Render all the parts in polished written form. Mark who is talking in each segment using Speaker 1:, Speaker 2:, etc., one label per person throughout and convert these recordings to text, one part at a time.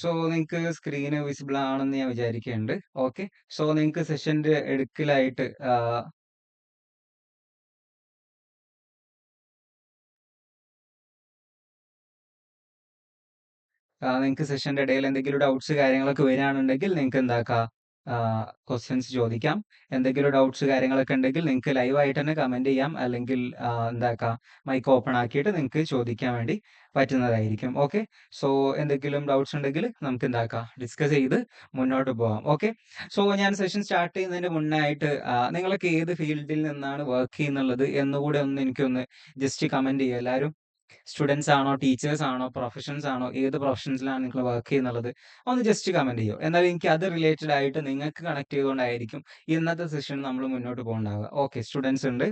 Speaker 1: So നിങ്ങൾക്ക് screen visible ആണെന്ന് ഞാൻ വിചാരിക്കുന്നുണ്ട്. ഓക്കെ. സോ നിങ്ങൾക്ക് സെഷന്റെ എടുക്കലായിട്ട് നിങ്ങൾക്ക് സെഷന്റെ ഇടയിൽ എന്തെങ്കിലും ഡൗട്ട്സ് കാര്യങ്ങളൊക്കെ വരികയാണെന്നുണ്ടെങ്കിൽ നിങ്ങൾക്ക് എന്താക്കാം, ക്വസ്റ്റ്യൻസ് ചോദിക്കാം. എന്തെങ്കിലും ഡൗട്ട്സ് കാര്യങ്ങളൊക്കെ ഉണ്ടെങ്കിൽ നിങ്ങൾക്ക് ലൈവായിട്ട് തന്നെ കമന്റ് ചെയ്യാം. അല്ലെങ്കിൽ എന്താക്കാം, മൈക്ക് ഓപ്പൺ ആക്കിയിട്ട് നിങ്ങൾക്ക് ചോദിക്കാൻ വേണ്ടി പറ്റുന്നതായിരിക്കും. ഓക്കെ. സോ എന്തെങ്കിലും ഡൗട്ട്സ് ഉണ്ടെങ്കിൽ നമുക്ക് എന്താക്കാം, ഡിസ്കസ് ചെയ്ത് മുന്നോട്ട് പോകാം. ഓക്കെ. സോ ഞാൻ സെഷൻ സ്റ്റാർട്ട് ചെയ്യുന്നതിന് മുന്നായിട്ട് നിങ്ങളൊക്കെ ഏത് ഫീൽഡിൽ നിന്നാണ് വർക്ക് ചെയ്യുന്നുള്ളത് എന്നുകൂടെ ഒന്ന് എനിക്കൊന്ന് ജസ്റ്റ് കമന്റ് ചെയ്യുക എല്ലാവരും. സ്റ്റുഡൻസ് ആണോ, ടീച്ചേഴ്സ് ആണോ, പ്രൊഫഷൻസ് ആണോ, ഏത് പ്രൊഫഷൻസിലാണ് നിങ്ങൾ വർക്ക് ചെയ്യുന്നുള്ളത് ഒന്ന് ജസ്റ്റ് കമന്റ് ചെയ്യോ. എന്നാൽ എനിക്ക് അത് റിലേറ്റഡ് ആയിട്ട് നിങ്ങൾക്ക് കണക്ട് ചെയ്തുകൊണ്ടായിരിക്കും ഇന്നത്തെ സെഷൻ നമ്മൾ മുന്നോട്ട് പോകണ്ടാവുക. ഓക്കെ. സ്റ്റുഡൻസ് ഉണ്ട്,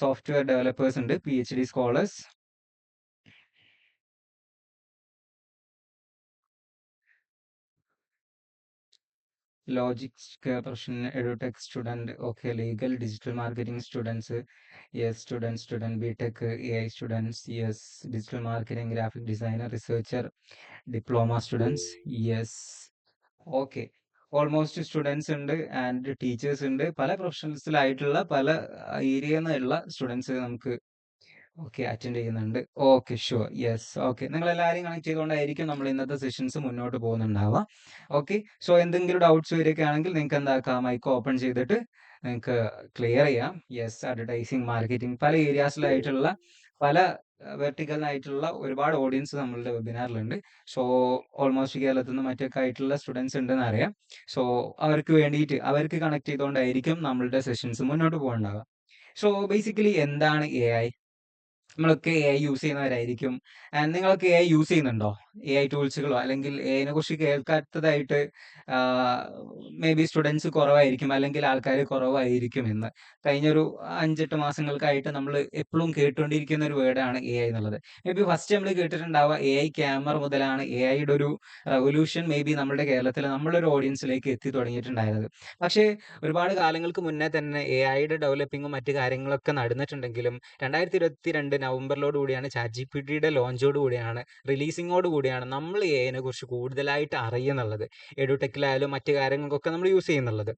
Speaker 1: സോഫ്റ്റ്വെയർ ഡെവലപ്പേഴ്സ് ഉണ്ട്, PhD scholars, logics profession, edtech student, okay, legal, digital marketing students, yes, student, BTech, AI students, yes, digital marketing, graphic designer, researcher, diploma students, yes. Okay. Almost students ഉണ്ട് and teachers ഉണ്ട്. പല പ്രൊഫഷണൽസിലായിട്ടുള്ള പല ഏരിയയിൽ നിന്നുള്ള students നമുക്ക് okay attend ചെയ്യുന്നുണ്ട്. Okay, sure, yes. Okay. നിങ്ങൾ എല്ലാവരെയും കണക്ട് ചെയ്തുകൊണ്ടായിരിക്കും നമ്മൾ ഇന്നത്തെ സെഷൻസ് മുന്നോട്ട് പോകുന്നുണ്ടാവുക. ഓക്കെ. സോ എന്തെങ്കിലും ഡൗട്ട്സ് വരികയാണെങ്കിൽ നിങ്ങൾക്ക് എന്താക്കാം, മൈക്ക് ഓപ്പൺ ചെയ്തിട്ട് നിങ്ങൾക്ക് ക്ലിയർ ചെയ്യാം. യെസ്, അഡ്വർടൈസിങ്, മാർക്കറ്റിംഗ്, പല ഏരിയാസിലായിട്ടുള്ള പല വെർട്ടിക്കലായിട്ടുള്ള ഒരുപാട് ഓഡിയൻസ് നമ്മളുടെ വെബിനാറിലുണ്ട്. സോ ഓൾമോസ്റ്റ് കേരളത്തിൽ നിന്ന് മറ്റൊക്കെ ആയിട്ടുള്ള സ്റ്റുഡൻസ് ഉണ്ടെന്ന് അറിയാം. സോ അവർക്ക് വേണ്ടിയിട്ട് അവർക്ക് കണക്ട് ചെയ്തുകൊണ്ടായിരിക്കും നമ്മളുടെ സെഷൻസ് മുന്നോട്ട് പോകണ്ടാവുക. സോ ബേസിക്കലി എന്താണ് AI? നമ്മളൊക്കെ AI യൂസ് ചെയ്യുന്നവരായിരിക്കും. ആൻഡ് നിങ്ങളൊക്കെ AI യൂസ് ചെയ്യുന്നുണ്ടോ? AI ടൂൾസുകളോ അല്ലെങ്കിൽ AIനെ കുറിച്ച് കേൾക്കാത്തതായിട്ട് മേ ബി സ്റ്റുഡൻസ് കുറവായിരിക്കും, അല്ലെങ്കിൽ ആൾക്കാർ കുറവായിരിക്കും ഇന്ന്. കഴിഞ്ഞൊരു 5-8 മാസങ്ങൾക്കായിട്ട് നമ്മൾ എപ്പോഴും കേട്ടുകൊണ്ടിരിക്കുന്ന ഒരു വേർഡാണ് AI എന്നുള്ളത്. മേ ബി ഫസ്റ്റ് നമ്മൾ കേട്ടിട്ടുണ്ടാവുക AI ക്യാമറ മുതലാണ് AIയുടെ ഒരു റെവല്യൂഷൻ മേ ബി നമ്മുടെ കേരളത്തിൽ നമ്മളൊരു ഓഡിയൻസിലേക്ക് എത്തി തുടങ്ങിയിട്ടുണ്ടായിരുന്നത്. പക്ഷേ ഒരുപാട് കാലങ്ങൾക്ക് മുന്നേ തന്നെ AIയുടെ ഡെവലപ്പിങ്ങും മറ്റു കാര്യങ്ങളൊക്കെ നടന്നിട്ടുണ്ടെങ്കിലും 2022 നവംബറിലോട് കൂടിയാണ് ChatGPTയുടെ ലോഞ്ചോട് കൂടിയാണ്, റിലീസിങ്ങോട് കൂടിയാണ് നമ്മൾ AI കുറിച്ച് കൂടുതലായിട്ട് അറിയുന്നുള്ളത്. എഡ്യൂടെക്കിലായാലും മറ്റു കാര്യങ്ങൾക്കൊക്കെ നമ്മൾ യൂസ് ചെയ്യുന്നുള്ളത്.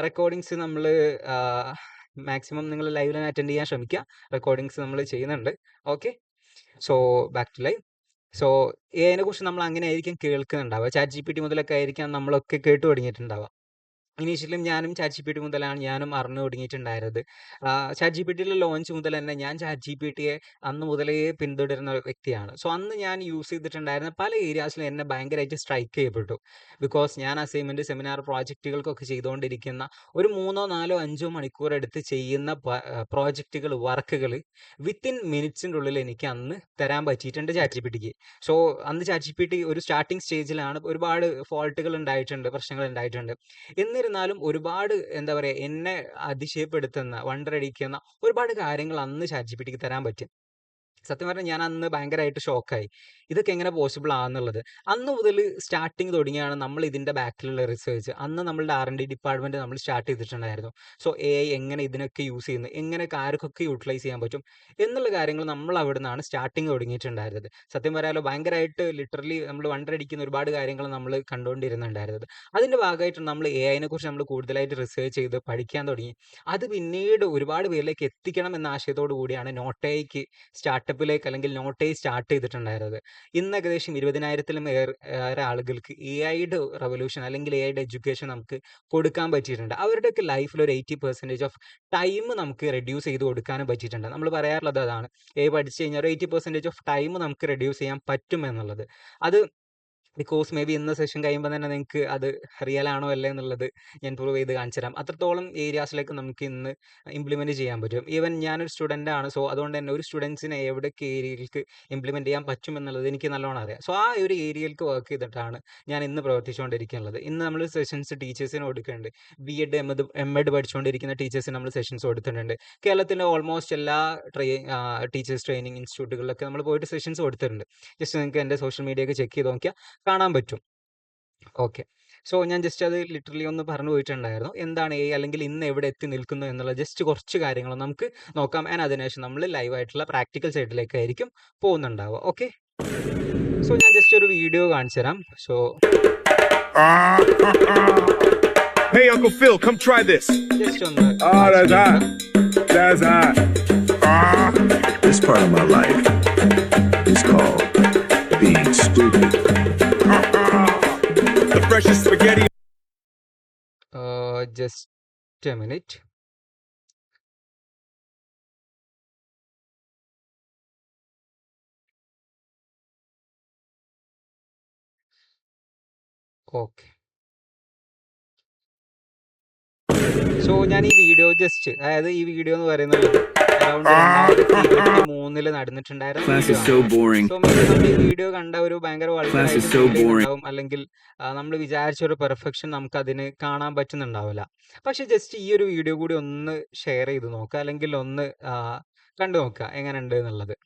Speaker 1: റെക്കോർഡിങ്സ് നമ്മൾ മാക്സിമം നിങ്ങൾ ലൈവിൽ അറ്റൻഡ് ചെയ്യാൻ ശ്രമിക്കുക. റെക്കോർഡിങ്സ് നമ്മൾ ചെയ്യുന്നുണ്ട്. Okay. So back to live. So AI കുറിച്ച് നമ്മൾ അങ്ങനെ ആയിരിക്കും കേൾക്കുന്നുണ്ടാവുക. ChatGPT മുതലൊക്കെ ആയിരിക്കാം നമ്മളൊക്കെ കേട്ടു തുടങ്ങിയിട്ടുണ്ടാവുക. ഇനീഷ്യലും ഞാനും ChatGPT മുതലാണ് ഞാനും അറിഞ്ഞു തുടങ്ങിയിട്ടുണ്ടായിരുന്നത്. ChatGPTയുടെ ലോഞ്ച് മുതൽ തന്നെ ഞാൻ ChatGPTയെ അന്ന് മുതലേ പിന്തുടരുന്ന ഒരു വ്യക്തിയാണ്. സോ അന്ന് ഞാൻ യൂസ് ചെയ്തിട്ടുണ്ടായിരുന്ന പല ഏരിയാസിലും എന്നെ ഭയങ്കരമായിട്ട് സ്ട്രൈക്ക് ചെയ്യപ്പെട്ടു. ബിക്കോസ് ഞാൻ അസൈൻമെന്റ്, സെമിനാർ, പ്രോജക്റ്റുകൾക്കൊക്കെ ചെയ്തുകൊണ്ടിരിക്കുന്ന ഒരു 3, 4, 5 മണിക്കൂർ എടുത്ത് ചെയ്യുന്ന പ്രോജക്റ്റുകൾ, വർക്കുകൾ വിത്തിൻ മിനിറ്റ്സിൻ്റെ ഉള്ളിൽ എനിക്ക് അന്ന് തരാൻ പറ്റിയിട്ടുണ്ട് ChatGPTക്ക്. സോ അന്ന് ChatGPT ഒരു സ്റ്റാർട്ടിംഗ് സ്റ്റേജിലാണ്. ഒരുപാട് ഫോൾട്ടുകൾ ഉണ്ടായിട്ടുണ്ട്, പ്രശ്നങ്ങൾ ഉണ്ടായിട്ടുണ്ട്. എന്നിരുന്നാലും ഒരുപാട് എന്താ പറയുക, എന്നെ അതിശയപ്പെടുത്തുന്ന, വണ്ടറടിക്കുന്ന ഒരുപാട് കാര്യങ്ങൾ അന്ന് ChatGPTക്ക് തരാൻ പറ്റി. സത്യം പറഞ്ഞാൽ ഞാൻ അന്ന് ഭയങ്കരമായിട്ട് ഷോക്കായി. ഇതൊക്കെ എങ്ങനെ പോസിബിൾ ആണെന്നുള്ളത്. അന്ന് മുതൽ സ്റ്റാർട്ടിങ് തുടങ്ങിയാണ് നമ്മൾ ഇതിൻ്റെ ബാക്കിലുള്ള റിസർച്ച്. അന്ന് നമ്മളുടെ R&D ഡിപ്പാർട്ട്മെന്റ് നമ്മൾ സ്റ്റാർട്ട് ചെയ്തിട്ടുണ്ടായിരുന്നു. സോ AI എങ്ങനെ ഇതിനൊക്കെ യൂസ് ചെയ്യുന്നു, എങ്ങനെ ആർക്കൊക്കെ യൂട്ടിലൈസ് ചെയ്യാൻ പറ്റും എന്നുള്ള കാര്യങ്ങൾ നമ്മൾ അവിടെ നിന്നാണ് സ്റ്റാർട്ടിങ് തുടങ്ങിയിട്ടുണ്ടായിരുന്നത്. സത്യം പറയാലോ ഭയങ്കരമായിട്ട് ലിറ്ററലി നമ്മൾ വണ്ടറടിക്കുന്ന ഒരുപാട് കാര്യങ്ങൾ നമ്മൾ കണ്ടുകൊണ്ടിരുന്നുണ്ടായിരുന്നത്. അതിൻ്റെ ഭാഗമായിട്ടാണ് നമ്മൾ AIനെ കുറിച്ച് നമ്മൾ കൂടുതലായിട്ട് റിസർച്ച് ചെയ്ത് പഠിക്കാൻ തുടങ്ങി. അത് പിന്നീട് ഒരുപാട് പേരിലേക്ക് എത്തിക്കണം എന്ന ആശയത്തോടു കൂടിയാണ് നോട്ടേക്ക് സ്റ്റാർട്ടപ്പിലേക്ക് അല്ലെങ്കിൽ നോട്ടേ സ്റ്റാർട്ട് ചെയ്തിട്ടുണ്ടായിരുന്നത്. ഇന്ന് ഏകദേശം 20,000-ലും ഏറെ ആളുകൾക്ക് AIയുടെ റെവല്യൂഷൻ അല്ലെങ്കിൽ AIയുടെ എഡ്യൂക്കേഷൻ നമുക്ക് കൊടുക്കാൻ പറ്റിയിട്ടുണ്ട്. അവരുടെയൊക്കെ ലൈഫിൽ ഒരു 80% ഓഫ് ടൈം നമുക്ക് റെഡ്യൂസ് ചെയ്ത് കൊടുക്കാനും പറ്റിയിട്ടുണ്ട്. നമ്മൾ പറയാറുള്ളത് അതാണ്, AI പഠിച്ചു കഴിഞ്ഞാൽ ഒരു 80% ഓഫ് ടൈം നമുക്ക് റെഡ്യൂസ് ചെയ്യാൻ പറ്റും എന്നുള്ളത്. അത് ബിക്കോസ് മേ ബി ഇന്ന സെഷൻ കഴിയുമ്പോൾ തന്നെ നിങ്ങൾക്ക് അത് റിയൽ ആണോ അല്ലേ എന്നുള്ളത് ഞാൻ പ്രൂവ് ചെയ്ത് കാണിച്ചു തരാം. അത്രത്തോളം ഏരിയാസിലേക്ക് നമുക്ക് ഇന്ന് ഇംപ്ലിമെൻറ്റ് ചെയ്യാൻ പറ്റും. ഈവൻ ഞാനൊരു സ്റ്റുഡൻ്റ് ആണ്. സോ അതുകൊണ്ട് തന്നെ ഒരു സ്റ്റുഡൻസിനെ എവിടെയൊക്കെ ഏരിയയിലേക്ക് ഇംപ്ലിമെൻറ്റ് ചെയ്യാൻ പറ്റും എന്നുള്ളത് എനിക്ക് നല്ലോണം അറിയാം. സോ ആ ഒരു ഏരിയയിലേക്ക് വർക്ക് ചെയ്തിട്ടാണ് ഞാൻ ഇന്ന് പ്രവർത്തിച്ചുകൊണ്ടിരിക്കുന്നത്. ഇന്ന് നമ്മൾ സെഷൻസ് ടീച്ചേഴ്സിന് കൊടുക്കുന്നുണ്ട്. BEd, MEd പഠിച്ചുകൊണ്ടിരിക്കുന്ന ടീച്ചേഴ്സിന് നമ്മൾ സെഷൻസ് കൊടുത്തിട്ടുണ്ട്. കേരളത്തിലെ ഓൾമോസ്റ്റ് എല്ലാ ടീച്ചേഴ്സ് ട്രെയിനിങ് ഇൻസ്റ്റിറ്റ്യൂട്ടുകളിലൊക്കെ നമ്മൾ പോയിട്ട് സെഷൻസ് കൊടുത്തിട്ടുണ്ട്. ജസ്റ്റ് നിങ്ങൾക്ക് എൻ്റെ സോഷ്യൽ മീഡിയ ഒക്കെ ചെക്ക് ചെയ്ത് നോക്കിയാൽ കാണാൻ പറ്റും. ഓക്കെ. സോ ഞാൻ ജസ്റ്റ് അത് ലിറ്ററലി ഒന്ന് പറഞ്ഞു പോയിട്ടുണ്ടായിരുന്നു. എന്താണ് AI അല്ലെങ്കിൽ ഇന്ന് എവിടെ എത്തി നിൽക്കുന്നു എന്നുള്ള ജസ്റ്റ് കുറച്ച് കാര്യങ്ങൾ നമുക്ക് നോക്കാം. അതിനുശേഷം നമ്മൾ ലൈവ് ആയിട്ടുള്ള പ്രാക്ടിക്കൽ സൈഡിലേക്കായിരിക്കും പോകുന്നുണ്ടാവുക. ഓക്കെ. സോ ഞാൻ ജസ്റ്റ് ഒരു വീഡിയോ കാണിച്ചു തരാം. So
Speaker 2: Hey, Uncle Phil, come try this.
Speaker 1: Just ഒന്ന്
Speaker 2: That's hot. That's hot.
Speaker 3: This part of my life is called being stupid.
Speaker 2: The freshest spaghetti.
Speaker 1: Just A minute. Okay. So ഞാൻ ഈ video just, അതായത് ഈ video എന്ന് പറയുന്നത് around 2023 നടന്നിട്ടുണ്ടായിരുന്ന
Speaker 3: Class is
Speaker 1: video
Speaker 3: so
Speaker 1: ആണ്.
Speaker 3: boring.
Speaker 1: So maybe നമ്മൾ ഈ video കണ്ട ഒരു ഭയങ്കര
Speaker 3: Class is so boring.
Speaker 1: ഉണ്ടാവും, അല്ലെങ്കിൽ നമ്മൾ വിചാരിച്ച ഒരു പെർഫെക്ഷൻ നമുക്ക് അതിന് കാണാൻ പറ്റുന്നുണ്ടാവില്ല. പക്ഷെ ജസ്റ്റ് ഈ ഒരു വീഡിയോ കൂടി ഒന്ന് ഷെയർ ചെയ്ത് നോക്കുക, അല്ലെങ്കിൽ ഒന്ന് കണ്ടു നോക്കുക എങ്ങനെയുണ്ട് എന്നുള്ളത്.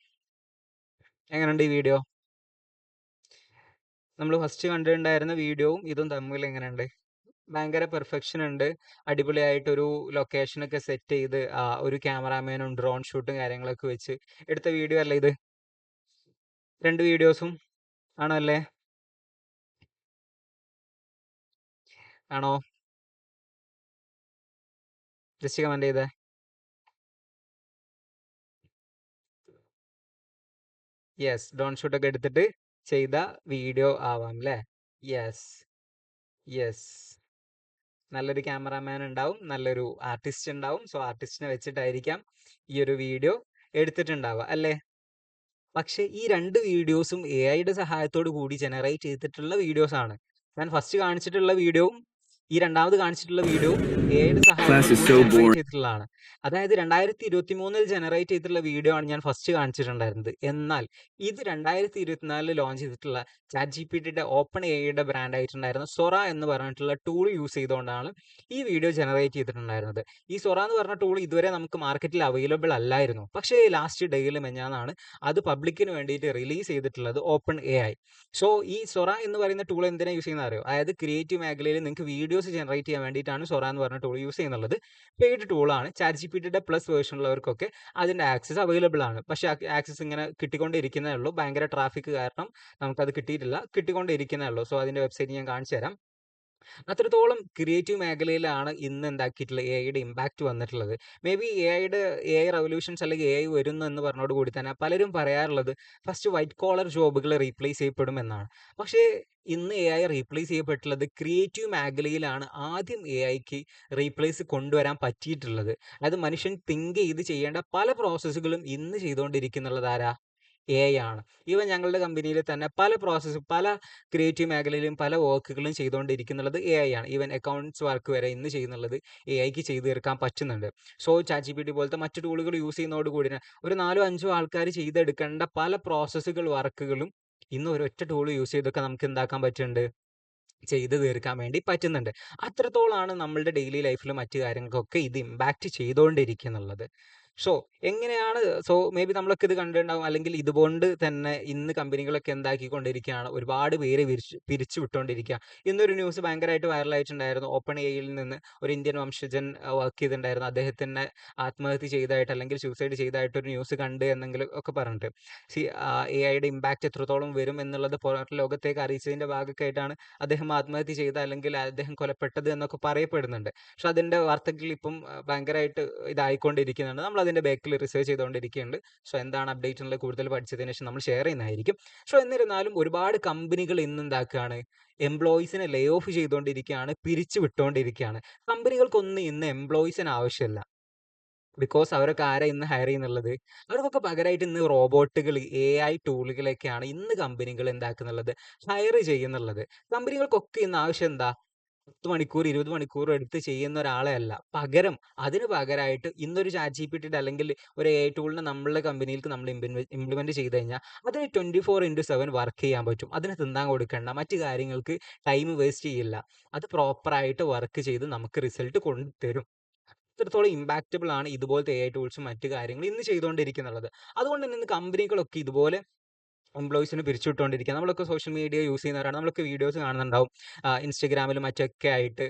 Speaker 1: എങ്ങനെയുണ്ട് ഈ വീഡിയോ? നമ്മൾ ഫസ്റ്റ് കണ്ടിട്ടുണ്ടായിരുന്ന വീഡിയോവും ഇതും തമ്മിൽ എങ്ങനെയുണ്ട്? ഭയങ്കര പെർഫെക്ഷൻ ഉണ്ട്. അടിപൊളിയായിട്ടൊരു ലൊക്കേഷനൊക്കെ സെറ്റ് ചെയ്ത് ഒരു ക്യാമറാമാനും ഡ്രോൺ ഷൂട്ടും കാര്യങ്ങളൊക്കെ വെച്ച് എടുത്ത വീഡിയോ അല്ലേ ഇത്? രണ്ട് വീഡിയോസും ആണോ അല്ലേ? ആണോ? ജസ്റ്റ് കമന്റ് ചെയ്തേ. യെസ്, ഡ്രോൺ ഷൂട്ടൊക്കെ എടുത്തിട്ട് ചെയ്ത വീഡിയോ ആവാം അല്ലേ? Yes yes. നല്ലൊരു ക്യാമറാമാൻ ഉണ്ടാവും, നല്ലൊരു ആർട്ടിസ്റ്റ് ഉണ്ടാവും. സോ ആർട്ടിസ്റ്റിനെ വെച്ചിട്ടായിരിക്കാം ഈ ഒരു വീഡിയോ എടുത്തിട്ടുണ്ടാവുക അല്ലേ? പക്ഷേ ഈ രണ്ട് വീഡിയോസും AI-യുടെ സഹായത്തോട് കൂടി ജനറേറ്റ് ചെയ്തിട്ടുള്ള വീഡിയോസ് ആണ്. ഞാൻ ഫസ്റ്റ് കാണിച്ചിട്ടുള്ള വീഡിയോവും ഈ രണ്ടാമത് കാണിച്ചിട്ടുള്ള വീഡിയോവും AI-യുടെ
Speaker 3: Class is so
Speaker 1: സഹായത്തോട് ജനറേറ്റ്
Speaker 3: boring.
Speaker 1: ചെയ്തിട്ടുള്ളതാണ്. അതായത് 2023 ജനറേറ്റ് ചെയ്തിട്ടുള്ള വീഡിയോ ആണ് ഞാൻ ഫസ്റ്റ് കാണിച്ചിട്ടുണ്ടായിരുന്നത്. എന്നാൽ ഇത് 2024 ലോഞ്ച് ചെയ്തിട്ടുള്ള ChatGPTയുടെ ഓപ്പൺ AI-യുടെ ബ്രാൻഡ് ആയിട്ടുണ്ടായിരുന്ന സൊറ എന്ന് പറഞ്ഞിട്ടുള്ള ടൂൾ യൂസ് ചെയ്തുകൊണ്ടാണ് ഈ വീഡിയോ ജനറേറ്റ് ചെയ്തിട്ടുണ്ടായിരുന്നത്. ഈ സൊറ എന്ന് പറഞ്ഞ ടൂൾ ഇതുവരെ നമുക്ക് മാർക്കറ്റിൽ അവൈലബിൾ അല്ലായിരുന്നു. പക്ഷേ ലാസ്റ്റ് ഡേയിൽ മെഞ്ഞാന്നാണ് അത് പബ്ലിക്കിന് വേണ്ടിയിട്ട് റിലീസ് ചെയ്തിട്ടുള്ളത് ഓപ്പൺ AI. സോ ഈ സൊറ എന്ന് പറയുന്ന ടൂൾ എന്തിനാ യൂസ് ചെയ്യുന്നത് അറിയോ? അതായത് ക്രിയേറ്റീവ് മേഖലയിൽ നിങ്ങൾക്ക് വീഡിയോസ് ജനറേറ്റ് ചെയ്യാൻ വേണ്ടിയിട്ടാണ് സൊറ എന്ന് പറഞ്ഞ ടൂൾ യൂസ് ചെയ്യുന്നുള്ളത്. പെയ്ഡ് ടൂളാണ്. ChatGPTയുടെ പ്ലസ് വേർഷനുള്ളവർക്കൊക്കെ അതിൻ്റെ ആക്സസ് അവൈലബിൾ ആണ്. പക്ഷേ ആക്സസ് ഇങ്ങനെ കിട്ടിക്കൊണ്ടിരിക്കുന്നേ ഉള്ളൂ. ഭയങ്കര ട്രാഫിക് കാരണം നമുക്കത് കിട്ടിയിട്ടില്ല. കിട്ടിക്കൊണ്ടിരിക്കുന്നേ ഉള്ളൂ. സോ അതിൻ്റെ വെബ്സൈറ്റ് ഞാൻ കാണിച്ചു തരാം. അത്രത്തോളം ക്രിയേറ്റീവ് മേഖലയിലാണ് ഇന്ന് എന്താക്കിയിട്ടുള്ള AI-യുടെ ഇമ്പാക്റ്റ് വന്നിട്ടുള്ളത്. മേ ബി AI റവല്യൂഷൻസ് അല്ലെങ്കിൽ AI വരുന്നു എന്ന് പറഞ്ഞോട് കൂടി തന്നെ പലരും പറയാറുള്ളത് ഫസ്റ്റ് വൈറ്റ് കോളർ ജോബുകൾ റീപ്ലേസ് ചെയ്യപ്പെടും എന്നാണ്. പക്ഷേ ഇന്ന് AI റീപ്ലേസ് ചെയ്യപ്പെട്ടുള്ളത് ക്രിയേറ്റീവ് മേഖലയിലാണ് ആദ്യം AIക്ക് റീപ്ലേസ് കൊണ്ടുവരാൻ പറ്റിയിട്ടുള്ളത്. അതായത് മനുഷ്യൻ തിങ്ക് ചെയ്ത് ചെയ്യേണ്ട പല പ്രോസസ്സുകളും ഇന്ന് ചെയ്തുകൊണ്ടിരിക്കുന്നുള്ളത് ആരാ? AI ആണ്. ഈവൻ ഞങ്ങളുടെ കമ്പനിയിൽ തന്നെ പല ക്രിയേറ്റീവ് മേഖലയിലും പല വർക്കുകളും ചെയ്തുകൊണ്ടിരിക്കുന്നുള്ളത് AI ആണ്. ഈവൻ അക്കൗണ്ട്സ് വർക്ക് വരെ ഇന്ന് ചെയ്യുന്നുള്ളത് AIക്ക് ചെയ്തു തീർക്കാൻ പറ്റുന്നുണ്ട്. സോ ChatGPT പോലത്തെ മറ്റു ടൂളുകൾ യൂസ് ചെയ്യുന്നതോടുകൂടി തന്നെ ഒരു 4-5 ആൾക്കാർ ചെയ്തെടുക്കേണ്ട പല പ്രോസസ്സുകൾ വർക്കുകളും ഇന്ന് ഒരൊറ്റ ടൂൾ യൂസ് ചെയ്തൊക്കെ നമുക്ക് എന്താക്കാൻ പറ്റുന്നുണ്ട്? ചെയ്ത് തീർക്കാൻ വേണ്ടി പറ്റുന്നുണ്ട്. അത്രത്തോളാണ് നമ്മളുടെ ഡെയിലി ലൈഫിലും മറ്റു കാര്യങ്ങൾക്കൊക്കെ ഇത് ഇമ്പാക്റ്റ് ചെയ്തുകൊണ്ടിരിക്കുന്നുള്ളത്. സോ എങ്ങനെയാണ്? സോ മേ ബി നമ്മളൊക്കെ ഇത് കണ്ടിട്ടുണ്ടാവും, അല്ലെങ്കിൽ ഇതുകൊണ്ട് തന്നെ ഇന്ന് കമ്പനികളൊക്കെ എന്താക്കിക്കൊണ്ടിരിക്കുകയാണ്, ഒരുപാട് പേര് പിരിച്ചു വിട്ടുകൊണ്ടിരിക്കുക. ഇന്നൊരു ന്യൂസ് ഭയങ്കരമായിട്ട് വൈറലായിട്ടുണ്ടായിരുന്നു. ഓപ്പൺ AI-യിൽ നിന്ന് ഒരു ഇന്ത്യൻ വംശജൻ വർക്ക് ചെയ്തിട്ടുണ്ടായിരുന്നു. അദ്ദേഹത്തിനെ ആത്മഹത്യ ചെയ്തതായിട്ട് അല്ലെങ്കിൽ സൂസൈഡ് ചെയ്തതായിട്ടൊരു ന്യൂസ് കണ്ട് എന്നെങ്കിലും ഒക്കെ പറഞ്ഞിട്ട് AI-യുടെ ഇമ്പാക്റ്റ് എത്രത്തോളം വരും എന്നുള്ളത് പുറം ലോകത്തേക്ക് അറിയിച്ചതിൻ്റെ ഭാഗമായിട്ടാണ് അദ്ദേഹം ആത്മഹത്യ ചെയ്ത അല്ലെങ്കിൽ അദ്ദേഹം കൊലപ്പെട്ടത് എന്നൊക്കെ പറയപ്പെടുന്നുണ്ട്. പക്ഷെ അതിൻ്റെ വാർത്തകൾ ഇപ്പം ഭയങ്കരമായിട്ട് ഇതായിക്കൊണ്ടിരിക്കുന്നുണ്ട്. നമ്മൾ അതിൻ്റെ ബാക്കിൽ റിസർച്ച് ചെയ്തുകൊണ്ടിരിക്കുന്നുണ്ട്. സോ എന്താണ് അപ്ഡേറ്റ് എന്നുള്ളത് കൂടുതൽ പഠിച്ചതിന് ശേഷം നമ്മൾ ഷെയർ ചെയ്യുന്നതായിരിക്കും. സോ എന്നിരുന്നാലും ഒരുപാട് കമ്പനികൾ ഇന്ന് എന്താക്കുകയാണ്? എംപ്ലോയീസിനെ ലേ ഓഫ് ചെയ്തുകൊണ്ടിരിക്കുകയാണ്, പിരിച്ചു വിട്ടുകൊണ്ടിരിക്കുകയാണ്. കമ്പനികൾക്കൊന്നും ഇന്ന് എംപ്ലോയീസിന് ആവശ്യമില്ല. ബിക്കോസ് അവരൊക്കെ ആരാ ഇന്ന് ഹയർ ചെയ്യുന്നുള്ളത്? അവർക്കൊക്കെ പകരമായിട്ട് ഇന്ന് റോബോട്ടുകൾ, AI ടൂളുകളൊക്കെയാണ് ഇന്ന് കമ്പനികൾ എന്താക്കുന്നുള്ളത്? ഹയർ ചെയ്യുന്നുള്ളത്. കമ്പനികൾക്കൊക്കെ ഇന്ന് ആവശ്യം എന്താ? 10 മണിക്കൂർ 20 മണിക്കൂർ എടുത്ത് ചെയ്യുന്ന ഒരാളെ അല്ല. പകരം അതിന് പകരമായിട്ട് ഇന്നൊരു ChatGPTയുടെ അല്ലെങ്കിൽ ഒരു AI ടൂളിനെ നമ്മളുടെ കമ്പനിയിലേക്ക് നമ്മൾ ഇംപ്ലിമെന്റ് ചെയ്ത് കഴിഞ്ഞാൽ അതിന് 24/7 വർക്ക് ചെയ്യാൻ പറ്റും. അതിന് തിന്നാൻ കൊടുക്കേണ്ട, മറ്റു കാര്യങ്ങൾക്ക് ടൈം വേസ്റ്റ് ചെയ്യില്ല. അത് പ്രോപ്പറായിട്ട് വർക്ക് ചെയ്ത് നമുക്ക് റിസൾട്ട് കൊണ്ടുതരും. അത്രത്തോളം ഇമ്പാക്റ്റബിൾ ആണ് ഇതുപോലത്തെ AI ടൂൾസും മറ്റു കാര്യങ്ങളും ഇന്ന് ചെയ്തുകൊണ്ടിരിക്കുന്നുള്ളത്. അതുകൊണ്ട് തന്നെ ഇന്ന് കമ്പനികളൊക്കെ ഇതുപോലെ എംപ്ലോയീസിന് പിരിച്ചുവിട്ടുകൊണ്ടിരിക്കുക. നമ്മളൊക്കെ സോഷ്യൽ മീഡിയ യൂസ് ചെയ്യുന്നവരാണ്. നമ്മളൊക്കെ വീഡിയോസ് കാണുന്നുണ്ടാവും. ഇൻസ്റ്റഗ്രാമിലും മറ്റൊക്കെ ആയിട്ട്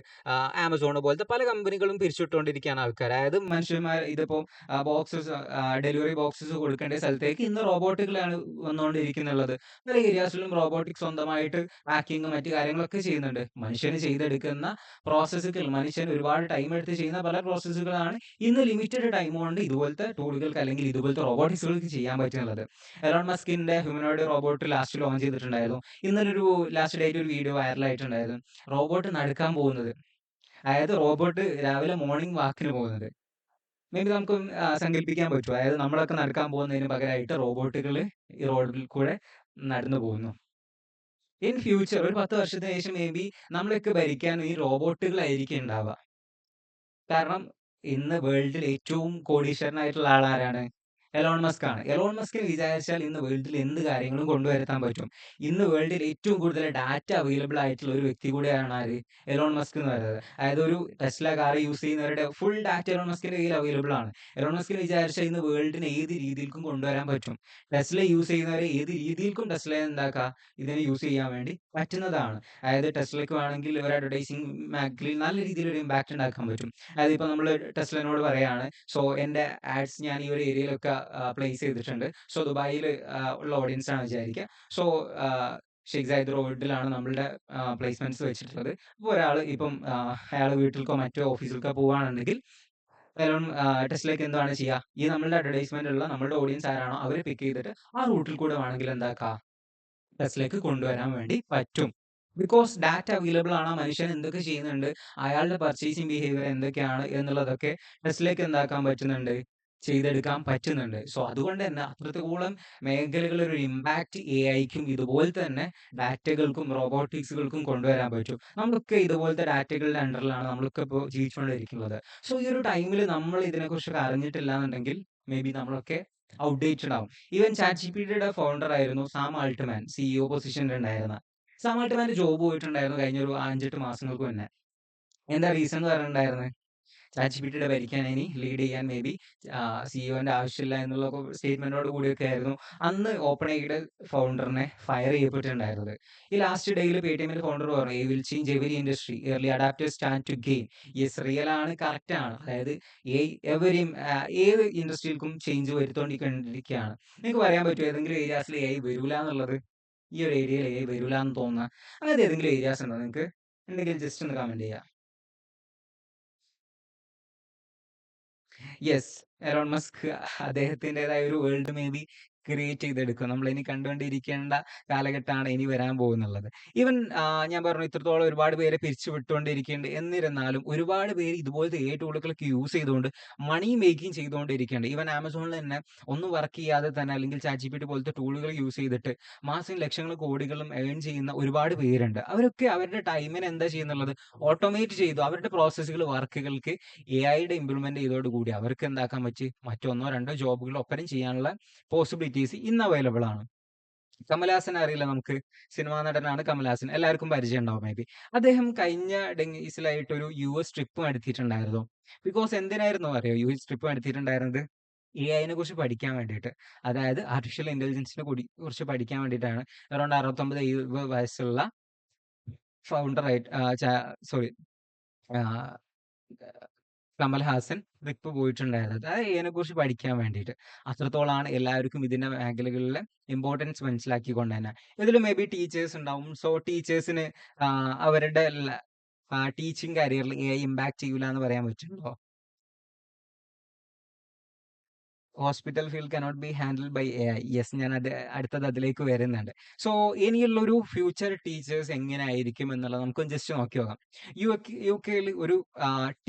Speaker 1: ആമസോൺ പോലത്തെ പല കമ്പനികളും പിരിച്ചുവിട്ടുകൊണ്ടിരിക്കുകയാണ് ആൾക്കാർ. അതായത് മനുഷ്യന്മാർ ഇതിപ്പോൾ ബോക്സസ് ഡെലിവറി ബോക്സസ് കൊടുക്കേണ്ട സ്ഥലത്തേക്ക് ഇന്ന് റോബോട്ടുകളാണ് വന്നുകൊണ്ടിരിക്കുന്നുള്ളത്. പല ഏരിയാസിലും റോബോട്ടിക് സ്വന്തമായിട്ട് പാക്കിങ്ങും മറ്റു കാര്യങ്ങളൊക്കെ ചെയ്യുന്നുണ്ട്. മനുഷ്യന് ചെയ്തെടുക്കുന്ന പ്രോസസ്സുകൾ, മനുഷ്യൻ ഒരുപാട് ടൈം എടുത്ത് ചെയ്യുന്ന പല പ്രോസസ്സുകളാണ് ഇന്ന് ലിമിറ്റഡ് ടൈം കൊണ്ട് ഇതുപോലത്തെ ടൂളുകൾക്ക് അല്ലെങ്കിൽ ഇതുപോലത്തെ റോബോട്ടിക്സുകൾക്ക് ചെയ്യാൻ പറ്റുന്നത്. എലോൺ മസ്കിന്റെ ഹ്യൂമനോയിഡ് റോബോട്ട് ലാസ്റ്റ് ലോഞ്ച് ചെയ്തിട്ടുണ്ടായിരുന്നു. ഇന്നലെ ഒരു ലാസ്റ്റ് ഡേറ്റ് ഒരു വീഡിയോ വൈറലായിട്ടുണ്ടായിരുന്നു. റോബോട്ട് നടക്കാൻ പോകുന്നത്, അതായത് റോബോട്ട് രാവിലെ മോർണിംഗ് വാക്കിന് പോകുന്നത്. മേ ബി നമുക്ക് സങ്കല്പിക്കാൻ പറ്റും. അതായത് നമ്മളൊക്കെ നടക്കാൻ പോകുന്നതിന് പകരമായിട്ട് റോബോട്ടുകൾ ഈ റോഡിൽ കൂടെ നടന്നു പോകുന്നു. ഇൻ ഫ്യൂച്ചർ ഒരു 10 വർഷത്തിന് ശേഷം മേ ബി നമ്മളൊക്കെ ഭരിക്കാൻ ഈ റോബോട്ടുകളായിരിക്കും ഉണ്ടാവുക. കാരണം ഇന്ന് വേൾഡിൽ ഏറ്റവും കോടീശ്വരനായിട്ടുള്ള ആളാരാണ്? എലോൺ മസ്ക് ആണ്. എലോൺ മസ്കിന് വിചാരിച്ചാൽ ഇന്ന് വേൾഡിൽ എന്ത് കാര്യങ്ങളും കൊണ്ടുവരുത്താൻ പറ്റും. ഇന്ന് വേൾഡിൽ ഏറ്റവും കൂടുതൽ ഡാറ്റ അവൈലബിൾ ആയിട്ടുള്ള ഒരു വ്യക്തി കൂടിയാണ് ആര്? എലോൺ മസ്ക് എന്ന് പറയുന്നത്. അതായത് ഒരു ടെസ്ല കാർ യൂസ് ചെയ്യുന്നവരുടെ ഫുൾ ഡാറ്റ എലോൺ മസ്കിന്റെ കയ്യിൽ അവൈലബിൾ ആണ്. എലോൺ മസ്കിന് വിചാരിച്ചാൽ ഇന്ന് വേൾഡിനെ ഏത് രീതിയിൽക്കും കൊണ്ടുവരാൻ പറ്റും. ടെസ്ല യൂസ് ചെയ്യുന്നവരെ ഏത് രീതിയിൽക്കും ടെസ്ല ഇതിനെ യൂസ് ചെയ്യാൻ വേണ്ടി പറ്റുന്നതാണ്. അതായത് ടെസ്ലയ്ക്ക് വേണമെങ്കിൽ ഒരു അഡ്വർടൈസിംഗ് മേഖലയിൽ നല്ല രീതിയിൽ ഒരു ഇമ്പാക്ട് ഉണ്ടാക്കാൻ പറ്റും. അതായത് ഇപ്പൊ നമ്മൾ ടെസ്ലനോട് പറയാണ്, സോ എന്റെ ആഡ്സ് ഞാൻ ഈ ഒരു ഏരിയയിലൊക്കെ പ്ലേസ് ചെയ്തിട്ടുണ്ട്. സോ ദുബായിൽ ഉള്ള ഓഡിയൻസ് ആണ് വിചാരിക്കുക. സോ ഷെയ്ഖ് സായിദ് റോഡിലാണ് നമ്മളുടെ പ്ലേസ്മെന്റ്സ് വെച്ചിട്ടുള്ളത്. അപ്പോൾ ഒരാൾ ഇപ്പം അയാൾ വീട്ടിലേക്കോ മറ്റോ ഓഫീസിലേക്കോ പോവുകയാണെന്നുണ്ടെങ്കിൽ ടെസ്ലയ്ക്ക് എന്താണ് ചെയ്യുക? ഈ നമ്മളുടെ അഡ്വർടൈസ്മെന്റ് ഉള്ള നമ്മളുടെ ഓഡിയൻസ് ആരാണോ അവരെ പിക്ക് ചെയ്തിട്ട് ആ റൂട്ടിൽ കൂടെ വേണമെങ്കിൽ ടെസ്ലയ്ക്ക് കൊണ്ടുവരാൻ വേണ്ടി പറ്റും. ബിക്കോസ് ഡാറ്റ അവൈലബിൾ ആണ്. ആ മനുഷ്യൻ എന്തൊക്കെ ചെയ്യുന്നുണ്ട്, അയാളുടെ പർച്ചേസിംഗ് ബിഹേവിയർ എന്തൊക്കെയാണ് എന്നുള്ളതൊക്കെ ടെസ്ലയ്ക്ക് പറ്റുന്നുണ്ട്, ചെയ്തെടുക്കാൻ പറ്റുന്നുണ്ട്. സോ അതുകൊണ്ട് തന്നെ അത്രത്തോളം മേഖലകളിൽ ഒരു ഇമ്പാക്ട് ഐക്കും ഇതുപോലെ തന്നെ ഡാറ്റകൾക്കും റോബോട്ടിക്സുകൾക്കും കൊണ്ടുവരാൻ പറ്റും. നമ്മളൊക്കെ ഇതുപോലത്തെ ഡാറ്റകളുടെ അണ്ടറിലാണ് നമ്മളൊക്കെ ഇപ്പോൾ ജീവിച്ചുകൊണ്ടിരിക്കുന്നത്. സോ ഈ ഒരു ടൈമിൽ നമ്മൾ ഇതിനെക്കുറിച്ചൊക്കെ അറിഞ്ഞിട്ടില്ല എന്നുണ്ടെങ്കിൽ മേ ബി നമ്മളൊക്കെ ഔട്ട്ഡേറ്റഡ് ആവും. ഈവൻ ചാറ്റ്ജിപിടിയുടെ ഫൗണ്ടർ ആയിരുന്നു സാം ആൾട്ട്മാൻ, സിഇഒ പൊസിഷനിൽ ഉണ്ടായിരുന്ന സാം ആൾട്ട്മാന്റെ ജോബ് പോയിട്ടുണ്ടായിരുന്നു കഴിഞ്ഞ ഒരു 5-8 മാസങ്ങൾക്ക് മുന്നേ. എന്താ റീസൺ എന്ന് പറഞ്ഞിട്ടുണ്ടായിരുന്നത്? ചാറ്റ്ജിപിടിയുടെ ഭരിക്കാൻ ഇനി ലീഡ് ചെയ്യാൻ മേ ബി സിഇഒന്റെ ആവശ്യമില്ല എന്നുള്ള സ്റ്റേറ്റ്മെന്റോട് കൂടിയൊക്കെ ആയിരുന്നു അന്ന് ഓപ്പൺ ഐയുടെ ഫൗണ്ടറിനെ ഫയർ ചെയ്യപ്പെട്ടിട്ടുണ്ടായിരുന്നത്. ഈ ലാസ്റ്റ് ഡേയിൽ പേടിഎമ്മിന്റെ ഫൗണ്ടർ പറഞ്ഞു, "I will change every industry, early adapters stand to gain." Yes, real ആണ്, കറക്റ്റ് ആണ്. അതായത് എവരും ഏത് ഇൻഡസ്ട്രിയിൽക്കും ചേഞ്ച് വരുത്തോണ്ടിരിക്കുകയാണ്. നിങ്ങൾക്ക് പറയാൻ പറ്റുമോ ഏതെങ്കിലും ഏരിയാസിൽ AI വരൂല എന്നുള്ളത്? ഈ ഒരു ഏരിയയിൽ AI വരൂല എന്ന് തോന്നുന്ന അങ്ങനത്തെ ഏതെങ്കിലും ഏരിയാസ് ഉണ്ടോ നിങ്ങൾക്ക്? ഉണ്ടെങ്കിൽ ജസ്റ്റ് ഒന്ന് കമന്റ് ചെയ്യാം. യെസ്, എലോൺ മസ്ക് അദ്ദേഹത്തിൻ്റെതായ ഒരു വേൾഡ് മേ ബി ക്രിയേറ്റ് ചെയ്തെടുക്കും. നമ്മളിനി കണ്ടുകൊണ്ടിരിക്കേണ്ട കാലഘട്ടമാണ് ഇനി വരാൻ പോകുന്നുള്ളത്. ഈവൻ ഞാൻ പറഞ്ഞു ഇത്രത്തോളം ഒരുപാട് പേരെ പിരിച്ചു വിട്ടുകൊണ്ടിരിക്കുന്നുണ്ട്. എന്നിരുന്നാലും ഒരുപാട് പേര് ഇതുപോലത്തെ ടൂളുകളൊക്കെ യൂസ് ചെയ്തുകൊണ്ട് മണി മേക്കിംഗ് ചെയ്തുകൊണ്ടിരിക്കുന്നുണ്ട്. ഈവൻ ആമസോണിൽ തന്നെ ഒന്നും വർക്ക് ചെയ്യാതെ തന്നെ അല്ലെങ്കിൽ ചാറ്റ്ജിപിടി പോലത്തെ ടൂളുകൾ യൂസ് ചെയ്തിട്ട് മാസം ലക്ഷങ്ങളും കോടികളും ഏൺ ചെയ്യുന്ന ഒരുപാട് പേരുണ്ട്. അവരൊക്കെ അവരുടെ ടൈമിനെ എന്താ ചെയ്യുന്നുള്ളത് ഓട്ടോമേറ്റ് ചെയ്തു. അവരുടെ പ്രോസസ്സുകൾ വർക്കുകൾക്ക് ഐയുടെ ഇംപ്ലിമെന്റ് ചെയ്തോടുകൂടി അവർക്ക് എന്താക്കാൻ പറ്റി മറ്റൊന്നോ രണ്ടോ ജോബുകൾ ഒപ്പരം ചെയ്യാനുള്ള പോസിബിലിറ്റീസ് ഇന്ന് അവൈലബിൾ ആണ്. കമലഹാസൻ അറിയില്ല നമുക്ക്, സിനിമാ നടനാണ് കമലഹാസൻ, എല്ലാവർക്കും പരിചയം ഉണ്ടാവും മേ ബി. അദ്ദേഹം കഴിഞ്ഞ ഡെങ്ങീസിലായിട്ട് ഒരു US ട്രിപ്പ് നടത്തിയിട്ടുണ്ടായിരുന്നു. ബിക്കോസ് എന്തിനായിരുന്നു അറിയോ US ട്രിപ്പ് നടത്തിയിട്ടുണ്ടായിരുന്നത്? ഐനെ കുറിച്ച് പഠിക്കാൻ വേണ്ടിയിട്ട്, അതായത് ആർട്ടിഫിഷ്യൽ ഇന്റലിജൻസിനെ കുറിച്ച് പഠിക്കാൻ വേണ്ടിയിട്ടാണ്. അറൗണ്ട് 69-70 വയസ്സുള്ള ഫൗണ്ടറായിട്ട് സോറി കമൽഹാസൻ ട്രിപ്പ് പോയിട്ടുണ്ടായിരുന്നത് അതിനെക്കുറിച്ച് പഠിക്കാൻ വേണ്ടിയിട്ട്. അത്രത്തോളാണ് എല്ലാവർക്കും ഇതിന്റെ മേഖലകളിലെ ഇമ്പോർട്ടൻസ് മനസ്സിലാക്കിക്കൊണ്ട് തന്നെ. ഇതിൽ മേ ബി ടീച്ചേഴ്സ് ഉണ്ടാവും. സോ ടീച്ചേഴ്സിന് അവരുടെ ടീച്ചിങ് കരിയറിൽ AI ഇമ്പാക്ട് ചെയ്യൂല എന്ന് പറയാൻ പറ്റുമോ? Hospital field cannot be handled by AI. Yes, ഞാൻ അടുത്തത് അതിലേക്ക് വരുന്നുണ്ട്. സോ ഇനിയുള്ളൊരു ഫ്യൂച്ചർ ടീച്ചേഴ്സ് എങ്ങനെ ആയിരിക്കും എന്നുള്ളത് നമുക്കൊന്ന് ജസ്റ്റ് നോക്കി നോക്കാം. UK ഒരു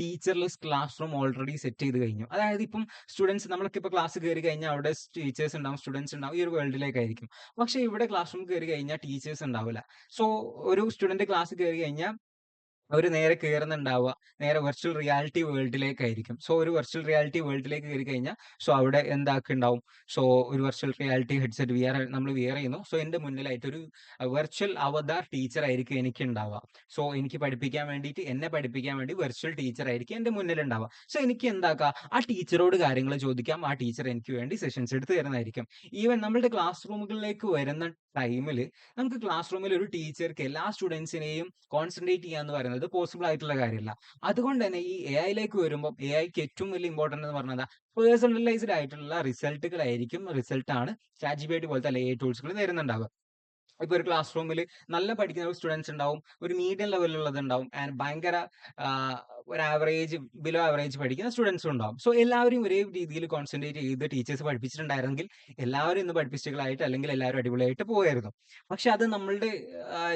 Speaker 1: ടീച്ചർലെസ് ക്ലാസ് റൂം ഓൾറെഡി സെറ്റ് ചെയ്ത് കഴിഞ്ഞു. അതായത് ഇപ്പം സ്റ്റുഡൻസ് നമ്മളൊക്കെ ഇപ്പോൾ ക്ലാസ് കയറി കഴിഞ്ഞാൽ അവിടെ ടീച്ചേഴ്സ് ഉണ്ടാവും, സ്റ്റുഡൻസ് ഉണ്ടാവും. ഈ ഒരു വേൾഡിലേക്കായിരിക്കും. പക്ഷേ ഇവിടെ ക്ലാസ് റൂം കയറി കഴിഞ്ഞാൽ ടീച്ചേഴ്സ് ഉണ്ടാവില്ല. സോ ഒരു സ്റ്റുഡന്റ് ക്ലാസ് കയറി കഴിഞ്ഞാൽ അവര് നേരെ കേറുന്നുണ്ടാവുക നേരെ വെർച്വൽ റിയാലിറ്റി വേൾഡിലേക്കായിരിക്കും. സോ ഒരു വെർച്വൽ റിയാലിറ്റി വേൾഡിലേക്ക് കേറി കഴിഞ്ഞാൽ സോ അവിടെ എന്താക്കുണ്ടാവും? സോ ഒരു വെർച്വൽ റിയാലിറ്റി ഹെഡ്സെറ്റ് നമ്മൾ വിയർ ചെയ്യുന്നു. സോ എന്റെ മുന്നിലായിട്ട് ഒരു വെർച്വൽ അവതാർ ടീച്ചർ ആയിരിക്കും എനിക്കുണ്ടാവുക. സോ എനിക്ക് പഠിപ്പിക്കാൻ വേണ്ടിയിട്ട് എന്നെ പഠിപ്പിക്കാൻ വേണ്ടി വെർച്വൽ ടീച്ചർ ആയിരിക്കും എന്റെ മുന്നിലുണ്ടാവുക. സോ എനിക്ക് എന്താക്കാം? ആ ടീച്ചറോട് കാര്യങ്ങൾ ചോദിക്കാം. ആ ടീച്ചർ എനിക്ക് വേണ്ടി സെഷൻസ് എടുത്ത് തരുന്നതായിരിക്കും. ഈവൻ നമ്മളുടെ ക്ലാസ് റൂമുകളിലേക്ക് വരുന്ന ടൈമില് നമുക്ക് ക്ലാസ് റൂമിൽ ഒരു ടീച്ചർക്ക് എല്ലാ സ്റ്റുഡൻസിനെയും കോൺസെൻട്രേറ്റ് ചെയ്യുക എന്ന് പറയുന്നത് പോസിബിൾ ആയിട്ടുള്ള കാര്യമല്ല. അതുകൊണ്ട് തന്നെ ഈ എഐയിലേക്ക് വരുമ്പോൾ എഐക്ക് ഏറ്റവും വലിയ ഇമ്പോർട്ടന്റ് എന്ന് പറഞ്ഞാൽ പേഴ്സണലൈസ്ഡ് ആയിട്ടുള്ള റിസൾട്ടാണ് ChatGPT പോലത്തെ എഐ ടൂൾസുകൾ തരുന്നുണ്ടാവുക. ഇപ്പൊ ഒരു ക്ലാസ് റൂമിൽ നല്ല പഠിക്കുന്ന സ്റ്റുഡൻസ് ഉണ്ടാവും, ഒരു മീഡിയം ലെവലിലുള്ളത് ഉണ്ടാവും, ആൻഡ് ഭയങ്കര ഒരു ആവറേജ് ബിലോ ആവറേജ് പഠിക്കുന്ന സ്റ്റുഡൻസും ഉണ്ടാവും. സോ എല്ലാവരും ഒരേ രീതിയിൽ കോൺസെൻട്രേറ്റ് ചെയ്ത് ടീച്ചേഴ്സ് പഠിപ്പിച്ചിട്ടുണ്ടായിരുന്നെങ്കിൽ എല്ലാവരും ഇന്ന് പഠിപ്പിസ്റ്റുകളായിട്ട് അല്ലെങ്കിൽ എല്ലാവരും അടിപൊളിയായിട്ട് പോയായിരുന്നു. പക്ഷെ അത് നമ്മളുടെ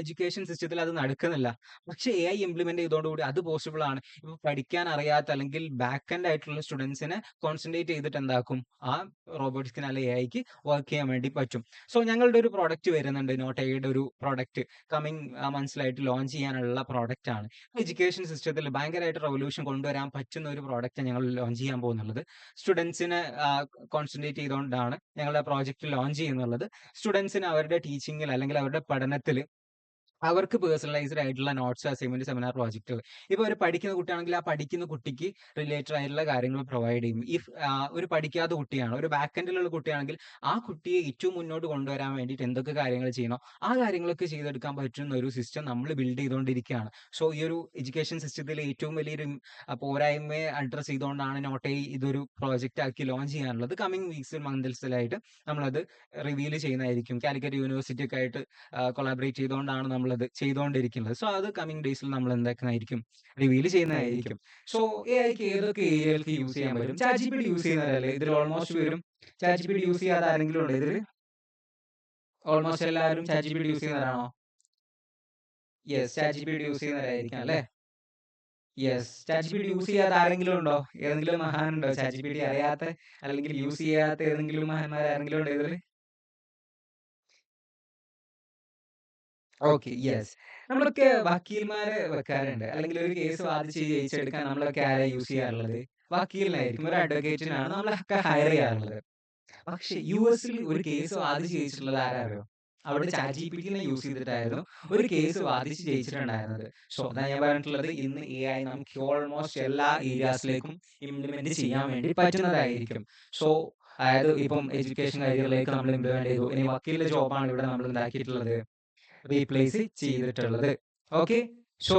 Speaker 1: എഡ്യൂക്കേഷൻ സിസ്റ്റത്തിൽ അത് നടക്കുന്നില്ല. പക്ഷെ എഐ ഇംപ്ലിമെന്റ് ചെയ്തോടുകൂടി അത് പോസിബിൾ ആണ്. ഇപ്പൊ പഠിക്കാൻ അറിയാത്ത അല്ലെങ്കിൽ ബാക്ക് എൻഡ് ആയിട്ടുള്ള സ്റ്റുഡൻസിനെ കോൺസെൻട്രേറ്റ് ചെയ്തിട്ട് എന്താക്കും? ആ റോബോട്ടിക്സിന് അല്ലെങ്കിൽ എഐക്ക് വർക്ക് ചെയ്യാൻ വേണ്ടി പറ്റും. സോ ഞങ്ങളുടെ ഒരു പ്രോഡക്റ്റ് വരുന്നുണ്ട്, നോട്ട് എയുടെ ഒരു പ്രോഡക്റ്റ് കമ്മിങ് മന്ത്സിലായിട്ട് ലോഞ്ച് ചെയ്യാനുള്ള പ്രോഡക്റ്റ് ആണ്. എഡ്യൂക്കേഷൻ സിസ്റ്റത്തിൽ ഭയങ്കരമായിട്ട് റെവല്യൂഷൻ കൊണ്ടുവരാൻ പറ്റുന്ന ഒരു പ്രോഡക്റ്റ് ഞങ്ങൾ ലോഞ്ച് ചെയ്യാൻ പോകുന്നുള്ളത്. സ്റ്റുഡൻസിനെ കോൺസെൻട്രേറ്റ് ചെയ്തുകൊണ്ടാണ് ഞങ്ങളുടെ പ്രോജക്റ്റ് ലോഞ്ച് ചെയ്യുന്നുള്ളത്. സ്റ്റുഡൻസിന് അവരുടെ ടീച്ചിങ്ങിൽ അല്ലെങ്കിൽ അവരുടെ പഠനത്തിൽ അവർക്ക് പേഴ്സണലൈസ്ഡ് ആയിട്ടുള്ള നോട്ട്സ്, അസൈൻമെന്റ്, സെമിനാർ പ്രോജക്റ്റുകൾ. ഇപ്പൊ ഒരു പഠിക്കുന്ന കുട്ടിയാണെങ്കിൽ ആ പഠിക്കുന്ന കുട്ടിക്ക് റിലേറ്റഡ് ആയിട്ടുള്ള കാര്യങ്ങൾ പ്രൊവൈഡ് ചെയ്യും. ഒരു പഠിക്കാത്ത കുട്ടിയാണ്, ഒരു ബാക്ക് എൻഡിലുള്ള കുട്ടിയാണെങ്കിൽ ആ കുട്ടിയെ ഏറ്റവും മുന്നോട്ട് കൊണ്ടുവരാൻ വേണ്ടിയിട്ട് എന്തൊക്കെ കാര്യങ്ങൾ ചെയ്യണോ ആ കാര്യങ്ങളൊക്കെ ചെയ്തെടുക്കാൻ പറ്റുന്ന ഒരു സിസ്റ്റം നമ്മൾ ബിൽഡ് ചെയ്തുകൊണ്ടിരിക്കുകയാണ്. സോ ഈ ഒരു എഡ്യൂക്കേഷൻ സിസ്റ്റത്തിലെ ഏറ്റവും വലിയൊരു പോരായ്മയെ അഡ്രസ് ചെയ്തുകൊണ്ടാണ് നോട്ട് ഇതൊരു പ്രോജക്റ്റ് ആക്കി ലോഞ്ച് ചെയ്യാനുള്ളത്. കമ്മിങ് വീക്സ് മന്ത്സിലായിട്ട് നമ്മളത് റിവീൽ ചെയ്യുന്നതായിരിക്കും. കാലിക്കറ്റ് യൂണിവേഴ്സിറ്റി ഒക്കെ ആയിട്ട് കൊളാബറേറ്റ് ചെയ്തുകൊണ്ടാണ് നമ്മളത് ചെയ്തുകൊണ്ടിരിക്കുന്നത്. സോ അത് കമ്മിങ് ഡേയ്സിൽ നമ്മൾ എന്താക്കുന്നതായിരിക്കും? റിവീൽ ചെയ്യുന്നതായിരിക്കും. സോ എഐക്ക് ഏതൊക്കെ ഏരിയകൾക്ക് യൂസ് ചെയ്യാൻ പറ്റും? ChatGPT യൂസ് ചെയ്യുന്നവരല്ലേ ഇതിൽ ഓൾമോസ്റ്റ് വരും? ChatGPT യൂസ് ചെയ്യാതെ ആരെങ്കിലും ഉണ്ടോ ഇതിൽ? ഓൾമോസ്റ്റ് എല്ലാവരും ChatGPT യൂസ് ചെയ്യുന്നവരാണോ? യെസ്, ChatGPT യൂസ് ചെയ്യുന്നവരായിരിക്കാം അല്ലേ? യെസ്, ChatGPT യൂസ് ചെയ്യാത്ത ആരെങ്കിലും ഉണ്ടോ? ഏതെങ്കിലും മഹാനുണ്ടോ ChatGPT അറിയാത്ത അല്ലെങ്കിൽ യൂസ് ചെയ്യാത്ത ഏതെങ്കിലും മഹാന്മാർ ആരെങ്കിലും ഉണ്ടോ ഇതിൽ? Okay, yes. നമ്മളൊക്കെ വക്കീൽമാരെ വെക്കാറുണ്ട്. അല്ലെങ്കിൽ ഒരു കേസ് വാദിച്ച് ജയിച്ചെടുക്കാൻ നമ്മളൊക്കെ ആരാ യൂസ് ചെയ്യാറുള്ളത്? വക്കീലിനായിരിക്കും, ഒരു അഡ്വക്കേറ്റിനാണ് നമ്മളൊക്കെ ഹയർ ചെയ്യാറുള്ളത്. പക്ഷെ യുഎസിൽ ഒരു കേസ് വാദിച്ച് ജയിച്ചിട്ടുള്ളത് ആരാ അറിയോ? അവിടെ ChatGPTനെ യൂസ് ചെയ്തിട്ടായിരുന്നു ഒരു കേസ് വാദിച്ച് ജയിച്ചിട്ടുണ്ടായിരുന്നത്. സോ അതാ ഞാൻ പറഞ്ഞിട്ടുള്ളത്, ഇന്ന് എഐ നമുക്ക് ഓൾമോസ്റ്റ് എല്ലാ ഏരിയാസിലേക്കും ഇംപ്ലിമെന്റ് ചെയ്യാൻ വേണ്ടി പറ്റുന്നതായിരിക്കും. സോ അതായത് ഇപ്പം എഡ്യൂക്കേഷൻ കരിയറിലേക്ക് നമ്മൾ ഇംപ്ലിമെന്റ് ചെയ്തു. ഇനി വക്കീലിന്റെ ജോബാണ് ഇവിടെ നമ്മൾ എന്താക്കിയിട്ടുള്ളത്? റീപ്ലേസ് ചെയ്തിട്ടുള്ളത്. ഓക്കെ, സോ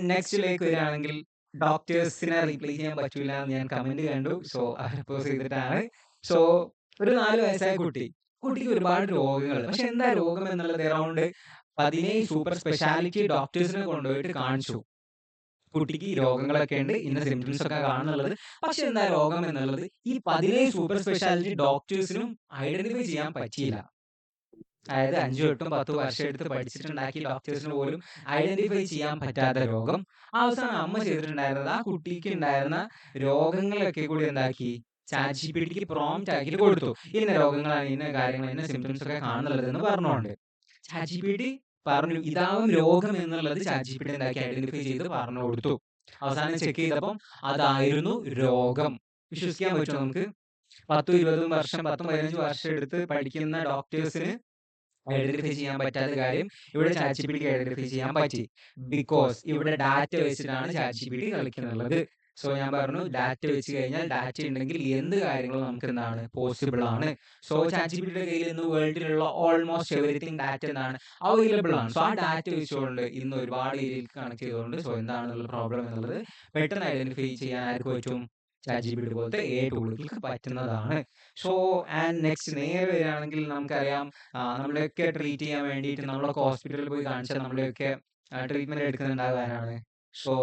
Speaker 1: നെക്സ്റ്റിലേക്ക് വരികയാണെങ്കിൽ ഡോക്ടേഴ്സിനെ റീപ്ലേസ് ചെയ്യാൻ പറ്റൂല എന്ന് ഞാൻ കമന്റ് കണ്ടു. സോ അപ്പോസ് ചെയ്തിട്ടാണ്. സോ ഒരു 4 വയസ്സായ കുട്ടിക്ക് ഒരുപാട് രോഗങ്ങൾ, പക്ഷെ എന്താ രോഗം എന്നുള്ളത് അറൗണ്ട് 17 സൂപ്പർ സ്പെഷ്യാലിറ്റി ഡോക്ടേഴ്സിനെ കൊണ്ടുപോയിട്ട് കാണിച്ചു. കുട്ടിക്ക് ഈ രോഗങ്ങളൊക്കെ ഉണ്ട്, ഇന്ന സിംറ്റംസ് ഒക്കെ കാണുന്നുള്ളത്. പക്ഷെ എന്താ രോഗം എന്നുള്ളത് ഈ 17 സൂപ്പർ സ്പെഷ്യാലിറ്റി ഡോക്ടേഴ്സിനും ഐഡന്റിഫൈ ചെയ്യാൻ പറ്റിയില്ല. അതായത് 5, 8, 10 വർഷം എടുത്ത് പഠിച്ചിട്ടുണ്ടാക്കിയ ഡോക്ടേഴ്സിന് പോലും ഐഡന്റിഫൈ ചെയ്യാൻ പറ്റാത്ത രോഗം. അവസാനം അമ്മ ചെയ്തിട്ടുണ്ടായിരുന്നത് ആ കുട്ടിക്ക് ഉണ്ടായിരുന്ന രോഗങ്ങളൊക്കെ കൂടി എന്താക്കി? ChatGPTക്ക് പ്രോംപ്റ്റ് ആക്കിയിട്ട് കൊടുത്തു. ഇന്ന രോഗങ്ങളാണ്, ഇന്ന കാര്യങ്ങൾ, ഇന്ന സിംറ്റംസ് ഒക്കെ കാണുന്നുള്ളത് എന്ന് പറഞ്ഞുകൊണ്ട്. ChatGPT പറഞ്ഞു ഇതാവും രോഗം എന്നുള്ളത് ChatGPT എന്താക്കി ഐഡന്റിഫൈ ചെയ്ത് പറഞ്ഞു കൊടുത്തു. അവസാനം ചെക്ക് ചെയ്തപ്പം അതായിരുന്നു രോഗം. വിശ്വസിക്കാൻ പറ്റുമോ നമുക്ക്? 10, 20 വർഷം, 10, 15 വർഷം എടുത്ത് പഠിക്കുന്ന ഡോക്ടേഴ്സിന് ഐഡന്റിഫൈ ചെയ്യാൻ പറ്റാത്ത കാര്യം ഇവിടെ ChatGPTക്ക് ഐഡന്റിഫൈ ചെയ്യാൻ പറ്റി. ബിക്കോസ് ഇവിടെ ഡാറ്റ വെച്ചിട്ടാണ് ChatGPT കളിക്കുന്നുള്ളത്. സോ ഞാൻ പറഞ്ഞു ഡാറ്റ വെച്ച് കഴിഞ്ഞാൽ ഡാറ്റ ഉണ്ടെങ്കിൽ എന്ത് കാര്യങ്ങളും നമുക്ക് എന്താണ് പോസിബിൾ ആണ്. സോ ChatGPTയുടെ കയ്യിൽ ഇന്ന് വേൾഡിലുള്ള ഓൾമോസ്റ്റ് എവരിത്തിങ് ഡാറ്റ എന്താണ് അവൈലബിൾ ആണ്. സോ ആ ഡാറ്റ വെച്ചുകൊണ്ട് ഇന്ന് ഒരുപാട് ഏരിയയിൽ കണക്ട് ചെയ്തുകൊണ്ട് സോ എന്താണെന്നുള്ള പ്രോബ്ലം എന്നുള്ളത് പെട്ടെന്ന് ഐഡന്റിഫൈ ചെയ്യാൻ ആർക്ക് പറ്റും? ChatGPT പോലത്തെ എഐ ടൂളുകൾക്ക് പറ്റുന്നതാണ്. സോ നെക്സ്റ്റ് നേരെ വരികയാണെങ്കിൽ നമുക്കറിയാം നമ്മളെയൊക്കെ ട്രീറ്റ് ചെയ്യാൻ വേണ്ടിയിട്ട് നമ്മളൊക്കെ ഹോസ്പിറ്റലിൽ പോയി കാണിച്ചാൽ നമ്മളെയൊക്കെ ട്രീറ്റ്മെന്റ് എടുക്കുന്നുണ്ടാകാനാണ്. സോ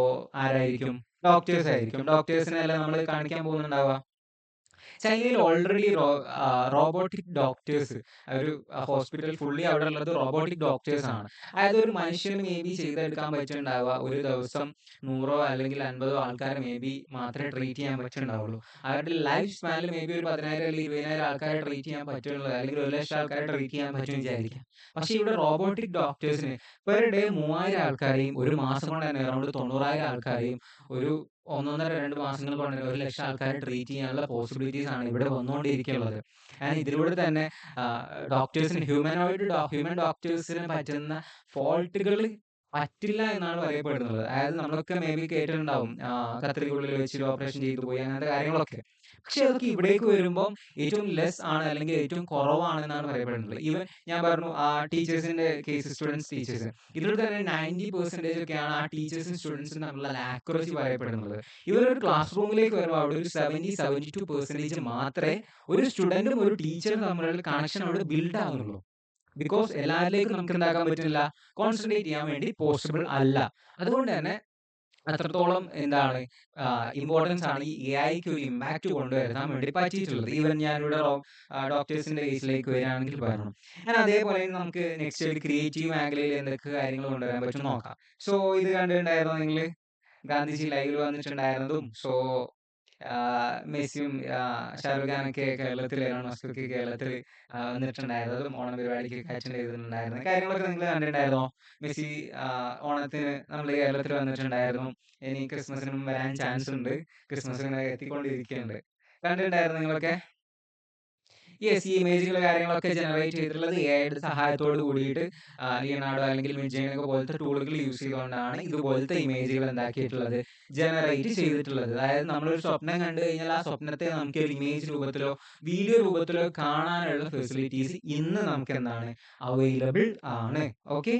Speaker 1: ആരായിരിക്കും? ഡോക്ടേഴ്സ് ആയിരിക്കും. ഡോക്ടേഴ്സിനെ അല്ല നമ്മൾ കാണിക്കാൻ പോകുന്നുണ്ടാവുക. ചൈനയിൽ ഓൾറെഡി റോബോട്ടിക് ഡോക്ടേഴ്സ്, ഒരു ഹോസ്പിറ്റൽ ഫുള്ളി അവിടെ ഉള്ളത് റോബോട്ടിക് ഡോക്ടേഴ്സ് ആണ്. അതായത് ഒരു മനുഷ്യന് മേ ബി ചെയ്തെടുക്കാൻ പറ്റുന്നുണ്ടാവുക ഒരു ദിവസം 100 അല്ലെങ്കിൽ 50 ആൾക്കാരെ മേ ബി മാത്രമേ ട്രീറ്റ് ചെയ്യാൻ പറ്റുന്നുണ്ടാവുള്ളൂ. അവരുടെ ലൈഫ് സ്പാനിൽ മേ ബി ഒരു 10,000 അല്ലെങ്കിൽ 20,000 ആൾക്കാരെ ട്രീറ്റ് ചെയ്യാൻ പറ്റുള്ളൂ, അല്ലെങ്കിൽ 1,00,000 ആൾക്കാരെ ട്രീറ്റ് ചെയ്യാൻ പറ്റും വിചാരിക്കാം. പക്ഷെ ഇവിടെ റോബോട്ടിക് ഡോക്ടേഴ്സിന് പെർ ഡേ 3000 ആൾക്കാരെയും ഒരു മാസം കൊണ്ട് തന്നെ അറൗണ്ട് 90,000 ആൾക്കാരെയും ഒരു 1.5-2 മാസങ്ങൾ കൊണ്ട് തന്നെ 1,00,000 ആൾക്കാരെ ട്രീറ്റ് ചെയ്യാനുള്ള പോസിബിലിറ്റീസ് ആണ് ഇവിടെ വന്നുകൊണ്ടിരിക്കുന്നത്. ആൻഡ് ഇതിലൂടെ തന്നെ ഡോക്ടേഴ്സിന് ഹ്യൂമൻ ഡോക്ടേഴ്സിന് പറ്റുന്ന ഫോൾട്ടുകൾ പറ്റില്ല എന്നാണ് പറയപ്പെടുന്നത്. അതായത് നമ്മളൊക്കെ മേ ബി കേട്ടിട്ടുണ്ടാവും കത്രികയുള്ളിൽ വെച്ച് ഓപ്പറേഷൻ ചെയ്തു പോയി അങ്ങനത്തെ കാര്യങ്ങളൊക്കെ. പക്ഷെ അതൊക്കെ ഇവിടേക്ക് വരുമ്പോൾ ഏറ്റവും ലെസ് ആണ്, അല്ലെങ്കിൽ ഏറ്റവും കുറവാണെന്നാണ് പറയപ്പെടുന്നത്. ഈവൻ ഞാൻ പറഞ്ഞു ആ ടീച്ചേഴ്സിന്റെ കേസ്, ടീച്ചേഴ്സ് ഇതിൽ തന്നെ 90% ഒക്കെയാണ് ആ ടീച്ചേഴ്സും സ്റ്റുഡൻസും തമ്മിലുള്ള ആക്യുറസി പറയപ്പെടുന്നത്. ഇവരൊരു ക്ലാസ് റൂമിലേക്ക് വരുമ്പോൾ അവിടെ ഒരു 72% മാത്രമേ ഒരു സ്റ്റുഡന്റും ഒരു ടീച്ചറും തമ്മിലുള്ള കണക്ഷൻ അവിടെ ബിൽഡ് ആകുന്നുള്ളൂ. ബിക്കോസ് എല്ലാവരിലേക്കും നമുക്ക് എന്താക്കാൻ പറ്റില്ല, കോൺസെൻട്രേറ്റ് ചെയ്യാൻ വേണ്ടി പോസിബിൾ അല്ല. അതുകൊണ്ട് തന്നെ അത്രത്തോളം എന്താണ് ഇമ്പോർട്ടൻസ് ആണ് ഈ എഐക്ക് ഒരു ഇമ്പാക്ട് കൊണ്ടുവരുത്താൻ വേണ്ടി പറ്റിയിട്ടുള്ളത്. ഈവൻ ഞാനിവിടെ ഡോക്ടേഴ്സിന്റെ കേസിലേക്ക് വരികയാണെങ്കിൽ പറഞ്ഞു. ഞാൻ അതേപോലെ നമുക്ക് നെക്സ്റ്റ് ഒരു ക്രിയേറ്റീവ് മേഖലയിൽ എന്തൊക്കെ കാര്യങ്ങൾ കൊണ്ടുവരാൻ പറ്റും നോക്കാം. സോ ഇത് കണ്ടിട്ടുണ്ടായിരുന്നു നിങ്ങൾ, ഗാന്ധിജി ലൈവിൽ വന്നിട്ടുണ്ടായിരുന്നതും. സോ മെസ്സിയും ഷാരൂഖ് ഖാനൊക്കെ കേരളത്തിൽ, എലോൺ മസ്കൊക്കെ കേരളത്തിൽ വന്നിട്ടുണ്ടായിരുന്നതും ഓണം പരിപാടിക്ക് അറ്റൻഡ് ചെയ്തിട്ടുണ്ടായിരുന്ന കാര്യങ്ങളൊക്കെ നിങ്ങൾ കണ്ടിട്ടുണ്ടായിരുന്നോ? മെസ്സി ഓണത്തിന് നമ്മൾ കേരളത്തിൽ വന്നിട്ടുണ്ടായിരുന്നു. ഇനി ക്രിസ്മസിനും വരാൻ ചാൻസ് ഉണ്ട്, ക്രിസ്മസിന് എത്തിക്കൊണ്ടിരിക്കുന്നുണ്ട്. കണ്ടിട്ടുണ്ടായിരുന്നു നിങ്ങളൊക്കെ? യെസ്, ഈ ഇമേജുകൾ കാര്യങ്ങളൊക്കെ ജനറേറ്റ് ചെയ്തിട്ടുള്ളത് എഐയുടെ സഹായത്തോട് കൂടിയിട്ട് ലിയനാർഡോ അല്ലെങ്കിൽ മിഡ്ജേർണി പോലത്തെ ടൂളുകൾ യൂസ് ചെയ്തുകൊണ്ടാണ് ഇതുപോലത്തെ ഇമേജുകൾ എന്താക്കിയിട്ടുള്ളത്, ജനറേറ്റ് ചെയ്തിട്ടുള്ളത്. അതായത് നമ്മളൊരു സ്വപ്നം കണ്ടു കഴിഞ്ഞാൽ ആ സ്വപ്നത്തെ നമുക്ക് ഒരു ഇമേജ് രൂപത്തിലോ വീഡിയോ രൂപത്തിലോ കാണാനുള്ള ഫെസിലിറ്റീസ് ഇന്ന് നമുക്ക് എന്താണ് അവൈലബിൾ ആണ്. ഓക്കെ,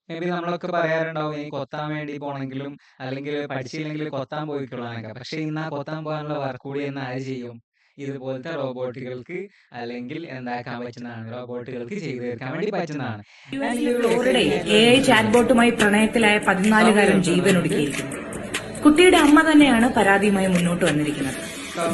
Speaker 1: മേ ബി നമ്മളൊക്കെ പറയാറുണ്ടാവും ഈ കൊത്താൻ വേണ്ടി പോണെങ്കിലും അല്ലെങ്കിൽ പഠിച്ചില്ലെങ്കിൽ കൊത്താൻ പോയിക്കൊള്ളാനൊക്കെ. പക്ഷെ ഇന്ന് ആ കൊത്താൻ പോകാനുള്ള വർക്ക് കൂടി എന്ന് ആര് ചെയ്യും? ഇതുപോലത്തെ റോബോട്ടുകൾക്ക് അല്ലെങ്കിൽ എന്താക്കാൻ പറ്റുന്നതാണ്, റോബോട്ടുകൾക്ക് ചെയ്തു തീർക്കാൻ വേണ്ടി പറ്റുന്നതാണ്.
Speaker 4: യുഎസിലെ ഫ്ലോറിഡയിൽ എഐ ചാറ്റ്ബോട്ടുമായി പ്രണയത്തിലായ 14-കാരൻ ജീവനൊടുക്കിയിരിക്കുന്നു. കുട്ടിയുടെ അമ്മ തന്നെയാണ് പരാതിയുമായി മുന്നോട്ട് വന്നിരിക്കുന്നത്.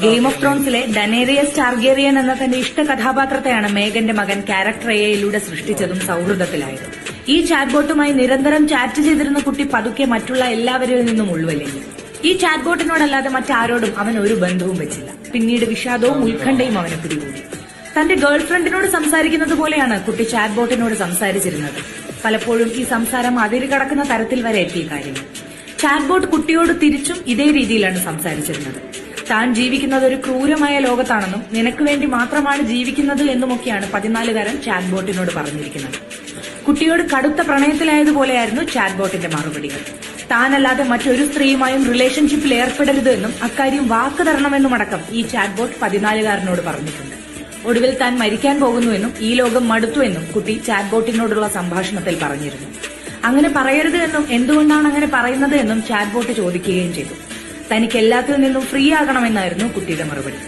Speaker 4: ഗെയിം ഓഫ് ത്രോൺസിലെ ഡനേറിയസ് ടാർഗേറിയൻ എന്ന തന്റെ ഇഷ്ട കഥാപാത്രത്തെയാണ് മേഗന്റെ മകൻ ക്യാരക്ടർ എഐയിലൂടെ സൃഷ്ടിച്ചതും സൌഹൃദത്തിലായതും. ഈ ചാറ്റ്ബോട്ടുമായി നിരന്തരം ചാറ്റ് ചെയ്തിരുന്ന കുട്ടി പതുക്കെ മറ്റുള്ള എല്ലാവരിൽ നിന്നും ഉൾവലിഞ്ഞു. ഈ ചാറ്റ്ബോട്ടിനോടല്ലാതെ മറ്റാരോടും അവൻ ഒരു ബന്ധവും വെച്ചില്ല. പിന്നീട് വിഷാദവും ഉത്കണ്ഠയും അവനെ പിടികൂടി. തന്റെ ഗേൾഫ്രണ്ടിനോട് സംസാരിക്കുന്നത് പോലെയാണ് കുട്ടി ചാറ്റ്ബോട്ടിനോട് സംസാരിച്ചിരുന്നത്. പലപ്പോഴും ഈ സംസാരം അതിര് കടക്കുന്ന തരത്തിൽ വരെ എത്തിയ കാര്യങ്ങൾ. ചാറ്റ്ബോട്ട് കുട്ടിയോട് തിരിച്ചും ഇതേ രീതിയിലാണ് സംസാരിച്ചിരുന്നത്. താൻ ജീവിക്കുന്നത് ഒരു ക്രൂരമായ ലോകത്താണെന്നും നിനക്ക് വേണ്ടി മാത്രമാണ് ജീവിക്കുന്നത് എന്നുമൊക്കെയാണ് 14-കാരൻ ചാറ്റ്ബോട്ടിനോട് പറഞ്ഞിരിക്കുന്നത്. കുട്ടിയോട് കടുത്ത പ്രണയത്തിലായതുപോലെയായിരുന്നു ചാറ്റ്ബോട്ടിന്റെ മറുപടികൾ. താനല്ലാതെ മറ്റൊരു സ്ത്രീയുമായും റിലേഷൻഷിപ്പിൽ ഏർപ്പെടരുത് എന്നും അക്കാര്യം വാക്ക് തരണമെന്നുമടക്കം ഈ ചാറ്റ്ബോട്ട് 14-കാരനോട് പറഞ്ഞിട്ടുണ്ട്. ഒടുവിൽ താൻ മരിക്കാൻ പോകുന്നുവെന്നും ഈ ലോകം മടുത്തുവെന്നും കുട്ടി ചാറ്റ്ബോട്ടിനോടുള്ള സംഭാഷണത്തിൽ പറഞ്ഞിരുന്നു. അങ്ങനെ പറയരുത് എന്നും എന്തുകൊണ്ടാണ് അങ്ങനെ പറയുന്നത് എന്നും ചാറ്റ്ബോട്ട് ചോദിക്കുകയും ചെയ്തു. തനിക്ക് എല്ലാത്തിൽ നിന്നും ഫ്രീ ആകണമെന്നായിരുന്നു കുട്ടിയുടെ മറുപടി.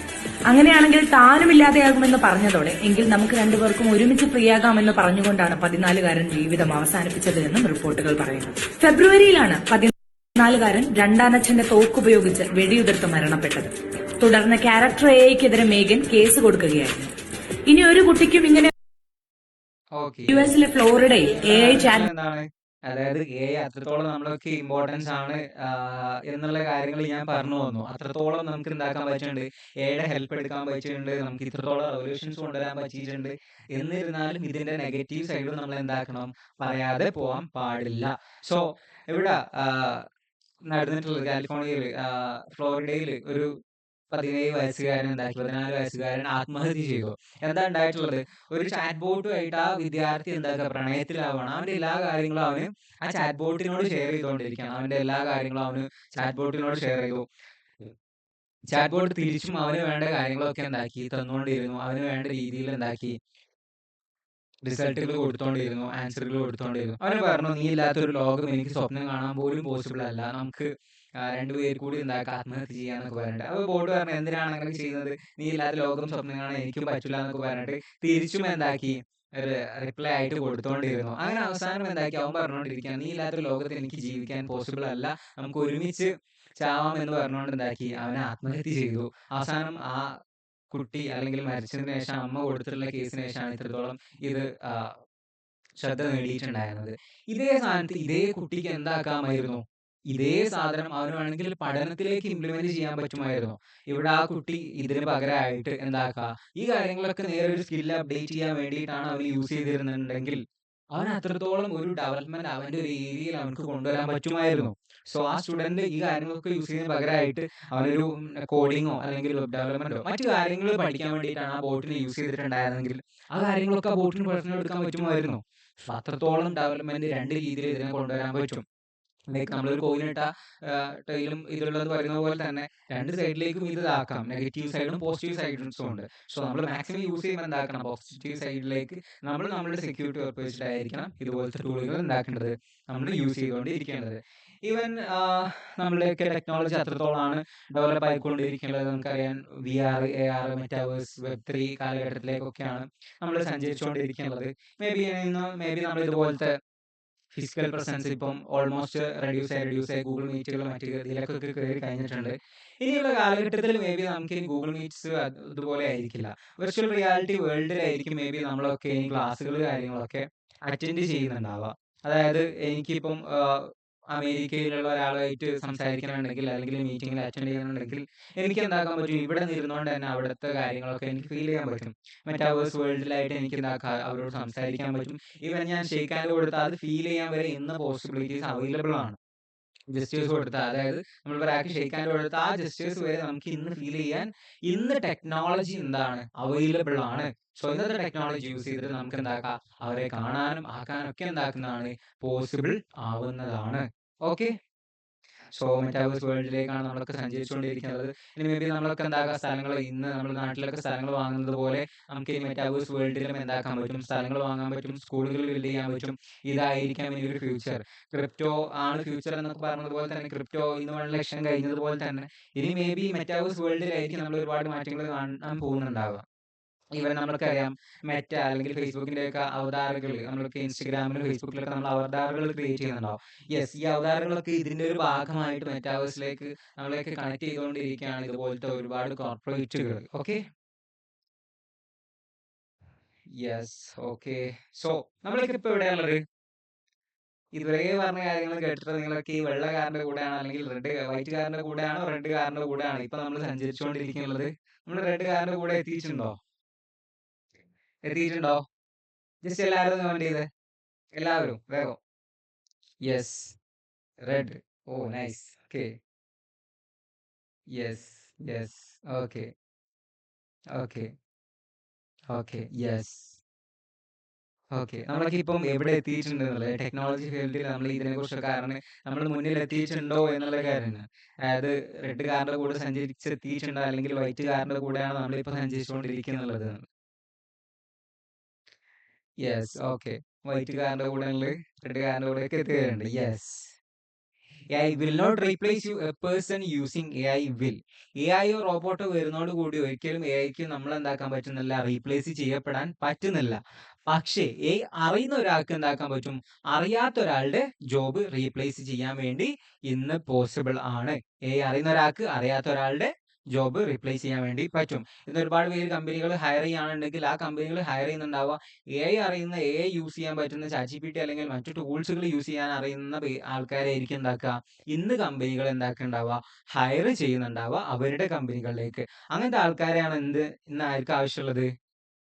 Speaker 4: അങ്ങനെയാണെങ്കിൽ താനും ഇല്ലാതെയാകുമെന്ന് പറഞ്ഞതോടെ എങ്കിൽ നമുക്ക് രണ്ടുപേർക്കും ഒരുമിച്ച് ഫ്രീ ആകാമെന്ന് പറഞ്ഞുകൊണ്ടാണ് 14-കാരൻ ജീവിതം അവസാനിപ്പിച്ചത് എന്നും റിപ്പോർട്ടുകൾ പറയുന്നു. ഫെബ്രുവരിയിലാണ് 14-കാരൻ രണ്ടാനച്ഛന്റെ തോക്കുപയോഗിച്ച് വെടിയുതിർത്ത് മരണപ്പെട്ടത്. തുടർന്ന് ക്യാരക്ടർ എഐക്കെതിരെ മേഗൻ കേസ് കൊടുക്കുകയായിരുന്നു. ഇനി ഒരു കുട്ടിക്കും ഇങ്ങനെ യുഎസിലെ ഫ്ലോറിഡയിൽ എഐ ചാറ്റ്
Speaker 1: എന്താണ്, അതായത് എ അത്രത്തോളം നമ്മളൊക്കെ ഇമ്പോർട്ടൻസ് ആണ് എന്നുള്ള കാര്യങ്ങൾ ഞാൻ പറഞ്ഞു വന്നു. അത്രത്തോളം നമുക്ക് എന്താക്കാൻ പറ്റുന്നുണ്ട്, എയുടെ ഹെൽപ്പ് എടുക്കാൻ പറ്റുന്നുണ്ട്, നമുക്ക് ഇത്രത്തോളം റെവല്യൂഷൻസ് കൊണ്ടുവരാൻ പറ്റിയിട്ടുണ്ട്. എന്നിരുന്നാലും ഇതിന്റെ നെഗറ്റീവ് സൈഡ് നമ്മൾ എന്താക്കണം, പറയാതെ പോവാൻ പാടില്ല. സോ ഇവിടെ നടന്നിട്ടുള്ളത് കാലിഫോർണിയയിൽ ഫ്ലോറിഡയിൽ ഒരു 17 വയസ്സുകാരൻ 14 വയസ്സുകാരൻ ആത്മഹത്യ ചെയ്തു. എന്താ ഉണ്ടായിട്ടുള്ളത്? ഒരു ചാറ്റ് ബോട്ടുമായിട്ട് ആ വിദ്യാർത്ഥി പ്രണയത്തിലാവാണ്. അവന്റെ എല്ലാ കാര്യങ്ങളും അവന് ആ ചാറ്റ് ബോട്ടിനോട് ഷെയർ ചെയ്തുകൊണ്ടിരിക്കുകയാണ്. അവന്റെ എല്ലാ കാര്യങ്ങളും അവന് ചാറ്റ് ബോട്ടിനോട് ഷെയർ ചെയ്തു. ചാറ്റ് ബോട്ട് തിരിച്ചും അവന് വേണ്ട കാര്യങ്ങളൊക്കെ തന്നുകൊണ്ടിരുന്നു. അവന് വേണ്ട രീതിയിൽ റിസൾട്ടുകൾ കൊടുത്തോണ്ടിരുന്നു, ആൻസറുകൾ കൊടുത്തോണ്ടിരുന്നു. അവന് പറഞ്ഞു, നീ ഇല്ലാത്തൊരു ലോകം എനിക്ക് സ്വപ്നം കാണാൻ പോലും പോസിബിൾ അല്ല. നമുക്ക് രണ്ടുപേർ കൂടി ആത്മഹത്യ ചെയ്യാന്നൊക്കെ പറഞ്ഞിട്ട്. അപ്പൊ ബോട്ട് പറഞ്ഞു, എന്തിനാണ് അങ്ങനെ ചെയ്യുന്നത്? നീ ഇല്ലാത്ത ലോകം സ്വപ്നം കാണാൻ എനിക്കും പറ്റില്ല എന്നൊക്കെ പറഞ്ഞിട്ട് തിരിച്ചും ഒരു റിപ്ലൈ ആയിട്ട് കൊടുത്തോണ്ടിരുന്നു. അങ്ങനെ അവസാനം അവൻ പറഞ്ഞുകൊണ്ടിരിക്കുകയാണ്, നീ ഇല്ലാത്തൊരു ലോകത്ത് എനിക്ക് ജീവിക്കാൻ പോസിബിൾ അല്ല, നമുക്ക് ഒരുമിച്ച് ചാവാം എന്ന് പറഞ്ഞുകൊണ്ട് അവനെ ആത്മഹത്യ ചെയ്തു. അവസാനം ആ കുട്ടി അല്ലെങ്കിൽ മരിച്ചതിന് ശേഷം അമ്മ കൊടുത്തിട്ടുള്ള കേസിന് ശേഷമാണ് ഇത്രത്തോളം ഇത് ശ്രദ്ധ നേടിയിട്ടുണ്ടായിരുന്നത്. ഇതേ സ്ഥാനത്ത് ഇതേ കുട്ടിക്ക് എന്താക്കാമായിരുന്നു? ഇതേ സാധനം അവന് വേണമെങ്കിൽ പഠനത്തിലേക്ക് ഇംപ്ലിമെന്റ് ചെയ്യാൻ പറ്റുമായിരുന്നു. ഇവിടെ ആ കുട്ടി ഇതിന് പകരമായിട്ട് ഈ കാര്യങ്ങളൊക്കെ നേരെ ഒരു സ്കിൽ അപ്ഡേറ്റ് ചെയ്യാൻ വേണ്ടിയിട്ടാണ് അവൻ യൂസ് ചെയ്തിരുന്നുണ്ടെങ്കിൽ അവൻ അത്രത്തോളം ഒരു ഡെവലപ്മെന്റ് അവന്റെ ഒരു ഏരിയയിൽ അവർക്ക് കൊണ്ടുവരാൻ പറ്റുമായിരുന്നു. സോ ആ സ്റ്റുഡന്റ് ഈ കാര്യങ്ങളൊക്കെ യൂസ് ചെയ്യുന്നതിന് പകരമായിട്ട് അവനൊരു കോഡിങ്ങോ അല്ലെങ്കിൽ വെബ് ഡെവലപ്മെന്റോ മറ്റു കാര്യങ്ങൾ പഠിക്കാൻ വേണ്ടിയിട്ടാണ് ആ ബോട്ടിനെ യൂസ് ചെയ്തിട്ടുണ്ടായിരുന്നെങ്കിൽ ആ കാര്യങ്ങളൊക്കെ ആ ബോട്ടിന് പഠിച്ചെടുക്കാൻ പറ്റുമായിരുന്നു. അത്രത്തോളം ഡെവലപ്മെന്റ് രണ്ട് രീതിയിൽ ഇതിനെ കൊണ്ടുവരാൻ പറ്റും. ലൈക്ക് നമ്മളൊരു കോയിനിട്ട ടൈലും ഇതിലുള്ളത് പറയുന്ന പോലെ തന്നെ രണ്ട് സൈഡിലേക്കും ഇത് ഇതാക്കാം. നെഗറ്റീവ് സൈഡും പോസിറ്റീവ് സൈഡ്സും ഉണ്ട്. സോ നമ്മൾ മാക്സിമം യൂസ് ചെയ്യുമ്പോൾ എന്താക്കണം? പോസിറ്റീവ് സൈഡിലേക്ക് നമ്മളുടെ സെക്യൂരിറ്റി ഉറപ്പുവെച്ചിട്ടായിരിക്കണം ഇതുപോലത്തെ ടൂളുകൾ ഉണ്ടാക്കേണ്ടത്, നമ്മൾ യൂസ് ചെയ്തുകൊണ്ടിരിക്കേണ്ടത്. ഈവൻ നമ്മളുടെയൊക്കെ ടെക്നോളജി അത്രത്തോളമാണ് ഡെവലപ്പ് ആയിക്കൊണ്ടിരിക്കുന്നത്. നമുക്കറിയാം VR, AR, മെറ്റാവേഴ്സ്, Web3 കാലഘട്ടത്തിലേക്കൊക്കെയാണ് നമ്മൾ സഞ്ചരിച്ചുകൊണ്ടിരിക്കുന്നത്. മേ ബി നമ്മൾ ഇതുപോലത്തെ ഫിസിക്കൽ പ്രസൻസ് ഇപ്പം ഓൾമോസ്റ്റ് റെഡ്യൂസ് ആയി ഗൂഗിൾ മീറ്റുകൾ മറ്റു ഇതിലൊക്കെ കയറി കഴിഞ്ഞിട്ടുണ്ട്. ഇനിയുള്ള കാലഘട്ടത്തിൽ മേ ബി നമുക്ക് ഗൂഗിൾ മീറ്റ്സ് അതുപോലെ ആയിരിക്കില്ല. വെർച്വൽ റിയാലിറ്റി വേൾഡിലായിരിക്കും മേ ബി നമ്മളൊക്കെ ഇനി ക്ലാസ്സുകൾ കാര്യങ്ങളൊക്കെ അറ്റൻഡ് ചെയ്യുന്നുണ്ടാവുക. അതായത് എനിക്കിപ്പം അമേരിക്കയിലുള്ള ഒരാളുമായിട്ട് സംസാരിക്കണമെന്നുണ്ടെങ്കിൽ അല്ലെങ്കിൽ മീറ്റിംഗിൽ അറ്റൻഡ് ചെയ്യണമെന്നുണ്ടെങ്കിൽ എനിക്ക് എന്താക്കാൻ പറ്റും? ഇവിടെ നിന്നിരുന്നുകൊണ്ട് തന്നെ അവിടുത്തെ കാര്യങ്ങളൊക്കെ എനിക്ക് ഫീൽ ചെയ്യാൻ പറ്റും. മെറ്റാവേഴ്സ് വേൾഡിലായിട്ട് എനിക്ക് അവരോട് സംസാരിക്കാൻ പറ്റും. ഈവൻ ഞാൻ ഷെയ്ക്ക് ഹാൻഡ് കൊടുത്താൽ അത് ഫീൽ ചെയ്യാൻ വരെ ഇന്ന് പോസിബിലിറ്റീസ് അവൈലബിൾ ആണ്. ജസ്റ്റേഴ്സ് കൊടുത്താൽ, അതായത് നമ്മൾ ഒരാൾക്ക് ഷെയ്ക്ക് ഹാൻഡ് കൊടുത്താൽ ആ ജസ്റ്റേഴ്സ് വരെ നമുക്ക് ഇന്ന് ഫീൽ ചെയ്യാൻ ഇന്ന് ടെക്നോളജി അവൈലബിൾ ആണ്. സോ ഇന്നത്തെ ടെക്നോളജി യൂസ് ചെയ്തിട്ട് നമുക്ക് അവരെ കാണാനും ആക്കാനും ഒക്കെ പോസിബിൾ ആവുന്നതാണ്. ഓക്കെ, സോ മെറ്റാവേഴ്സ് വേൾഡിലേക്കാണ് നമ്മളൊക്കെ സഞ്ചരിച്ചുകൊണ്ടിരിക്കുന്നത്. ഇനി മേ ബി നമ്മളൊക്കെ സ്ഥലങ്ങൾ ഇന്ന് നമ്മുടെ നാട്ടിലൊക്കെ സ്ഥലങ്ങൾ വാങ്ങുന്നത് പോലെ നമുക്ക് ഈ മെറ്റാവേഴ്സ് വേൾഡിലും പറ്റും, സ്ഥലങ്ങൾ വാങ്ങാൻ പറ്റും, സ്കൂളുകൾ ബിൽഡ് ചെയ്യാൻ പറ്റും. ഇതായിരിക്കാം ഇനി ഒരു ഫ്യൂച്ചർ. ക്രിപ്റ്റോ ആണ് ഫ്യൂച്ചർ എന്നൊക്കെ പറഞ്ഞതുപോലെ തന്നെ ക്രിപ്റ്റോ ഇന്ന് 1 ലക്ഷം കഴിഞ്ഞതുപോലെ തന്നെ ഇനി മേ ബി മെറ്റാവേഴ്സ് വേൾഡിലായിരിക്കും നമ്മൾ ഒരുപാട് മാറ്റങ്ങൾ കാണാൻ പോകുന്നുണ്ടാവുക. ഈവൻ നമ്മൾക്കറിയാം മെറ്റ അല്ലെങ്കിൽ ഫേസ്ബുക്കിന്റെ ഒക്കെ അവതാരകൾ, നമ്മളൊക്കെ ഇൻസ്റ്റഗ്രാമിലും ഫേസ്ബുക്കിലൊക്കെ നമ്മൾ അവതാരകൾ ക്രിയേറ്റ് ചെയ്യുന്നുണ്ടാവും. യെസ്, ഈ അവതാരങ്ങളൊക്കെ ഇതിന്റെ ഒരു ഭാഗമായിട്ട് മെറ്റാവേഴ്സിലേക്ക് നമ്മളെയൊക്കെ കണക്ട് ചെയ്തുകൊണ്ടിരിക്കുകയാണ് ഇതുപോലത്തെ ഒരുപാട് കോർപ്പറേറ്റുകൾ. Okay, yes, okay. സോ നമ്മളൊക്കെ ഇപ്പൊ എവിടെയുള്ളത്? ഇതുവരെ പറഞ്ഞ കാര്യങ്ങൾ കേട്ടിട്ട് നിങ്ങളൊക്കെ ഈ വെള്ള കാറിന്റെ കൂടെയാണോ അല്ലെങ്കിൽ വൈറ്റ് കാറിന്റെ കൂടെയാണോ റെഡ് കാറിന്റെ കൂടെയാണോ ഇപ്പൊ നമ്മൾ സഞ്ചരിച്ചുകൊണ്ടിരിക്കുന്നത്? നമ്മൾ റെഡ് കാറിന്റെ കൂടെ എത്തിയിട്ടുണ്ടോ? ജസ്റ്റ് എല്ലാവരും കമന്റ് ചെയ്ത്, എല്ലാവരും വേഗം. Yes, red. Oh nice. Okay, yes, yes, okay, okay, okay, yes, okay. നമ്മളൊക്കെ ഇപ്പം എവിടെ എത്തിയിട്ടുണ്ട് എന്നുള്ളത് ടെക്നോളജി ഫീൽഡിൽ നമ്മൾ ഇതിനെ കുറിച്ചൊക്കെ നമ്മൾ മുന്നിൽ എത്തിയിട്ടുണ്ടോ എന്നുള്ള കാര്യമാണ്. അതായത് റെഡ് കാറിന്റെ കൂടെ സഞ്ചരിച്ചെത്തിയിട്ടുണ്ടോ അല്ലെങ്കിൽ വൈറ്റ് കാറിന്റെ കൂടെയാണ് നമ്മളിപ്പോ സഞ്ചരിച്ചുകൊണ്ടിരിക്കുന്നുള്ളത്. Yes, okay. വൈറ്റ് കാറിന്റെ കൂടെ റെഡ് കാറിന്റെ കൂടെ ഒക്കെ എത്തുകയുണ്ട്. Yes. AI will not replace you a person using AI will. AIയോ റോബോട്ടോ വരുന്നതോട് കൂടി ഒരിക്കലും AIക്ക് നമ്മൾ എന്താക്കാൻ പറ്റുന്നില്ല, റീപ്ലേസ് ചെയ്യപ്പെടാൻ പറ്റുന്നില്ല. പക്ഷേ AI അറിയുന്ന ഒരാൾക്ക് എന്താക്കാൻ പറ്റും? അറിയാത്ത ഒരാളുടെ ജോബ് റീപ്ലേസ് ചെയ്യാൻ വേണ്ടി ഇന്ന് പോസിബിൾ ആണ്. AI അറിയുന്ന ഒരാൾക്ക് അറിയാത്ത ഒരാളുടെ ജോബ് റീപ്ലേസ് ചെയ്യാൻ വേണ്ടി പറ്റും. ഇന്ന് ഒരുപാട് പേര് കമ്പനികൾ ഹയർ ചെയ്യുകയാണെന്നുണ്ടെങ്കിൽ ആ കമ്പനികൾ ഹയർ ചെയ്യുന്നുണ്ടാവുക AI യൂസ് ചെയ്യാൻ പറ്റുന്ന ChatGPT അല്ലെങ്കിൽ മറ്റു ടൂൾസുകൾ യൂസ് ചെയ്യാൻ അറിയുന്ന ആൾക്കാരായിരിക്കും ഇന്ന് കമ്പനികൾ ഉണ്ടാവുക, ഹയർ ചെയ്യുന്നുണ്ടാവുക അവരുടെ കമ്പനികളിലേക്ക്. അങ്ങനത്തെ ആൾക്കാരെയാണ് ഇന്ന് ആർക്ക് ആവശ്യമുള്ളത്?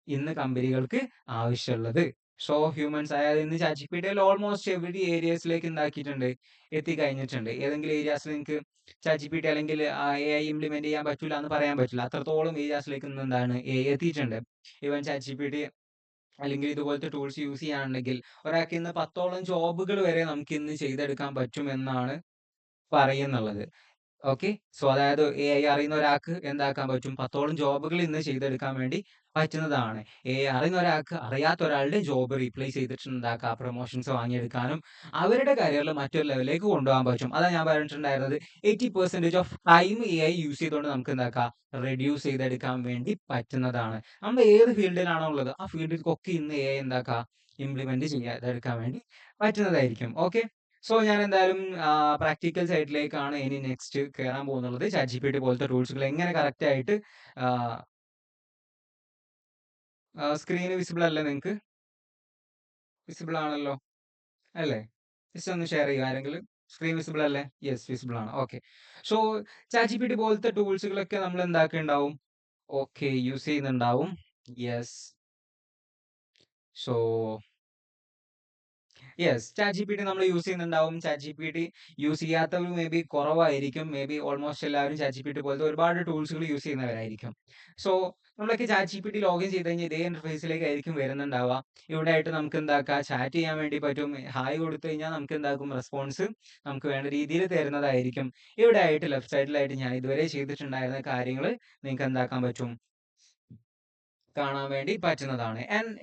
Speaker 1: ഇന്ന് കമ്പനികൾക്ക് ആവശ്യമുള്ളത്. സോ ഹ്യൂമൻസ് അതായത് ഇന്ന് ChatGPT ഓൾമോസ്റ്റ് എവറി ഏരിയസിലേക്ക് എന്താക്കിയിട്ടുണ്ട്, എത്തിക്കഴിഞ്ഞിട്ടുണ്ട്. ഏതെങ്കിലും ഏരിയാസിൽ നിങ്ങൾക്ക് ChatGPT അല്ലെങ്കിൽ AI ഇംപ്ലിമെന്റ് ചെയ്യാൻ പറ്റൂല എന്ന് പറയാൻ പറ്റില്ല. അത്രത്തോളം ഏരിയാസിലേക്ക് ഇന്ന് എന്താണ് AI എത്തിയിട്ടുണ്ട്. ഈവൻ ChatGPT അല്ലെങ്കിൽ ഇതുപോലത്തെ ടൂൾസ് യൂസ് ചെയ്യുകയാണെങ്കിൽ ഒരാൾക്ക് ഇന്ന് 10ഓളം ജോബുകൾ വരെ നമുക്ക് ഇന്ന് ചെയ്തെടുക്കാൻ പറ്റുമെന്നാണ് പറയുന്നുള്ളത്. ഓക്കെ. സോ അതായത് AI അറിയുന്ന ഒരാൾക്ക് എന്താക്കാൻ പറ്റും, 10ഓളം ജോബുകൾ ഇന്ന് ചെയ്തെടുക്കാൻ വേണ്ടി പറ്റുന്നതാണ്. AI അറിയുന്ന ഒരാൾക്ക് അറിയാത്ത ഒരാളുടെ ജോബ് റീപ്ലേസ് ചെയ്തിട്ട് എന്താക്കാം, പ്രൊമോഷൻസ് വാങ്ങിയെടുക്കാനും അവരുടെ കരിയറിൽ മറ്റൊരു ലെവലിലേക്ക് കൊണ്ടുപോകാൻ പറ്റും. അതാ ഞാൻ പറഞ്ഞിട്ടുണ്ടായിരുന്നത് 80% ഓഫ് ടൈം AI യൂസ് ചെയ്തുകൊണ്ട് നമുക്ക് എന്താക്കാം, റെഡ്യൂസ് ചെയ്തെടുക്കാൻ വേണ്ടി പറ്റുന്നതാണ്. നമ്മൾ ഏത് ഫീൽഡിലാണോ ഉള്ളത് ആ ഫീൽഡിലേക്കൊക്കെ ഇന്ന് AI എന്താക്കാം, ഇംപ്ലിമെന്റ് ചെയ്തെടുക്കാൻ വേണ്ടി പറ്റുന്നതായിരിക്കും. ഓക്കെ. സോ ഞാൻ എന്തായാലും പ്രാക്ടിക്കൽ സൈഡിലേക്കാണ് ഇനി നെക്സ്റ്റ് കയറാൻ പോകുന്നുള്ളത്. ChatGPT പോലത്തെ ടൂൾസുകൾ എങ്ങനെ കറക്റ്റ് ആയിട്ട് സ്ക്രീന് വിസിബിൾ അല്ലേ നിങ്ങൾക്ക്? വിസിബിൾ ആണല്ലോ അല്ലേ? ജസ്റ്റ് ഒന്ന് ഷെയർ ചെയ്യുക ആരെങ്കിലും. സ്ക്രീൻ വിസിബിൾ അല്ലേ? യെസ് വിസിബിൾ ആണ്. ഓക്കെ. സോ ChatGPT പോലത്തെ ടൂൾസുകളൊക്കെ നമ്മൾ എന്താക്കുന്നുണ്ടാവും, ഓക്കെ യൂസ് ചെയ്യുന്നുണ്ടാവും. യെസ്. സോ ChatGPT നമ്മൾ യൂസ് ചെയ്യുന്നുണ്ടാവും. ChatGPT യൂസ് ചെയ്യാത്തവർ മേ ബി കുറവായിരിക്കും. മേ ബി ഓൾമോസ്റ്റ് എല്ലാവരും ChatGPT പോലത്തെ ഒരുപാട് ടൂൾസുകൾ യൂസ് ചെയ്യുന്നവരായിരിക്കും. സോ നമ്മളൊക്കെ ChatGPT ലോഗിൻ ചെയ്ത് കഴിഞ്ഞാൽ ഇതേ ഇന്റർഫേസിലേക്കായിരിക്കും വരുന്നുണ്ടാവുക. ഇവിടെ ആയിട്ട് നമുക്ക് എന്താക്കാം, ചാറ്റ് ചെയ്യാൻ വേണ്ടി പറ്റും. ഹായ് കൊടുത്തു കഴിഞ്ഞാൽ നമുക്ക് എന്താക്കും, റെസ്പോൺസ് നമുക്ക് വേണ്ട രീതിയിൽ തരുന്നതായിരിക്കും. ഇവിടെ ആയിട്ട് ലെഫ്റ്റ് സൈഡിലായിട്ട് ഞാൻ ഇതുവരെ ചെയ്തിട്ടുണ്ടായിരുന്ന കാര്യങ്ങൾ നിങ്ങൾക്ക് എന്താക്കാൻ പറ്റും, കാണാൻ വേണ്ടി പറ്റുന്നതാണ്.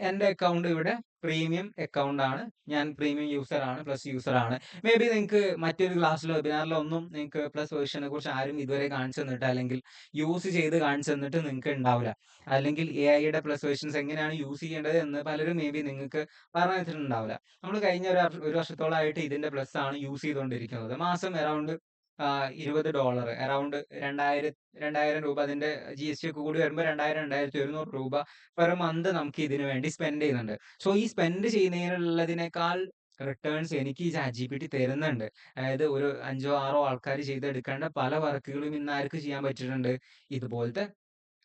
Speaker 1: എൻ്റെ അക്കൗണ്ട് ഇവിടെ പ്രീമിയം അക്കൗണ്ട് ആണ്. ഞാൻ പ്രീമിയം യൂസർ ആണ്, പ്ലസ് യൂസർ ആണ്. മേ ബി നിങ്ങൾക്ക് മറ്റൊരു ക്ലാസ്സിലോ വെബിനാറിലോ ഒന്നും നിങ്ങൾക്ക് പ്ലസ് വേർഷനെ കുറിച്ച് ആരും ഇതുവരെ കാണിച്ചു തന്നിട്ട് അല്ലെങ്കിൽ യൂസ് ചെയ്ത് കാണിച്ചു തന്നിട്ട് നിങ്ങൾക്ക് ഉണ്ടാവില്ല. അല്ലെങ്കിൽ AIയുടെ പ്ലസ് വേർഷൻസ് എങ്ങനെയാണ് യൂസ് ചെയ്യേണ്ടത് എന്ന് പലരും മേ ബി നിങ്ങൾക്ക് പറഞ്ഞു തന്നിട്ടുണ്ടാവില്ല. നമ്മൾ കഴിഞ്ഞ ഒരു വർഷത്തോളമായിട്ട് ഇതിന്റെ പ്ലസ് ആണ് യൂസ് ചെയ്തുകൊണ്ടിരിക്കുന്നത്. മാസം അറൗണ്ട് $20 അറൗണ്ട് 2000 രൂപ, അതിന്റെ GST ഒക്കെ കൂടി വരുമ്പോൾ 2100 രൂപ പെർ മന്ത് നമുക്ക് ഇതിനു വേണ്ടി സ്പെൻഡ് ചെയ്യുന്നുണ്ട്. സോ ഈ സ്പെൻഡ് ചെയ്യുന്നതിനുള്ളതിനേക്കാൾ റിട്ടേൺസ് എനിക്ക് ഈ ChatGPT തരുന്നുണ്ട്. അതായത് ഒരു 5-6 ആൾക്കാർ ചെയ്തെടുക്കേണ്ട പല വർക്കുകളും ഇന്ന് ആർക്ക് ചെയ്യാൻ പറ്റിയിട്ടുണ്ട്, ഇതുപോലത്തെ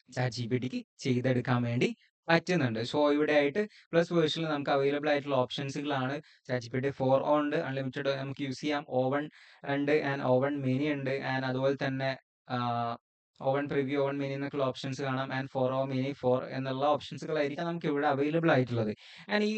Speaker 1: ChatGPTക്ക് ചെയ്തെടുക്കാൻ വേണ്ടി പറ്റുന്നുണ്ട്. സോ ഇവിടെ ആയിട്ട് പ്ലസ് വേർഷനിൽ നമുക്ക് അവൈലബിൾ ആയിട്ടുള്ള ഓപ്ഷൻസുകളാണ്. ChatGPT 4 ഉണ്ട്, അൺലിമിറ്റഡ് നമുക്ക് യൂസ് ചെയ്യാം. O1 ഉണ്ട് ആൻഡ് O1 മിനി ഉണ്ട് ആൻഡ് അതുപോലെ തന്നെ O1 പ്രിവ്യൂ, O1 മിനി എന്നൊക്കെയുള്ള ഓപ്ഷൻസ് കാണാം. ആൻഡ് 4O മിനി 4 എന്നുള്ള ഓപ്ഷൻസുകളായിരിക്കും നമുക്ക് ഇവിടെ അവൈലബിൾ ആയിട്ടുള്ളത്. ആൻഡ് ഈ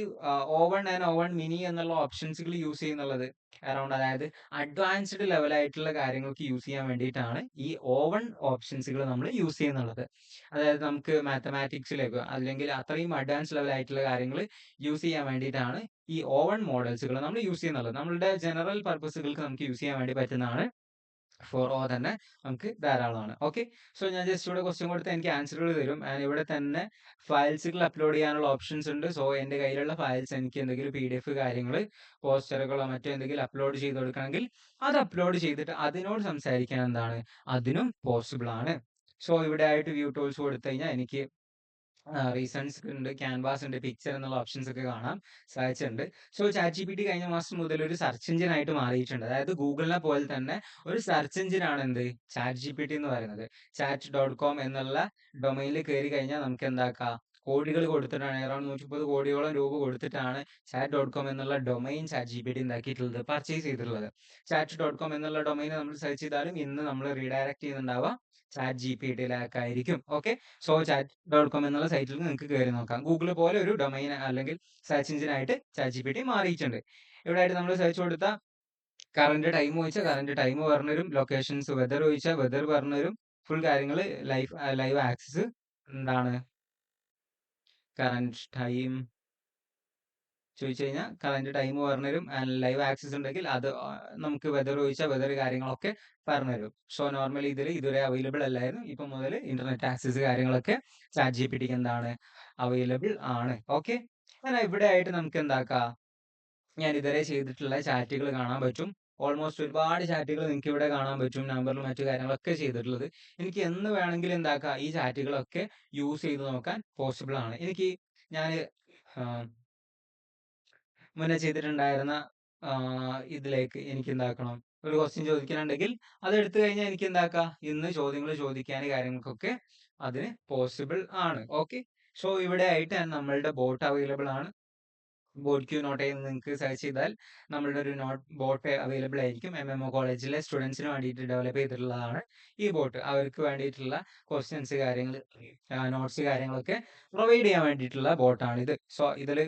Speaker 1: O1 ആൻഡ് O1 മിനി എന്നുള്ള ഓപ്ഷൻസുകൾ യൂസ് ചെയ്യുന്നുള്ളത് അറൗണ്ട് അതായത് അഡ്വാൻസ്ഡ് ലെവലായിട്ടുള്ള കാര്യങ്ങൾക്ക് യൂസ് ചെയ്യാൻ വേണ്ടിയിട്ടാണ് ഈ O1 ഓപ്ഷൻസുകൾ നമ്മൾ യൂസ് ചെയ്യുന്നുള്ളത്. അതായത് നമുക്ക് മാത്തമാറ്റിക്സിലേക്ക് അല്ലെങ്കിൽ അത്രയും അഡ്വാൻസ് ലെവൽ ആയിട്ടുള്ള കാര്യങ്ങൾ യൂസ് ചെയ്യാൻ വേണ്ടിയിട്ടാണ് ഈ O1 മോഡൽസുകൾ നമ്മൾ യൂസ് ചെയ്യുന്നുള്ളത്. നമ്മളുടെ ജനറൽ പർപ്പസുകൾക്ക് നമുക്ക് യൂസ് ചെയ്യാൻ വേണ്ടി പറ്റുന്നതാണ്. 4O തന്നെ നമുക്ക് ധാരാളമാണ്. ഓക്കെ. സോ ഞാൻ ജസ്റ്റ് ഇവിടെ ക്വസ്റ്റ്യൻ കൊടുത്ത് എനിക്ക് ആൻസറുകൾ തരും. ആൻഡ് ഇവിടെ തന്നെ ഫയൽസുകൾ അപ്ലോഡ് ചെയ്യാനുള്ള ഓപ്ഷൻസ് ഉണ്ട്. സോ എൻ്റെ കയ്യിലുള്ള ഫയൽസ് എനിക്ക് എന്തെങ്കിലും PDF കാര്യങ്ങൾ, പോസ്റ്ററുകളോ മറ്റോ എന്തെങ്കിലും അപ്ലോഡ് ചെയ്ത് കൊടുക്കണമെങ്കിൽ അത് അപ്ലോഡ് ചെയ്തിട്ട് അതിനോട് സംസാരിക്കാൻ എന്താണ്, അതിനും പോസിബിൾ ആണ്. സോ ഇവിടെ ആയിട്ട് വ്യൂ ടൂൾസ് കൊടുത്തു കഴിഞ്ഞാൽ എനിക്ക് റീസൺസ് ഉണ്ട്, ക്യാൻവാസ് ഉണ്ട്, പിക്ചർ എന്നുള്ള ഓപ്ഷൻസ് ഒക്കെ കാണാം, സെർച്ച് ഉണ്ട്. സോ ChatGPT കഴിഞ്ഞ മാസം മുതൽ ഒരു സെർച്ച് എഞ്ചിൻ ആയിട്ട് മാറിയിട്ടുണ്ട്. അതായത് ഗൂഗിളിനെ പോലെ തന്നെ ഒരു സെർച്ച് എഞ്ചിൻ ആണ് എന്ത്, ChatGPT എന്ന് പറയുന്നത്. chat.com എന്നുള്ള ഡൊമൈനിൽ കയറി കഴിഞ്ഞാൽ നമുക്ക് എന്താക്കാം, കോടികൾ കൊടുത്തിട്ടാണ്, അറൗണ്ട് 130 കോടിയോളം രൂപ കൊടുത്തിട്ടാണ് chat.com എന്നുള്ള ഡൊമൈൻ ChatGPT എന്താക്കിയിട്ടുള്ളത്, പർച്ചേസ് ചെയ്തിട്ടുള്ളത്. chat.com എന്നുള്ള ഡൊമൈൻ നമ്മൾ സെർച്ച് ചെയ്താലും ഇന്ന് നമ്മൾ റീഡയറക്ട് ചെയ്യുന്നുണ്ടാവുക ChatGPTയിലേക്കായിരിക്കും. ഓക്കെ. സോ chat.com എന്നുള്ള സൈറ്റിൽ നിങ്ങൾക്ക് കയറി നോക്കാം. ഗൂഗിൾ പോലെ ഒരു ഡൊമൈൻ അല്ലെങ്കിൽ സെർച്ച് എഞ്ചിൻ ആയിട്ട് ChatGPT മാറിയിട്ടുണ്ട്. ഇവിടെ ആയിട്ട് നമ്മൾ സെർച്ച് കൊടുത്താൽ കറന്റ് ടൈം ചോദിച്ചാൽ കറന്റ് ടൈം പറഞ്ഞുതരും, ലൊക്കേഷൻസ് വെതർ ചോദിച്ചാൽ വെതർ പറഞ്ഞുതരും, ഫുൾ കാര്യങ്ങൾ ലൈവ് ആക്സസ് എന്താണ്, കറന്റ് ടൈം ചോദിച്ചു കഴിഞ്ഞാൽ കറന്റ് ടൈം പറഞ്ഞുതരും. ആൻഡ് ലൈവ് ആക്സസ് ഉണ്ടെങ്കിൽ അത് നമുക്ക് വെതർ ചോദിച്ചാൽ വെതർ കാര്യങ്ങളൊക്കെ പറഞ്ഞുതരും. സോ നോർമലി ഇതിൽ ഇതുവരെ അവൈലബിൾ അല്ലായിരുന്നു. ഇപ്പം മുതൽ ഇന്റർനെറ്റ് ആക്സസ് കാര്യങ്ങളൊക്കെ ChatGPTക്ക് എന്താണ്, അവൈലബിൾ ആണ്. ഓക്കെ. അങ്ങനെ ഇവിടെ ആയിട്ട് നമുക്ക് എന്താക്കാം, ഞാൻ ഇതുവരെ ചെയ്തിട്ടുള്ള ചാറ്റുകൾ കാണാൻ പറ്റും. ഓൾമോസ്റ്റ് ഒരുപാട് ചാറ്റുകൾ നിങ്ങൾക്ക് ഇവിടെ കാണാൻ പറ്റും. നമ്പറിലും മറ്റു കാര്യങ്ങളൊക്കെ ചെയ്തിട്ടുള്ളത്. എനിക്ക് എന്ന് വേണമെങ്കിലും എന്താക്കാം, ഈ ചാറ്റുകളൊക്കെ യൂസ് ചെയ്ത് നോക്കാൻ പോസിബിൾ ആണ്. എനിക്ക് ഞാൻ മുന്നേ ചെയ്തിട്ടുണ്ടായിരുന്ന ഇതിലേക്ക് എനിക്ക് എന്താക്കണം, ഒരു ക്വസ്റ്റ്യൻ ചോദിക്കാനുണ്ടെങ്കിൽ അത് എടുത്തു കഴിഞ്ഞാൽ എനിക്ക് എന്താക്കാം, ഇന്ന് ചോദ്യങ്ങൾ ചോദിക്കാൻ കാര്യങ്ങൾക്കൊക്കെ അതിന് പോസിബിൾ ആണ്. ഓക്കെ. സോ ഇവിടെ ആയിട്ട് നമ്മളുടെ ബോട്ട് അവൈലബിൾ ആണ്. ബോട്ട് ക്യൂ നോട്ട് എന്ന് നിങ്ങൾക്ക് സെർച്ച് ചെയ്താൽ നമ്മളുടെ ഒരു ബോട്ട് അവൈലബിൾ ആയിരിക്കും. MMO കോളേജിലെ സ്റ്റുഡൻസിന് വേണ്ടിയിട്ട് ഡെവലപ്പ് ചെയ്തിട്ടുള്ളതാണ് ഈ ബോട്ട്. അവർക്ക് വേണ്ടിയിട്ടുള്ള ക്വസ്റ്റ്യൻസ് കാര്യങ്ങൾ നോട്ട്സ് കാര്യങ്ങളൊക്കെ പ്രൊവൈഡ് ചെയ്യാൻ വേണ്ടിയിട്ടുള്ള ബോട്ടാണ് ഇത്. സോ ഇതിൽ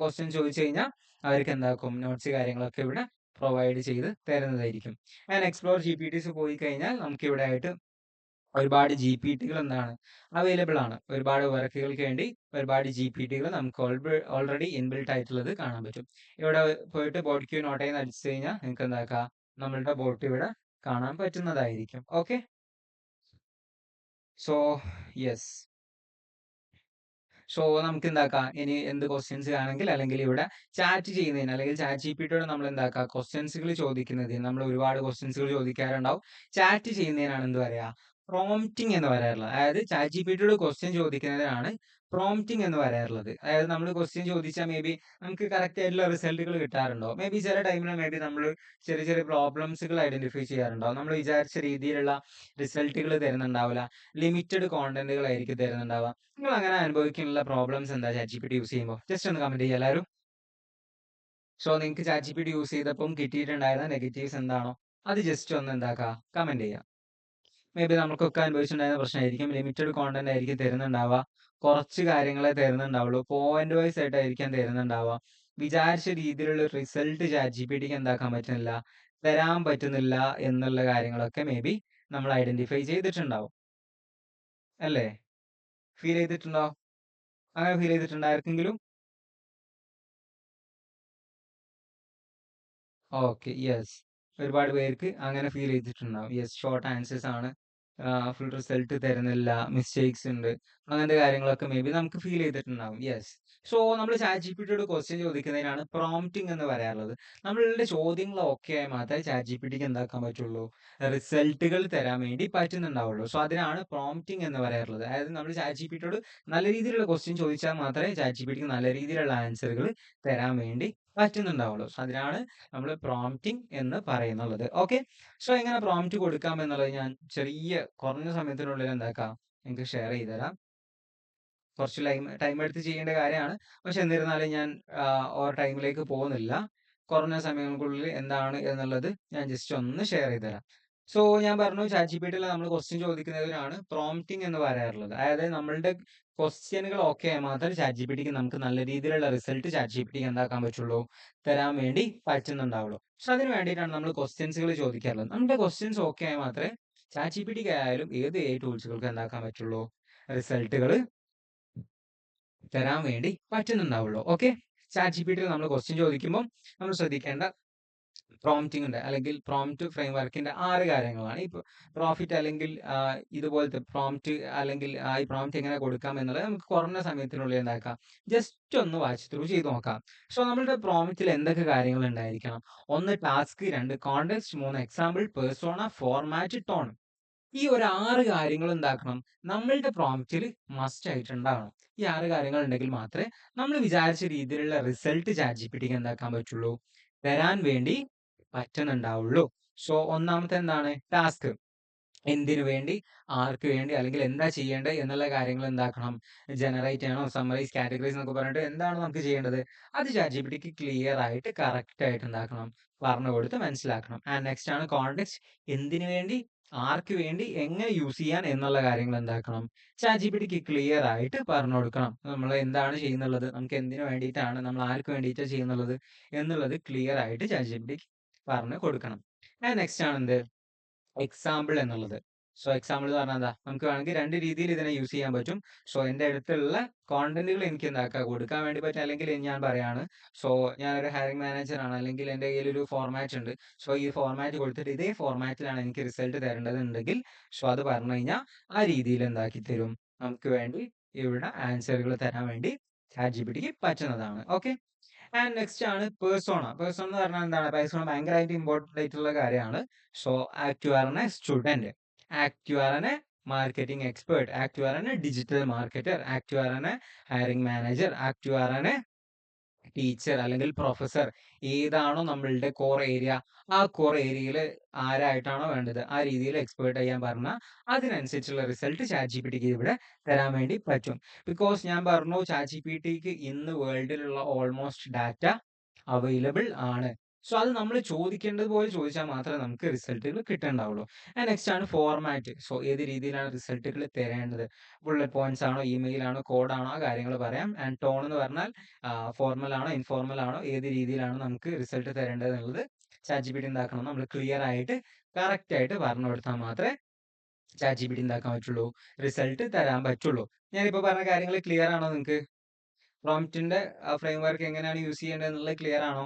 Speaker 1: ക്വസ്റ്റ്യൻ ചോദിച്ചു കഴിഞ്ഞാൽ അവർക്ക് എന്താക്കും നോട്ട്സ് കാര്യങ്ങളൊക്കെ ഇവിടെ പ്രൊവൈഡ് ചെയ്ത് തരുന്നതായിരിക്കും. ആൻഡ് എക്സ്പ്ലോർ GPTs പോയി കഴിഞ്ഞാൽ നമുക്ക് ഇവിടെ ആയിട്ട് ഒരുപാട് GPTകൾ എന്താണ് അവൈലബിൾ ആണ്. ഒരുപാട് വർക്കുകൾക്ക് വേണ്ടി ഒരുപാട് GPTകൾ നമുക്ക് ഓൾറെഡി ഇൻബിൽട്ട് ആയിട്ടുള്ളത് കാണാൻ പറ്റും. ഇവിടെ പോയിട്ട് ബോട്ട് ക്യൂ നോട്ട് എന്ന് അടിച്ചു കഴിഞ്ഞാൽ നിങ്ങൾക്ക് എന്താക്കാം നമ്മളുടെ ബോട്ട് ഇവിടെ കാണാൻ പറ്റുന്നതായിരിക്കും. ഓക്കെ, സോ യെസ്, സോ നമുക്ക് എന്താക്കാം ഇനി എന്ത് ക്വസ്റ്റ്യൻസ് ആണെങ്കിൽ അല്ലെങ്കിൽ ഇവിടെ ചാറ്റ് ചെയ്യുന്നതിന് അല്ലെങ്കിൽ ചാറ്റ് GPTയോട് നമ്മൾ എന്താക്കാം ക്വസ്റ്റ്യൻസുകൾ ചോദിക്കുന്നതിന് നമ്മൾ ഒരുപാട് ക്വസ്റ്റ്യൻസുകൾ ചോദിക്കാറുണ്ടാവും. ചാറ്റ് ചെയ്യുന്നതിനാണ് എന്ത് പറയാ പ്രോംപ്റ്റിംഗ് എന്ന് പറയാറുള്ളത്. അതായത് ചാറ്റ് GPTയോട് ക്വസ്റ്റ്യൻ ചോദിക്കുന്നതിനാണ് പ്രോംപ്റ്റിംഗ് എന്ന് പറയാറുള്ളത്. അതായത് നമ്മൾ ക്വസ്റ്റ്യൻ ചോദിച്ചാൽ മേ ബി നമുക്ക് കറക്റ്റ് ആയിട്ടുള്ള റിസൾട്ടുകൾ കിട്ടാറുണ്ടോ, മേ ബി ചില ടൈമിൽ മേ ബി നമ്മൾ ചെറിയ ചെറിയ പ്രോബ്ലംസുകൾ ഐഡന്റിഫൈ ചെയ്യാറുണ്ടാവും. നമ്മൾ വിചാരിച്ച രീതിയിലുള്ള റിസൾട്ടുകൾ തരുന്നുണ്ടാവില്ല, ലിമിറ്റഡ് കോണ്ടന്റുകളായിരിക്കും തരുന്നുണ്ടാവുക. നിങ്ങൾ അങ്ങനെ അനുഭവിക്കാനുള്ള പ്രോബ്ലംസ് എന്താ ചാറ്റ് GPT യൂസ് ചെയ്യുമ്പോൾ? ജസ്റ്റ് ഒന്ന് കമന്റ് ചെയ്യുക എല്ലാവരും. സോ നിങ്ങൾക്ക് ചാറ്റ് GPT യൂസ് ചെയ്തപ്പം കിട്ടിയിട്ടുണ്ടായിരുന്ന നെഗറ്റീവ്സ് എന്താണോ അത് ജസ്റ്റ് ഒന്ന് എന്താക്കുക കമന്റ് ചെയ്യുക. മേ ബി നമുക്കൊക്കെ അനുഭവിച്ചിട്ടുണ്ടായിരുന്ന പ്രശ്നമായിരിക്കും. ലിമിറ്റഡ് കോണ്ടന്റ് ആയിരിക്കും തരുന്നുണ്ടാവുക, കുറച്ച് കാര്യങ്ങളെ തരുന്നുണ്ടാവുള്ളൂ, പോയിന്റ് വൈസ് ആയിട്ടായിരിക്കാം തരുന്നുണ്ടാവുക. വിചാരിച്ച രീതിയിലുള്ള റിസൾട്ട് ചാറ്റ് GPTക്ക് എന്താക്കാൻ പറ്റുന്നില്ല, തരാൻ പറ്റുന്നില്ല എന്നുള്ള കാര്യങ്ങളൊക്കെ മേ ബി നമ്മൾ ഐഡന്റിഫൈ ചെയ്തിട്ടുണ്ടാവും. അല്ലേ? ഫീൽ ചെയ്തിട്ടുണ്ടോ? അങ്ങനെ ഫീൽ ചെയ്തിട്ടുണ്ടോ ആർക്കെങ്കിലും? ഓക്കെ, യെസ്, ഒരുപാട് പേർക്ക് അങ്ങനെ ഫീൽ ചെയ്തിട്ടുണ്ടാവും. യെസ്, ഷോർട്ട് ആൻസേഴ്സ് ആണ്, ഫുൾ റിസൾട്ട് തരുന്നില്ല, മിസ്റ്റേക്സ് ഉണ്ട്, അങ്ങനത്തെ കാര്യങ്ങളൊക്കെ മേ ബി നമുക്ക് ഫീൽ ചെയ്തിട്ടുണ്ടാവും. യെസ്, സോ നമ്മൾ ചാറ്റ് GPTയോട് ക്വസ്റ്റ്യൻ ചോദിക്കുന്നതിനാണ് പ്രോംപ്റ്റിംഗ് എന്ന് പറയാറുള്ളത്. നമ്മളുടെ ചോദ്യങ്ങൾ ഓക്കെ ആയി മാത്രമേ ചാറ്റ് GPTക്ക് എന്താക്കാൻ പറ്റുള്ളൂ, റിസൾട്ടുകൾ തരാൻ വേണ്ടി പറ്റുന്നുണ്ടാവുള്ളൂ. സോ അതിനാണ് പ്രോംപ്റ്റിംഗ് എന്ന് പറയാറുള്ളത്. അതായത് നമ്മൾ ചാറ്റ് GPTയോട് നല്ല രീതിയിലുള്ള ക്വസ്റ്റ്യൻ ചോദിച്ചാൽ മാത്രമേ ചാറ്റ് GPTക്ക് നല്ല രീതിയിലുള്ള ആൻസറുകൾ തരാൻ വേണ്ടി പറ്റുന്നുണ്ടാവുള്ളൂ. സോ അതിനാണ് നമ്മൾ പ്രോംപ്റ്റിംഗ് എന്ന് പറയുന്നുള്ളത്. ഓക്കെ, സോ എങ്ങനെ പ്രോംപ്റ്റ് കൊടുക്കാം എന്നുള്ളത് ഞാൻ കുറഞ്ഞ സമയത്തിനുള്ളിൽ എന്താക്കാം നിങ്ങൾക്ക് ഷെയർ ചെയ്തുതരാം. കുറച്ച് ടൈം എടുത്ത് ചെയ്യേണ്ട കാര്യമാണ്, പക്ഷെ എന്നിരുന്നാലും ഞാൻ ഓവർ ടൈമിലേക്ക് പോകുന്നില്ല. കുറഞ്ഞ സമയങ്ങൾക്കുള്ളിൽ എന്താണ് എന്നുള്ളത് ഞാൻ ജസ്റ്റ് ഒന്ന് ഷെയർ ചെയ്തുതരാം. സോ ഞാൻ പറഞ്ഞു ചാറ്റ് GPTയിൽ നമ്മൾ ക്വസ്റ്റ്യൻ ചോദിക്കുന്നതിനാണ് പ്രോംപ്റ്റിംഗ് എന്ന് പറയാറുള്ളത്. അതായത് നമ്മളുടെ ക്വസ്റ്റ്യനുകൾ ഓക്കെ ആയി മാത്രമേ ചാറ്റ് GPTക്ക് നമുക്ക് നല്ല രീതിയിലുള്ള റിസൾട്ട് ചാറ്റ് GPTക്ക് എന്താക്കാൻ പറ്റുള്ളൂ, തരാൻ വേണ്ടി പറ്റുന്നുണ്ടാവുള്ളൂ. സോ അതിന് വേണ്ടിയിട്ടാണ് നമ്മൾ ക്വസ്റ്റ്യൻസുകൾ ചോദിക്കാറുള്ളത്. നമ്മുടെ ക്വസ്റ്റ്യൻസ് ഓക്കെ ആയി മാത്രമേ ചാറ്റ് GPTക്ക് ആയാലും ഏത് AI ടൂൾസുകൾക്ക് എന്താക്കാൻ പറ്റുള്ളൂ, റിസൾട്ടുകൾ തരാൻ വേണ്ടി പറ്റുന്നുണ്ടാവുള്ളൂ. ഓക്കെ, ചാറ്റ് GPTയിൽ നമ്മൾ ക്വസ്റ്റ്യൻ ചോദിക്കുമ്പോൾ നമ്മൾ ശ്രദ്ധിക്കേണ്ട പ്രോംപ്റ്റിംഗ് ഉണ്ട്, അല്ലെങ്കിൽ പ്രോംപ്റ്റ് ഫ്രെയിംവർക്കിന്റെ 6 കാര്യങ്ങളാണ്. ഈ പ്രോഫിറ്റ് അല്ലെങ്കിൽ ഇതുപോലത്തെ പ്രോംപ്റ്റ് അല്ലെങ്കിൽ ഈ പ്രോംപ്റ്റ് എങ്ങനെ കൊടുക്കാം എന്നുള്ളത് നമുക്ക് കുറഞ്ഞ സമയത്തിനുള്ളിൽ എന്താക്കാം ജസ്റ്റ് ഒന്ന് വാച്ച് ത്രൂ ചെയ്ത് നോക്കാം. സോ നമ്മളുടെ പ്രോംപ്റ്റിൽ എന്തൊക്കെ കാര്യങ്ങൾ ഉണ്ടായിരിക്കണം? 1 task, 2 context, 3 example, persona, format, tone. ഈ ഒരു 6 കാര്യങ്ങൾ എന്താക്കണം നമ്മളുടെ പ്രോംപ്റ്റിൽ മസ്റ്റ് ആയിട്ടുണ്ടാവണം. ഈ 6 കാര്യങ്ങൾ ഉണ്ടെങ്കിൽ മാത്രമേ നമ്മൾ വിചാരിച്ച രീതിയിലുള്ള റിസൾട്ട് ചാറ്റ് GPTക്ക് എന്താക്കാൻ പറ്റുള്ളൂ, തരാൻ വേണ്ടി പറ്റുന്നുണ്ടാവുള്ളൂ. സോ ഒന്നാമത്തെ എന്താണ് ടാസ്ക്, എന്തിനു വേണ്ടി, ആർക്ക് വേണ്ടി, അല്ലെങ്കിൽ എന്താ ചെയ്യേണ്ടത് എന്നുള്ള കാര്യങ്ങൾ എന്താക്കണം ജനറേറ്റ് ചെയ്യണം. സമ്മറൈസ്, കാറ്റഗറൈസ് എന്നൊക്കെ പറഞ്ഞിട്ട് എന്താണ് നമുക്ക് ചെയ്യേണ്ടത് അത് ചാറ്റ് GPTക്ക് ക്ലിയർ ആയിട്ട് കറക്റ്റ് ആയിട്ട് എന്താക്കണം പറഞ്ഞു കൊടുത്ത് മനസ്സിലാക്കണം. ആൻഡ് നെക്സ്റ്റ് ആണ് കോണ്ടെക്സ്റ്റ്, എന്തിനു വേണ്ടി, ആർക്ക് വേണ്ടി, എങ്ങനെ യൂസ് ചെയ്യാൻ എന്നുള്ള കാര്യങ്ങൾ എന്താക്കണം ചാറ്റ് GPTക്ക് ക്ലിയർ ആയിട്ട് പറഞ്ഞു കൊടുക്കണം. നമ്മൾ എന്താണ് ചെയ്യുന്നുള്ളത്, നമുക്ക് എന്തിനു വേണ്ടിയിട്ടാണ്, നമ്മൾ ആർക്ക് വേണ്ടിയിട്ടാണ് ചെയ്യുന്നുള്ളത് എന്നുള്ളത് ക്ലിയർ ആയിട്ട് ചാറ്റ് GPTക്ക് പറഞ്ഞു കൊടുക്കണം. ആൻഡ് നെക്സ്റ്റ് ആണ് എന്ത് എക്സാമ്പിൾ എന്നുള്ളത്. സോ എക്സാമ്പിൾ എന്ന് പറഞ്ഞാൽ എന്താ, നമുക്ക് വേണമെങ്കിൽ 2 രീതിയിൽ ഇതിനെ യൂസ് ചെയ്യാൻ പറ്റും. സോ എൻ്റെ അടുത്തുള്ള കോണ്ടന്റുകൾ എനിക്ക് എന്താക്കാം കൊടുക്കാൻ വേണ്ടി പറ്റും. അല്ലെങ്കിൽ ഞാൻ പറയാണ്, സോ ഞാനൊരു ഹയറിംഗ് മാനേജർ ആണ്, അല്ലെങ്കിൽ എൻ്റെ കയ്യിൽ ഒരു ഫോർമാറ്റ് ഉണ്ട്, സോ ഈ ഫോർമാറ്റ് കൊടുത്തിട്ട് ഇതേ ഫോർമാറ്റിലാണ് എനിക്ക് റിസൾട്ട് തരേണ്ടതുണ്ടെങ്കിൽ സോ അത് പറഞ്ഞു കഴിഞ്ഞാൽ ആ രീതിയിൽ എന്താക്കി തരും, നമുക്ക് വേണ്ടി ഇവിടെ ആൻസറുകൾ തരാൻ വേണ്ടി ചാറ്റ് GPTക്ക് പറ്റുന്നതാണ്. ഓക്കെ, ആൻഡ് നെക്സ്റ്റ് ആണ് പേഴ്സോണ. പേഴ്സോണ എന്ന് പറഞ്ഞാൽ എന്താണ്, പേഴ്സോണ ഭയങ്കരമായിട്ട് ഇമ്പോർട്ടൻ്റ് ആയിട്ടുള്ള കാര്യമാണ്. So act you are N A student, act you are N A marketing expert, act you are N A digital marketer, act you are N A hiring manager, act you are N A teacher അല്ലെങ്കിൽ professor ഏതാണോ നമ്മളുടെ core area, ആ core ഏരിയയിൽ ആരായിട്ടാണോ വേണ്ടത് ആ രീതിയിൽ expert ചെയ്യാൻ പറഞ്ഞാൽ അതിനനുസരിച്ചുള്ള റിസൾട്ട് ChatGPTക്ക് ഇവിടെ തരാൻ വേണ്ടി പറ്റും. ബിക്കോസ് ഞാൻ പറഞ്ഞു ChatGPTക്ക് ഇന്ന് വേൾഡിലുള്ള ഓൾമോസ്റ്റ് ഡാറ്റ അവൈലബിൾ ആണ്. സോ അത് നമ്മൾ ചോദിക്കേണ്ടത് പോലെ ചോദിച്ചാൽ മാത്രമേ നമുക്ക് റിസൾട്ടുകൾ കിട്ടുന്നുണ്ടാവുള്ളൂ. ആൻഡ് നെക്സ്റ്റ് ആണ് ഫോർമാറ്റ്. സോ ഏത് രീതിയിലാണ് റിസൾട്ടുകൾ തരേണ്ടത്, ബുള്ളറ്റ് പോയിന്റ്സ് ആണോ, ഇമെയിൽ ആണോ, കോഡാണോ, ആ കാര്യങ്ങൾ പറയാം. ആൻഡ് ടോൺ എന്ന് പറഞ്ഞാൽ ഫോർമൽ ആണോ, ഇൻഫോർമൽ ആണോ, ഏത് രീതിയിലാണ് നമുക്ക് റിസൾട്ട് തരേണ്ടത് എന്നുള്ളത് ChatGPT എന്താക്കണം, നമ്മൾ ക്ലിയർ ആയിട്ട് കറക്റ്റ് ആയിട്ട് പറഞ്ഞു കൊടുത്താൽ മാത്രമേ ChatGPT എന്താക്കാൻ പറ്റുള്ളൂ, റിസൾട്ട് തരാൻ പറ്റുള്ളൂ. ഞാനിപ്പോൾ പറഞ്ഞ കാര്യങ്ങൾ ക്ലിയർ ആണോ നിങ്ങൾക്ക്? പ്രോംപ്റ്റിന്റെ ഫ്രെയിം വർക്ക് എങ്ങനെയാണ് യൂസ് ചെയ്യേണ്ടത് എന്നുള്ളത് ക്ലിയർ ആണോ?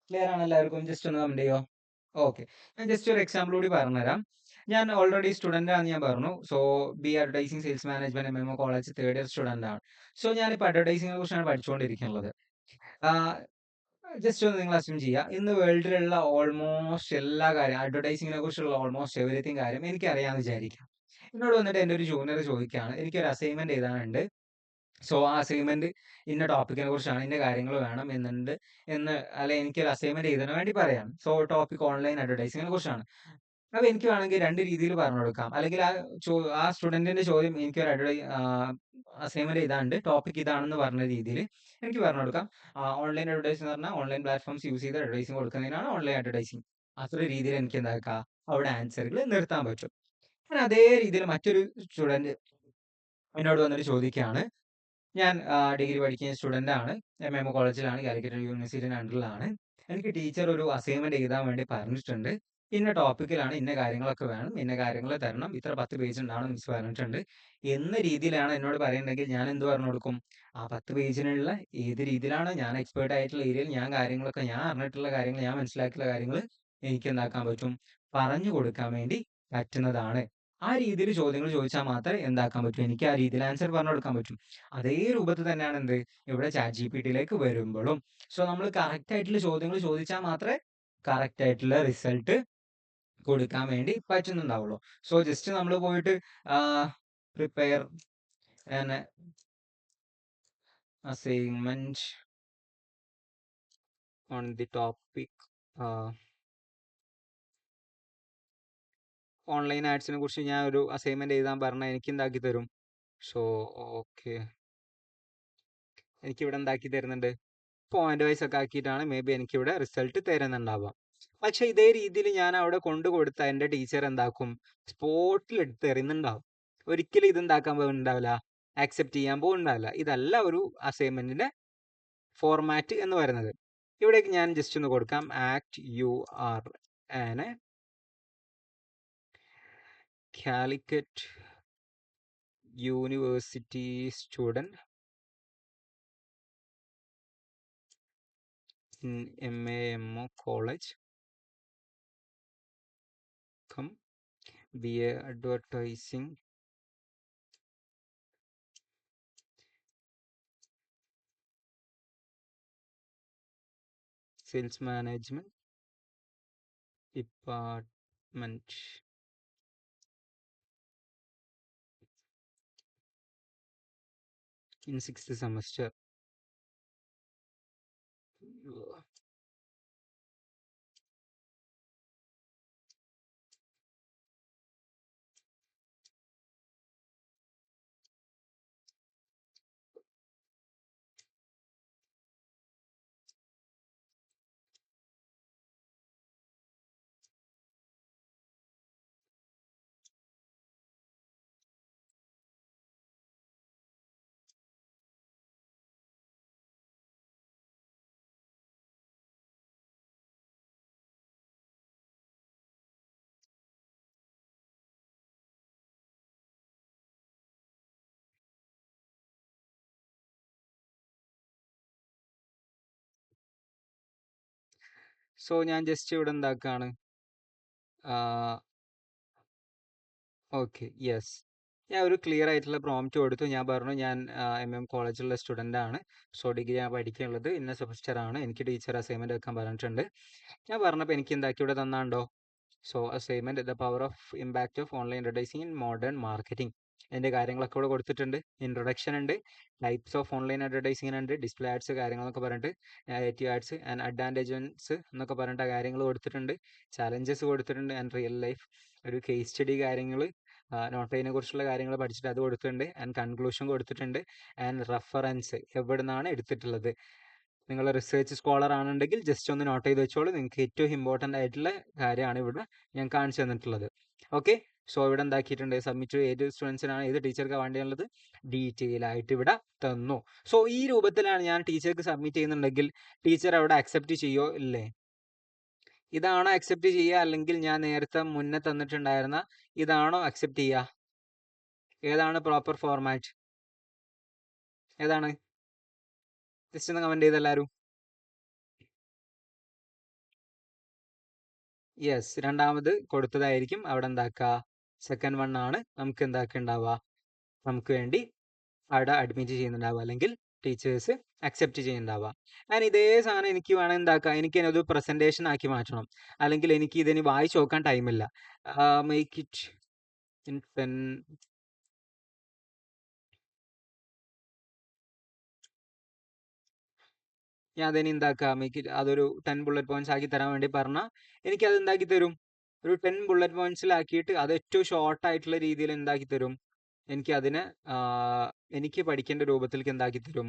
Speaker 1: ക്ലിയർ ആണ് എല്ലാവർക്കും? ജസ്റ്റ് ഒന്ന് കമന്റ് ചെയ്യോ. ഓക്കെ, ഞാൻ ജസ്റ്റ് ഒരു എക്സാമ്പിൾ കൂടി പറഞ്ഞുതരാം. ഞാൻ ഓൾറെഡി സ്റ്റുഡൻ്റ് ആണെന്ന് ഞാൻ പറഞ്ഞു. So B advertising sales management MMO college third year student ആണ്. സോ ഞാനിപ്പോൾ അഡ്വർടൈസിങ്ങിനെ കുറിച്ചാണ് പഠിച്ചുകൊണ്ടിരിക്കുന്നത്. ജസ്റ്റ് ഒന്ന് നിങ്ങൾ അസ്യൂം ചെയ്യുക, ഇന്ന് വേൾഡിലുള്ള ഓൾമോസ്റ്റ് എല്ലാ കാര്യം അഡ്വർടൈസിങ്ങിനെ കുറിച്ചുള്ള ഓൾമോസ്റ്റ് എവറിത്തിങ് കാര്യം എനിക്കറിയാമെന്ന് വിചാരിക്കാം. എന്നോട് വന്നിട്ട് എൻ്റെ ഒരു ജൂനിയർ ചോദിക്കുകയാണ്, എനിക്കൊരു അസൈൻമെന്റ് എഴുതാനുണ്ട്. സോ ആ അസൈൻമെന്റ് ഇന്ന ടോപ്പിക്കിനെ കുറിച്ചാണ്, ഇന്ന കാര്യങ്ങൾ വേണം എന്നുണ്ട് അല്ലെ എനിക്കൊരു അസൈൻമെന്റ് എഴുതാൻ വേണ്ടി പറയാം. സോ ടോപ്പിക് ഓൺലൈൻ അഡ്വർടൈസിങ്ങിനെ കുറിച്ചാണ്. അപ്പൊ എനിക്ക് വേണമെങ്കിൽ രണ്ട് രീതിയിൽ പറഞ്ഞു കൊടുക്കാം. അല്ലെങ്കിൽ ആ സ്റ്റുഡന്റിന്റെ ചോദ്യം, എനിക്കൊരു അസൈൻമെന്റ് എഴുതാണ്ട് ടോപ്പിക് ഇതാണെന്ന് പറഞ്ഞ രീതിയിൽ എനിക്ക് പറഞ്ഞു കൊടുക്കാം. ഓൺലൈൻ അഡ്വർടൈസിംഗ് എന്ന് പറഞ്ഞാൽ ഓൺലൈൻ പ്ലാറ്റ്ഫോംസ് യൂസ് ചെയ്ത് അഡ്വർടൈസിംഗ് കൊടുക്കുന്നതിനാണ് ഓൺലൈൻ അഡ്വർടൈസിംഗ്. അത്ര രീതിയിൽ എനിക്ക് എന്താക്കാം, അവിടെ ആൻസറുകൾ നിർത്താൻ പറ്റും. അങ്ങനെ അതേ രീതിയിൽ മറ്റൊരു സ്റ്റുഡന്റ് എന്നോട് വന്നിട്ട് ചോദിക്കുകയാണ്, ഞാൻ ഡിഗ്രി പഠിക്കുന്ന സ്റ്റുഡൻ്റ് ആണ്. MMO കോളേജിലാണ്, കാലിക്കറ്റ് യൂണിവേഴ്സിറ്റിയുടെ അണ്ടറിലാണ്. എനിക്ക് ടീച്ചർ ഒരു അസൈൻമെന്റ് എഴുതാൻ വേണ്ടി പറഞ്ഞിട്ടുണ്ട്. ഇന്ന ടോപ്പിക്കിലാണ്, ഇന്ന കാര്യങ്ങളൊക്കെ വേണം, ഇന്ന കാര്യങ്ങൾ തരണം, ഇത്ര 10 പേജ് ഉണ്ടാവണം മിസ് പറഞ്ഞിട്ടുണ്ട് എന്ന രീതിയിലാണ് എന്നോട് പറയുന്നുണ്ടെങ്കിൽ ഞാൻ എന്ത് പറഞ്ഞു കൊടുക്കും, ആ 10 പേജിനുള്ള ഏത് രീതിയിലാണ് ഞാൻ എക്സ്പേർട്ട് ആയിട്ടുള്ള ഏരിയയിൽ ഞാൻ കാര്യങ്ങളൊക്കെ, ഞാൻ അറിഞ്ഞിട്ടുള്ള കാര്യങ്ങൾ, ഞാൻ മനസ്സിലാക്കിയുള്ള കാര്യങ്ങൾ എനിക്ക് എന്താക്കാൻ പറ്റും, പറഞ്ഞു കൊടുക്കാൻ വേണ്ടി പറ്റുന്നതാണ്. ആ രീതിയിൽ ചോദ്യങ്ങൾ ചോദിച്ചാൽ മാത്രമേ എന്താക്കാൻ പറ്റൂ, എനിക്ക് ആ രീതിയിൽ ആൻസർ പറഞ്ഞു കൊടുക്കാൻ പറ്റും. അതേ രൂപത്തിൽ തന്നെയാണ് എന്ത് ഇവിടെ ChatGPTയിലേക്ക് വരുമ്പോഴും. സോ നമ്മൾ കറക്റ്റ് ആയിട്ടുള്ള ചോദ്യങ്ങൾ ചോദിച്ചാൽ മാത്രമേ കറക്റ്റ് ആയിട്ടുള്ള റിസൾട്ട് കൊടുക്കാൻ വേണ്ടി പറ്റുന്നുണ്ടാവുള്ളൂ. സോ ജസ്റ്റ് നമ്മൾ പോയിട്ട് prepare assignment on the topic online ആഡ്സിനെ കുറിച്ച് ഞാൻ ഒരു അസൈൻമെന്റ് എഴുതാൻ പറഞ്ഞാൽ എനിക്ക് എന്താക്കി തരും. സോ ഓക്കെ, എനിക്കിവിടെ എന്താക്കി തരുന്നുണ്ട്, പോയിന്റ് വൈസ് ഒക്കെ ആക്കിയിട്ടാണ് മേ ബി എനിക്കിവിടെ റിസൾട്ട് തരുന്നുണ്ടാവാം. പക്ഷെ ഇതേ രീതിയിൽ ഞാൻ അവിടെ കൊണ്ടു കൊടുത്ത എൻ്റെ ടീച്ചർ എന്താക്കും, സ്പോട്ടിൽ എടുത്ത് എറിയുന്നുണ്ടാവും. ഒരിക്കലും ഇത് എന്താക്കാൻ പോകുന്നുണ്ടാവില്ല, ആക്സെപ്റ്റ് ചെയ്യാൻ പോകുന്നുണ്ടാവില്ല. ഇതല്ല ഒരു അസൈൻമെന്റിന്റെ ഫോർമാറ്റ് എന്ന് പറയുന്നത്. ഇവിടേക്ക് ഞാൻ ജസ്റ്റ് ഒന്ന് കൊടുക്കാം, act you are an Calicut university student in MAMO college, come BA advertising sales management department in 6th semester. So ഞാൻ ജസ്റ്റ് ഇവിടെ എന്താക്കാണ്, ഓക്കെ യെസ്, ഞാൻ ഒരു ക്ലിയർ ആയിട്ടുള്ള പ്രോംപ്റ്റ് കൊടുത്തു. ഞാൻ പറഞ്ഞു ഞാൻ MM കോളേജിലുള്ള സ്റ്റുഡൻ്റ് ആണ്. സോ ഡിഗ്രി ഞാൻ പഠിക്കാനുള്ളത് ഇന്ന സെമസ്റ്റർ ആണ്, എനിക്ക് ടീച്ചർ അസൈൻമെന്റ് വെക്കാൻ പറഞ്ഞിട്ടുണ്ട്. ഞാൻ പറഞ്ഞപ്പോൾ എനിക്ക് എന്താക്കി ഇവിടെ തന്നാണ്ടോ. So assignment the power of impact of online advertising in modern marketing. അതിൻ്റെ കാര്യങ്ങളൊക്കെ ഇവിടെ കൊടുത്തിട്ടുണ്ട്. ഇൻട്രൊഡക്ഷൻ ഉണ്ട്, ടൈപ്സ് ഓഫ് ഓൺലൈൻ അഡ്വർടൈസിംഗ് ഉണ്ട്, ഡിസ്പ്ലേ ആഡ്സ് കാര്യങ്ങളൊക്കെ പറഞ്ഞിട്ട്, നെഗറ്റീവ് ആഡ്സ് ആൻഡ് അഡ്വാൻറ്റേജസ് എന്നൊക്കെ പറഞ്ഞിട്ട് കാര്യങ്ങൾ കൊടുത്തിട്ടുണ്ട്. ചാലഞ്ചസ് കൊടുത്തിട്ടുണ്ട് ആൻഡ് റിയൽ ലൈഫ് ഒരു കേസ് സ്റ്റഡി കാര്യങ്ങൾ, നോട്ടതിനെ കുറിച്ചുള്ള കാര്യങ്ങൾ പഠിച്ചിട്ട് അത് കൊടുത്തിട്ടുണ്ട്. ആൻഡ് കൺക്ലൂഷൻ കൊടുത്തിട്ടുണ്ട്. ആൻഡ് റെഫറൻസ് എവിടെ നിന്നാണ് എടുത്തിട്ടുള്ളത്. നിങ്ങൾ റിസർച്ച് സ്കോളർ ആണെന്നുണ്ടെങ്കിൽ ജസ്റ്റ് ഒന്ന് നോട്ട് ചെയ്ത് വെച്ചോളൂ. നിങ്ങൾക്ക് ഏറ്റവും ഇമ്പോർട്ടൻ്റ് ആയിട്ടുള്ള കാര്യമാണ് ഇവിടെ ഞാൻ കാണിച്ചു തന്നിട്ടുള്ളത്. ഓക്കെ, സോ ഇവിടെ എന്താക്കിയിട്ടുണ്ട്, സബ്മിറ്റ് ഏത് സ്റ്റുഡൻസിനാണ് ഏത് ടീച്ചർക്ക് വേണ്ടിയുള്ളത് ഡീറ്റെയിൽ ആയിട്ട് ഇവിടെ തന്നു. സോ ഈ രൂപത്തിലാണ് ഞാൻ ടീച്ചർക്ക് സബ്മിറ്റ് ചെയ്യുന്നുണ്ടെങ്കിൽ ടീച്ചർ അവിടെ അക്സെപ്റ്റ് ചെയ്യോ ഇല്ലേ? ഇതാണോ അക്സെപ്റ്റ് ചെയ്യുക, അല്ലെങ്കിൽ ഞാൻ നേരത്തെ മുന്നേ തന്നിട്ടുണ്ടായിരുന്ന ഇതാണോ അക്സെപ്റ്റ് ചെയ്യുക? ഏതാണ് പ്രോപ്പർ ഫോർമാറ്റ്? ഏതാണ്? ജസ്റ്റ് ഒന്ന് കമന്റ് ചെയ്ത് എല്ലാവരും. യെസ്, രണ്ടാമത് കൊടുത്തതായിരിക്കും അവിടെ എന്താക്കുക, സെക്കൻഡ് വൺ ആണ് നമുക്ക് എന്താക്കുണ്ടാവുക, നമുക്ക് വേണ്ടി അവിടെ അഡ്മിറ്റ് ചെയ്യുന്നുണ്ടാവുക, അല്ലെങ്കിൽ ടീച്ചേഴ്സ് അക്സെപ്റ്റ് ചെയ്യുന്നുണ്ടാവുക. ആൻഡ് ഇതേ സാധനം എനിക്ക് വേണം എന്താക്കുക, എനിക്ക് ഒരു പ്രസന്റേഷൻ ആക്കി മാറ്റണം, അല്ലെങ്കിൽ എനിക്ക് ഇതിന് വായിച്ചു നോക്കാൻ ടൈമില്ല. Make it in 10. ഞാൻ അതിന് എന്താക്കുക, മേക്ക് അതൊരു 10 ബുള്ളറ്റ് പോയിന്റ്സ് ആക്കി തരാൻ വേണ്ടി പറഞ്ഞാൽ എനിക്കത് എന്താക്കി തരും, ഒരു 10 ബുള്ളറ്റ് പോയിന്റ്സിലാക്കിയിട്ട് അത് ഏറ്റവും ഷോർട്ട് ആയിട്ടുള്ള രീതിയിൽ എന്താക്കി തരും, എനിക്ക് അതിനെ എനിക്ക് പഠിക്കേണ്ട രൂപത്തിലേക്ക് എന്താക്കി തരും,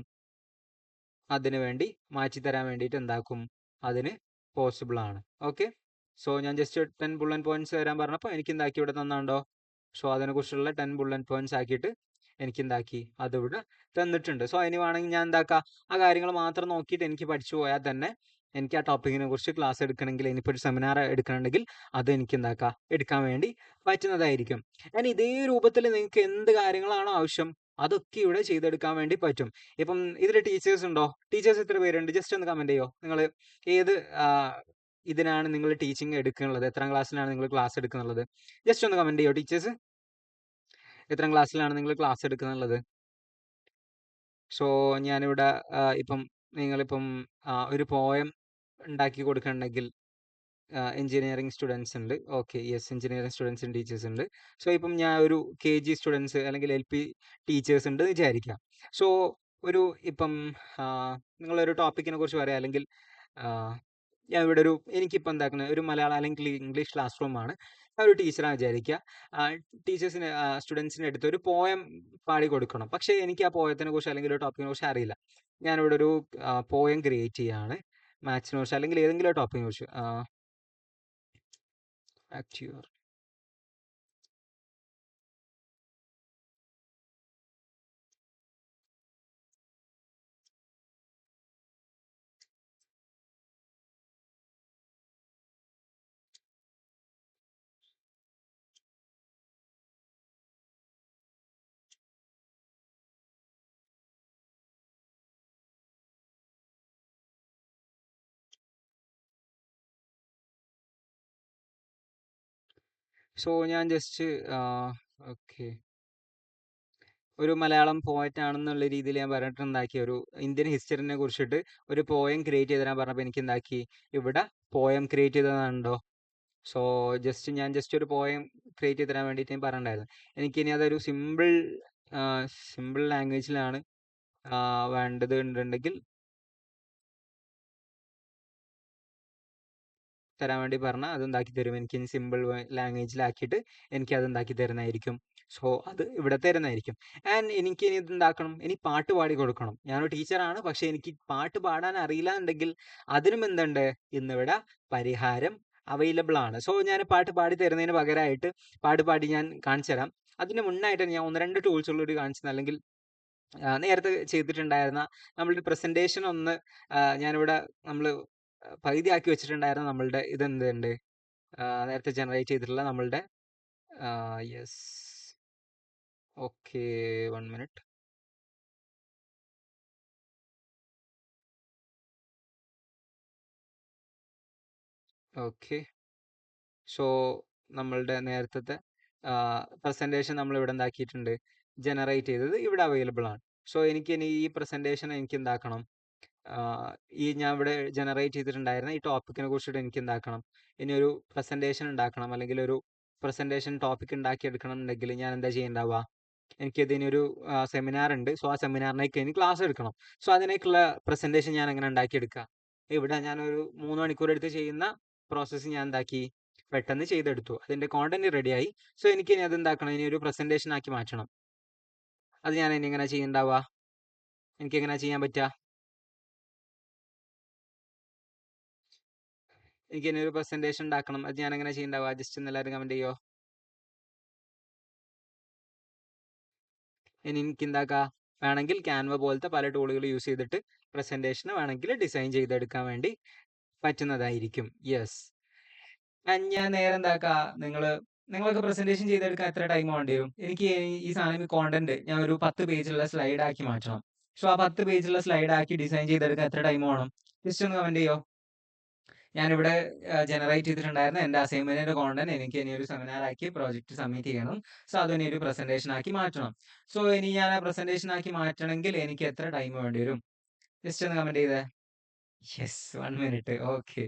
Speaker 1: അതിനു വേണ്ടി മാറ്റി തരാൻ വേണ്ടിയിട്ട് എന്താക്കും, അതിന് പോസിബിൾ ആണ്. ഓക്കെ, സോ ഞാൻ ജസ്റ്റ് 10 ബുള്ളറ്റ് പോയിന്റ്സ് തരാൻ പറഞ്ഞപ്പോൾ എനിക്ക് എന്താക്കി ഇവിടെ തന്നാണ്ടോ. സോ അതിനെക്കുറിച്ചുള്ള 10 ബുള്ളറ്റ് പോയിന്റ്സ് ആക്കിയിട്ട് എനിക്ക് എന്താക്കി അതിവിടെ തന്നിട്ടുണ്ട്. സോ അതിന് വേണമെങ്കിൽ ഞാൻ എന്താക്കാം, ആ കാര്യങ്ങൾ മാത്രം നോക്കിയിട്ട് എനിക്ക് പഠിച്ചു പോയാൽ തന്നെ എനിക്ക് ആ ടോപ്പിക്കിനെ കുറിച്ച് ക്ലാസ് എടുക്കണമെങ്കിൽ, ഇനിയിപ്പോൾ ഒരു സെമിനാർ എടുക്കണമെങ്കിൽ അത് എനിക്ക് എന്താക്കാം, എടുക്കാൻ വേണ്ടി പറ്റുന്നതായിരിക്കും. ഞാൻ ഇതേ രൂപത്തിൽ നിങ്ങൾക്ക് എന്ത് കാര്യങ്ങളാണോ ആവശ്യം അതൊക്കെ ഇവിടെ ചെയ്തെടുക്കാൻ വേണ്ടി പറ്റും. ഇപ്പം ഇതിൽ ടീച്ചേഴ്സ് ഉണ്ടോ? ടീച്ചേഴ്സ് എത്ര പേരുണ്ട്? ജസ്റ്റ് ഒന്ന് കമന്റ് ചെയ്യോ. നിങ്ങൾ ഏത് ഇതിനാണ് നിങ്ങൾ ടീച്ചിങ് എടുക്കുന്നുള്ളത്, എത്രാം ക്ലാസ്സിലാണ് നിങ്ങൾ ക്ലാസ് എടുക്കുന്നുള്ളത്? ജസ്റ്റ് ഒന്ന് കമന്റ് ചെയ്യോ ടീച്ചേഴ്സ്. എത്രാം ക്ലാസ്സിലാണ് നിങ്ങൾ ക്ലാസ് എടുക്കുന്നുള്ളത്? സോ ഞാനിവിടെ ഇപ്പം നിങ്ങളിപ്പം ഒരു പോയം ഉണ്ടാക്കി കൊടുക്കണമെങ്കിൽ എഞ്ചിനീയറിംഗ് സ്റ്റുഡൻസ് ഉണ്ട്. Okay, yes, engineering students and teachers ഉണ്ട്. സോ ഇപ്പം ഞാൻ ഒരു KG സ്റ്റുഡൻസ് അല്ലെങ്കിൽ LP ടീച്ചേഴ്സ് ഉണ്ട് എന്ന് വിചാരിക്കാം. സോ ഒരു ഇപ്പം നിങ്ങളൊരു ടോപ്പിക്കിനെ കുറിച്ച് പറയാം, അല്ലെങ്കിൽ ഞാൻ ഇവിടെ ഒരു എനിക്കിപ്പോൾ എന്താക്കുന്നത് ഒരു മലയാളം അല്ലെങ്കിൽ ഇംഗ്ലീഷ് ക്ലാസ് റൂമാണ്, ഒരു ടീച്ചറാണ് വിചാരിക്കുക. ടീച്ചേഴ്സിന് സ്റ്റുഡൻസിൻ്റെ അടുത്ത് ഒരു പോയം പാടി കൊടുക്കണം. പക്ഷേ എനിക്ക് ആ പോയത്തിനെ കുറിച്ച് അല്ലെങ്കിൽ ഒരു ടോപ്പിക്കിനെ കുറിച്ച് അറിയില്ല. ഞാനിവിടെ ഒരു പോയം ക്രിയേറ്റ് ചെയ്യുകയാണ് മാത്സിനെ കുറിച്ച് അല്ലെങ്കിൽ ഏതെങ്കിലും ഒരു ടോപ്പിക്കിനെ കുറിച്ച്. ആക്ടിവർ സോ ഞാൻ ജസ്റ്റ് ഓക്കെ ഒരു മലയാളം പോയറ്റ് ആണെന്നുള്ള രീതിയിൽ ഞാൻ പറഞ്ഞിട്ടുണ്ടാക്കി ഒരു ഇന്ത്യൻ ഹിസ്റ്ററിനെ കുറിച്ചിട്ട് ഒരു പോയം ക്രിയേറ്റ് ചെയ്ത് തരാൻ പറഞ്ഞപ്പോൾ എനിക്ക് എന്താക്കി ഇവിടെ പോയം ക്രിയേറ്റ് ചെയ്തതാണല്ലോ. സോ ഞാൻ ജസ്റ്റ് ഒരു പോയം ക്രിയേറ്റ് ചെയ്ത് തരാൻ വേണ്ടിയിട്ട് ഞാൻ പറഞ്ഞിട്ടുണ്ടായിരുന്നു. എനിക്കിനി അതൊരു സിമ്പിൾ ലാംഗ്വേജിലാണ് വേണ്ടത് ഉണ്ടെങ്കിൽ തരാൻ വേണ്ടി പറഞ്ഞാൽ അത് എന്താക്കി തരും, എനിക്ക് സിമ്പിൾ ലാംഗ്വേജിലാക്കിയിട്ട് എനിക്ക് അത് എന്താക്കി തരുന്നതായിരിക്കും. സോ അത് ഇവിടെ തരുന്നതായിരിക്കും. ആൻഡ് എനിക്ക് ഇനി ഇത് ഉണ്ടാക്കണം, ഇനി പാട്ട് പാടി കൊടുക്കണം. ഞാനൊരു ടീച്ചറാണ്, പക്ഷെ എനിക്ക് പാട്ട് പാടാൻ അറിയില്ല എന്നുണ്ടെങ്കിൽ അതിനും എന്തുണ്ട്, ഇന്നിവിടെ പരിഹാരം അവൈലബിൾ ആണ്. സോ ഞാൻ പാട്ട് പാടി തരുന്നതിന് പകരമായിട്ട് പാട്ട് പാടി ഞാൻ കാണിച്ചു തരാം. അതിന് മുന്നായിട്ട് ഞാൻ 1-2 ടൂൾസുള്ളൂടെ കാണിച്ചു, അല്ലെങ്കിൽ നേരത്തെ ചെയ്തിട്ടുണ്ടായിരുന്ന നമ്മളുടെ പ്രസന്റേഷൻ ഒന്ന് ഞാനിവിടെ നമ്മൾ പകുതിയാക്കി വെച്ചിട്ടുണ്ടായിരുന്ന നമ്മളുടെ ഇതെന്തുണ്ട്, നേരത്തെ ജനറേറ്റ് ചെയ്തിട്ടുള്ള നമ്മളുടെ yes, okay, 1 minute. Okay, so നമ്മളുടെ നേരത്തെ പ്രസന്റേഷൻ നമ്മൾ ഇവിടെ എന്താക്കിയിട്ടുണ്ട്, ജനറേറ്റ് ചെയ്തത് ഇവിടെ അവൈലബിൾ ആണ്. സോ എനിക്കിനി ഈ പ്രസന്റേഷൻ എനിക്ക് എന്താക്കണം, ഈ ഞാൻ ഇവിടെ ജനറേറ്റ് ചെയ്തിട്ടുണ്ടായിരുന്ന ഈ ടോപ്പിക്കിനെ കുറിച്ചിട്ട് എനിക്ക് എന്താക്കണം, ഇനി ഒരു പ്രസന്റേഷൻ ഉണ്ടാക്കണം, അല്ലെങ്കിൽ ഒരു പ്രസന്റേഷൻ ടോപ്പിക് ഉണ്ടാക്കിയെടുക്കണം എന്നുണ്ടെങ്കിൽ ഞാൻ എന്താ ചെയ്യേണ്ടാവുക, എനിക്ക് ഇതിനൊരു സെമിനാർ ഉണ്ട്. സോ ആ സെമിനാറിനേക്ക് എനിക്ക് ക്ലാസ് എടുക്കണം. സോ അതിനേക്കുള്ള പ്രസന്റേഷൻ ഞാൻ എങ്ങനെ ഉണ്ടാക്കിയെടുക്കുക? ഇവിടെ ഞാനൊരു 3 മണിക്കൂർ എടുത്ത് ചെയ്യുന്ന പ്രോസസ്സ് ഞാൻ എന്താക്കി പെട്ടെന്ന് ചെയ്തെടുത്തു. അതിന്റെ കോണ്ടന്റ് റെഡിയായി. സോ എനിക്ക് ഇനി അത് എന്താക്കണം? ഇനി ഒരു പ്രസന്റേഷൻ ആക്കി മാറ്റണം. അത് ഞാൻ ഇനി എങ്ങനെ ചെയ്യണ്ടാവുക? എനിക്ക് എങ്ങനെ ചെയ്യാൻ പറ്റുക? എനിക്ക് ഇനി ഒരു പ്രസന്റേഷൻ ഉണ്ടാക്കണം. അത് ഞാൻ എങ്ങനെ ചെയ്യണ്ടാവുക? ജസ്റ്റ് ഒന്ന് എല്ലാവരും കമന്റ് ചെയ്യോ? ഇനി എനിക്ക് എന്താക്കാം? വേണമെങ്കിൽ ക്യാൻവ പോലത്തെ പല ടൂളുകൾ യൂസ് ചെയ്തിട്ട് പ്രസന്റേഷൻ വേണമെങ്കിൽ ഡിസൈൻ ചെയ്തെടുക്കാൻ വേണ്ടി പറ്റുന്നതായിരിക്കും. യെസ്. ഞാൻ നേരെ എന്താക്കാ? നിങ്ങൾക്ക് പ്രസന്റേഷൻ ചെയ്തെടുക്കാൻ എത്ര ടൈം വേണ്ടി വരും? എനിക്ക് ഈ സാധനം കോണ്ടന്റ് ഞാൻ ഒരു 10 പേജുള്ള സ്ലൈഡ് ആക്കി മാറ്റണം. സോ ആ 10 പേജുള്ള സ്ലൈഡ് ആക്കി ഡിസൈൻ ചെയ്തെടുക്കാൻ എത്ര ടൈം വേണം? ജസ്റ്റ് ഒന്ന് കമന്റ് ചെയ്യോ? ഞാനിവിടെ ജനറേറ്റ് ചെയ്തിട്ടുണ്ടായിരുന്ന എൻ്റെ അസൈൻമെന്റിന്റെ കോണ്ടന്റ് എനിക്ക് ഇനി ഒരു സെമിനാർ ആക്കി പ്രോജക്റ്റ് സബ്മിറ്റ് ചെയ്യണം. സോ അതിനെ ഒരു പ്രസന്റേഷൻ ആക്കി മാറ്റണം. സോ ഇനി ഞാൻ ആ പ്രസന്റേഷൻ ആക്കി മാറ്റണമെങ്കിൽ എനിക്ക് എത്ര ടൈം വേണ്ടി വരും? ജസ്റ്റ് ഒന്ന് കമന്റ് ചെയ്തേ. Yes, 1 minute. Okay,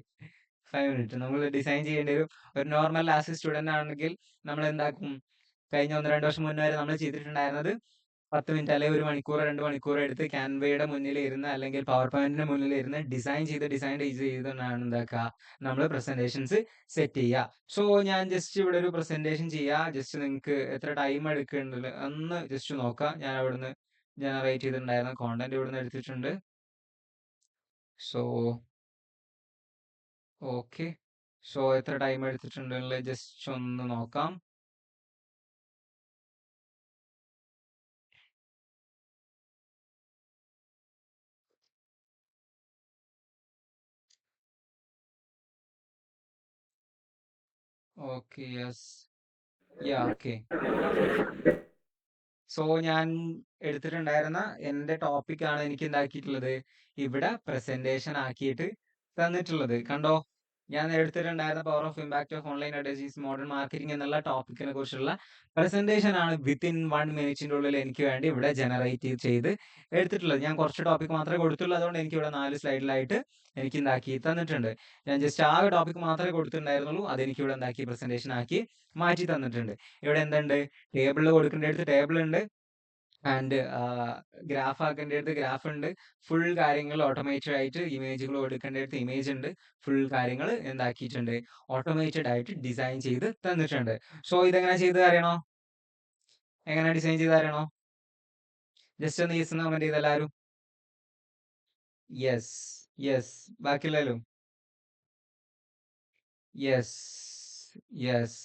Speaker 1: 5 minute. നമ്മൾ ഡിസൈൻ ചെയ്യേണ്ട ഒരു നോർമൽ ആസ് സ്റ്റുഡന്റ് ആണെങ്കിൽ നമ്മൾ എന്താക്കും? കഴിഞ്ഞ 1-2 വർഷം മുന്നേ വരെ നമ്മൾ ചെയ്തിട്ടുണ്ടായിരുന്നത് 10 മിനിറ്റ് അല്ലെങ്കിൽ 1 മണിക്കൂർ 2 മണിക്കൂർ എടുത്ത് ക്യാൻവയുടെ മുന്നിൽ ഇരുന്ന് അല്ലെങ്കിൽ പവർ പോയിന്റിന്റെ മുന്നിൽ ഇരുന്ന് ഡിസൈൻ ചെയ്താണ് എന്താക്കുക നമ്മൾ പ്രസന്റേഷൻസ് സെറ്റ് ചെയ്യുക. സോ ഞാൻ ജസ്റ്റ് ഇവിടെ ഒരു പ്രസന്റേഷൻ ചെയ്യുക. ജസ്റ്റ് നിങ്ങൾക്ക് എത്ര ടൈം എടുക്കുന്നുണ്ടല്ലോ ഒന്ന് ജസ്റ്റ് നോക്കാം. ഞാൻ അവിടുന്ന് ജനറേറ്റ് ചെയ്തിട്ടുണ്ടായിരുന്ന കോണ്ടന്റ് ഇവിടുന്ന് എടുത്തിട്ടുണ്ട്. സോ ഓക്കെ, സോ എത്ര ടൈം എടുത്തിട്ടുണ്ടെന്നുള്ളത് ജസ്റ്റ് ഒന്ന് നോക്കാം. ഓക്കെ, യെസ്, യാ, ഓക്കെ. സോ ഞാൻ എടുത്തിട്ടുണ്ടായിരുന്ന എൻ്റെ ടോപ്പിക്കാണ് എനിക്ക് എന്താക്കിയിട്ടുള്ളത് ഇവിടെ പ്രസന്റേഷൻ ആക്കിയിട്ട് തന്നിട്ടുള്ളത്. കണ്ടോ, ഞാൻ എടുത്തിട്ടുണ്ടായിരുന്ന power of impact of online advertising modern marketing എന്നുള്ള ടോപ്പിക്കിനെ കുറിച്ചുള്ള പ്രസന്റേഷൻ ആണ് വിത്തിൻ 1 മിനിറ്റിന്റെ ഉള്ളിൽ എനിക്ക് വേണ്ടി ഇവിടെ ജനറേറ്റ് ചെയ്ത് എടുത്തിട്ടുള്ളത്. ഞാൻ കുറച്ച് ടോപ്പിക് മാത്രമേ കൊടുത്തുള്ളൂ. അതുകൊണ്ട് എനിക്ക് ഇവിടെ 4 സ്ലൈഡിലായിട്ട് എനിക്ക് എന്താക്കി തന്നിട്ടുണ്ട്. ഞാൻ ജസ്റ്റ് ആ ടോപ്പിക് മാത്രമേ കൊടുത്തിട്ടുണ്ടായിരുന്നുള്ളൂ. അതെനിക്ക് ഇവിടെ എന്താക്കി പ്രസന്റേഷൻ ആക്കി മാറ്റി തന്നിട്ടുണ്ട്. ഇവിടെ എന്തുണ്ട്? ടേബിളിൽ കൊടുക്കേണ്ടടുത്ത് ടേബിൾ ഉണ്ട്. ആൻഡ് ഗ്രാഫ് ആക്കേണ്ടടുത്ത് ഗ്രാഫ് ഉണ്ട്. ഫുൾ കാര്യങ്ങൾ ഓട്ടോമേറ്റഡ് ആയിട്ട് ഇമേജുകൾ കൊടുക്കേണ്ടടുത്ത് ഇമേജ് ഉണ്ട്. ഫുൾ കാര്യങ്ങൾ എന്താക്കിയിട്ടുണ്ട്? ഓട്ടോമേറ്റഡ് ആയിട്ട് ഡിസൈൻ ചെയ്ത് തന്നിട്ടുണ്ട്. സോ ഇതെങ്ങനെ ചെയ്ത് അറിയണോ? എങ്ങനെ ഡിസൈൻ ചെയ്ത് അറിയണോ? ജസ്റ്റ് ഒന്ന് യെസ് എന്ന് കമന്റ് ചെയ്ത് എല്ലാവരും. Yes, yes. ബാക്കിയുള്ളല്ലോ യെസ്, യെസ്.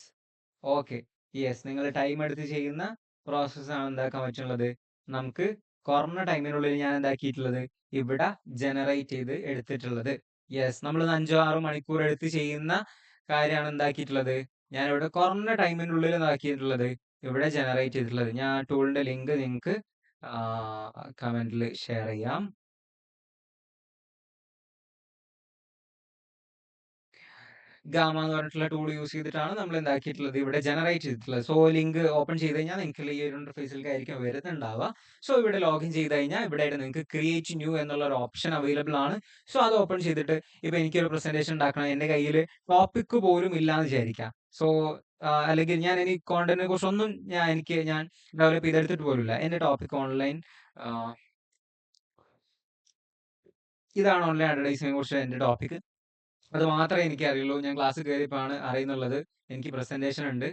Speaker 1: Okay, yes. നിങ്ങൾ ടൈം എടുത്ത് ചെയ്യുന്ന പ്രോസസ്സാണ് എന്താക്കാൻ പറ്റുള്ളത്? നമുക്ക് കുറഞ്ഞ ടൈമിനുള്ളിൽ ഞാൻ എന്താക്കിയിട്ടുള്ളത് ഇവിടെ ജനറേറ്റ് ചെയ്ത് എടുത്തിട്ടുള്ളത്. യെസ്, നമ്മൾ 5-6 മണിക്കൂർ എടുത്ത് ചെയ്യുന്ന കാര്യമാണ് എന്താക്കിയിട്ടുള്ളത് ഞാൻ ഇവിടെ കുറഞ്ഞ ടൈമിനുള്ളിൽ എന്താക്കിയിട്ടുള്ളത് ഇവിടെ ജനറേറ്റ് ചെയ്തിട്ടുള്ളത്. ഞാൻ ടൂളിന്റെ ലിങ്ക് നിങ്ങൾക്ക് കമന്റിൽ ഷെയർ ചെയ്യാം. ഗാമ എന്ന് പറഞ്ഞിട്ടുള്ള ടൂൾ യൂസ് ചെയ്തിട്ടാണ് നമ്മൾ എന്താക്കിയിട്ടുള്ളത് ഇവിടെ ജനറേറ്റ് ചെയ്തിട്ടുള്ളത്. സോ ലിങ്ക് ഓപ്പൺ ചെയ്ത് കഴിഞ്ഞാൽ നിങ്ങൾക്ക് ഈ ഒരു ഇന്റർഫേസിലേക്കായിരിക്കും വരുന്നുണ്ടാവുക. സോ ഇവിടെ ലോഗിൻ ചെയ്ത് കഴിഞ്ഞാൽ ഇവിടെ നിങ്ങൾക്ക് ക്രിയേറ്റ് ന്യൂ എന്നുള്ള ഒരു ഓപ്ഷൻ അവൈലബിൾ ആണ്. സോ അത് ഓപ്പൺ ചെയ്തിട്ട് ഇപ്പൊ എനിക്കൊരു പ്രസന്റേഷൻ ഉണ്ടാക്കണം, എന്റെ കയ്യിൽ ടോപ്പിക് പോലും ഇല്ലാന്ന് വിചാരിക്കാം. സോ അല്ലെങ്കിൽ ഞാൻ ഇനി കോണ്ടന്റിനെ കുറിച്ചൊന്നും ഞാൻ ഡെവലപ്പ് ചെയ്തെടുത്തിട്ട് പോലുമില്ല. എന്റെ ടോപ്പിക് ഓൺലൈൻ ഇതാണ് ഓൺലൈൻ അഡ്വർടൈസിങ്ങിനെ കുറിച്ച് എന്റെ ടോപ്പിക്. അത് മാത്രമേ എനിക്ക് അറിയുള്ളൂ. ഞാൻ ക്ലാസ് കയറിയപ്പോഴാണ് അറിയുന്നുള്ളത് എനിക്ക് പ്രസന്റേഷൻ ഉണ്ട്.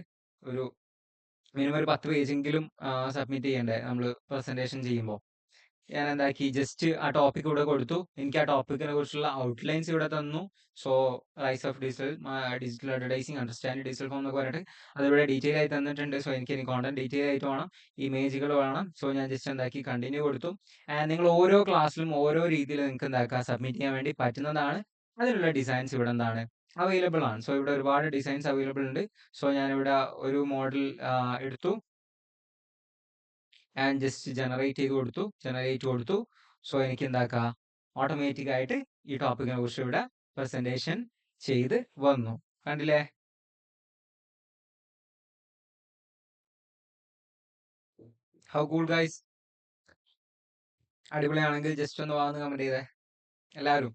Speaker 1: ഒരു മിനിമം ഒരു 10 പേജെങ്കിലും സബ്മിറ്റ് ചെയ്യണ്ടേ നമ്മൾ പ്രസന്റേഷൻ ചെയ്യുമ്പോൾ. ഞാൻ എന്താക്കി ജസ്റ്റ് ആ ടോപ്പിക് ഇവിടെ കൊടുത്തു. എനിക്ക് ആ ടോപ്പിക്കിനെ കുറിച്ചുള്ള ഔട്ട്ലൈൻസ് ഇവിടെ തന്നു. So rise of digital advertising, understand digital form എന്നൊക്കെ പറഞ്ഞിട്ട് അതിവിടെ ഡീറ്റെയിൽ ആയി തന്നിട്ടുണ്ട്. സോ എനിക്ക് കോണ്ടന്റ് ഡീറ്റെയിൽ ആയിട്ട് വേണം, ഇമേജുകൾ വേണം. സോ ഞാൻ ജസ്റ്റ് എന്താക്കി കണ്ടിന്യൂ കൊടുത്തു. നിങ്ങൾ ഓരോ ക്ലാസ്സിലും ഓരോ രീതിയിൽ നിങ്ങൾക്ക് എന്താക്കാം സബ്മിറ്റ് ചെയ്യാൻ വേണ്ടി പറ്റുന്നതാണ്. അതിനുള്ള ഡിസൈൻസ് ഇവിടെ എന്താണ് അവൈലബിൾ ആണ്. സോ ഇവിടെ ഒരുപാട് ഡിസൈൻസ് അവൈലബിൾ ഉണ്ട്. സോ ഞാനിവിടെ ഒരു മോഡൽ എടുത്തു ആൻഡ് ജസ്റ്റ് ജനറേറ്റ് കൊടുത്തു. സോ എനിക്ക് എന്താക്കാം ഓട്ടോമാറ്റിക് ആയിട്ട് ഈ ടോപ്പിക്കിനെ കുറിച്ച് ഇവിടെ പ്രസന്റേഷൻ ചെയ്ത് വന്നു. കണ്ടില്ലേ? How cool guys? അടിപൊളിയാണെങ്കിൽ ജസ്റ്റ് ഒന്ന് വാന്ന് കമന്റ് ചെയ്തേ എല്ലാവരും.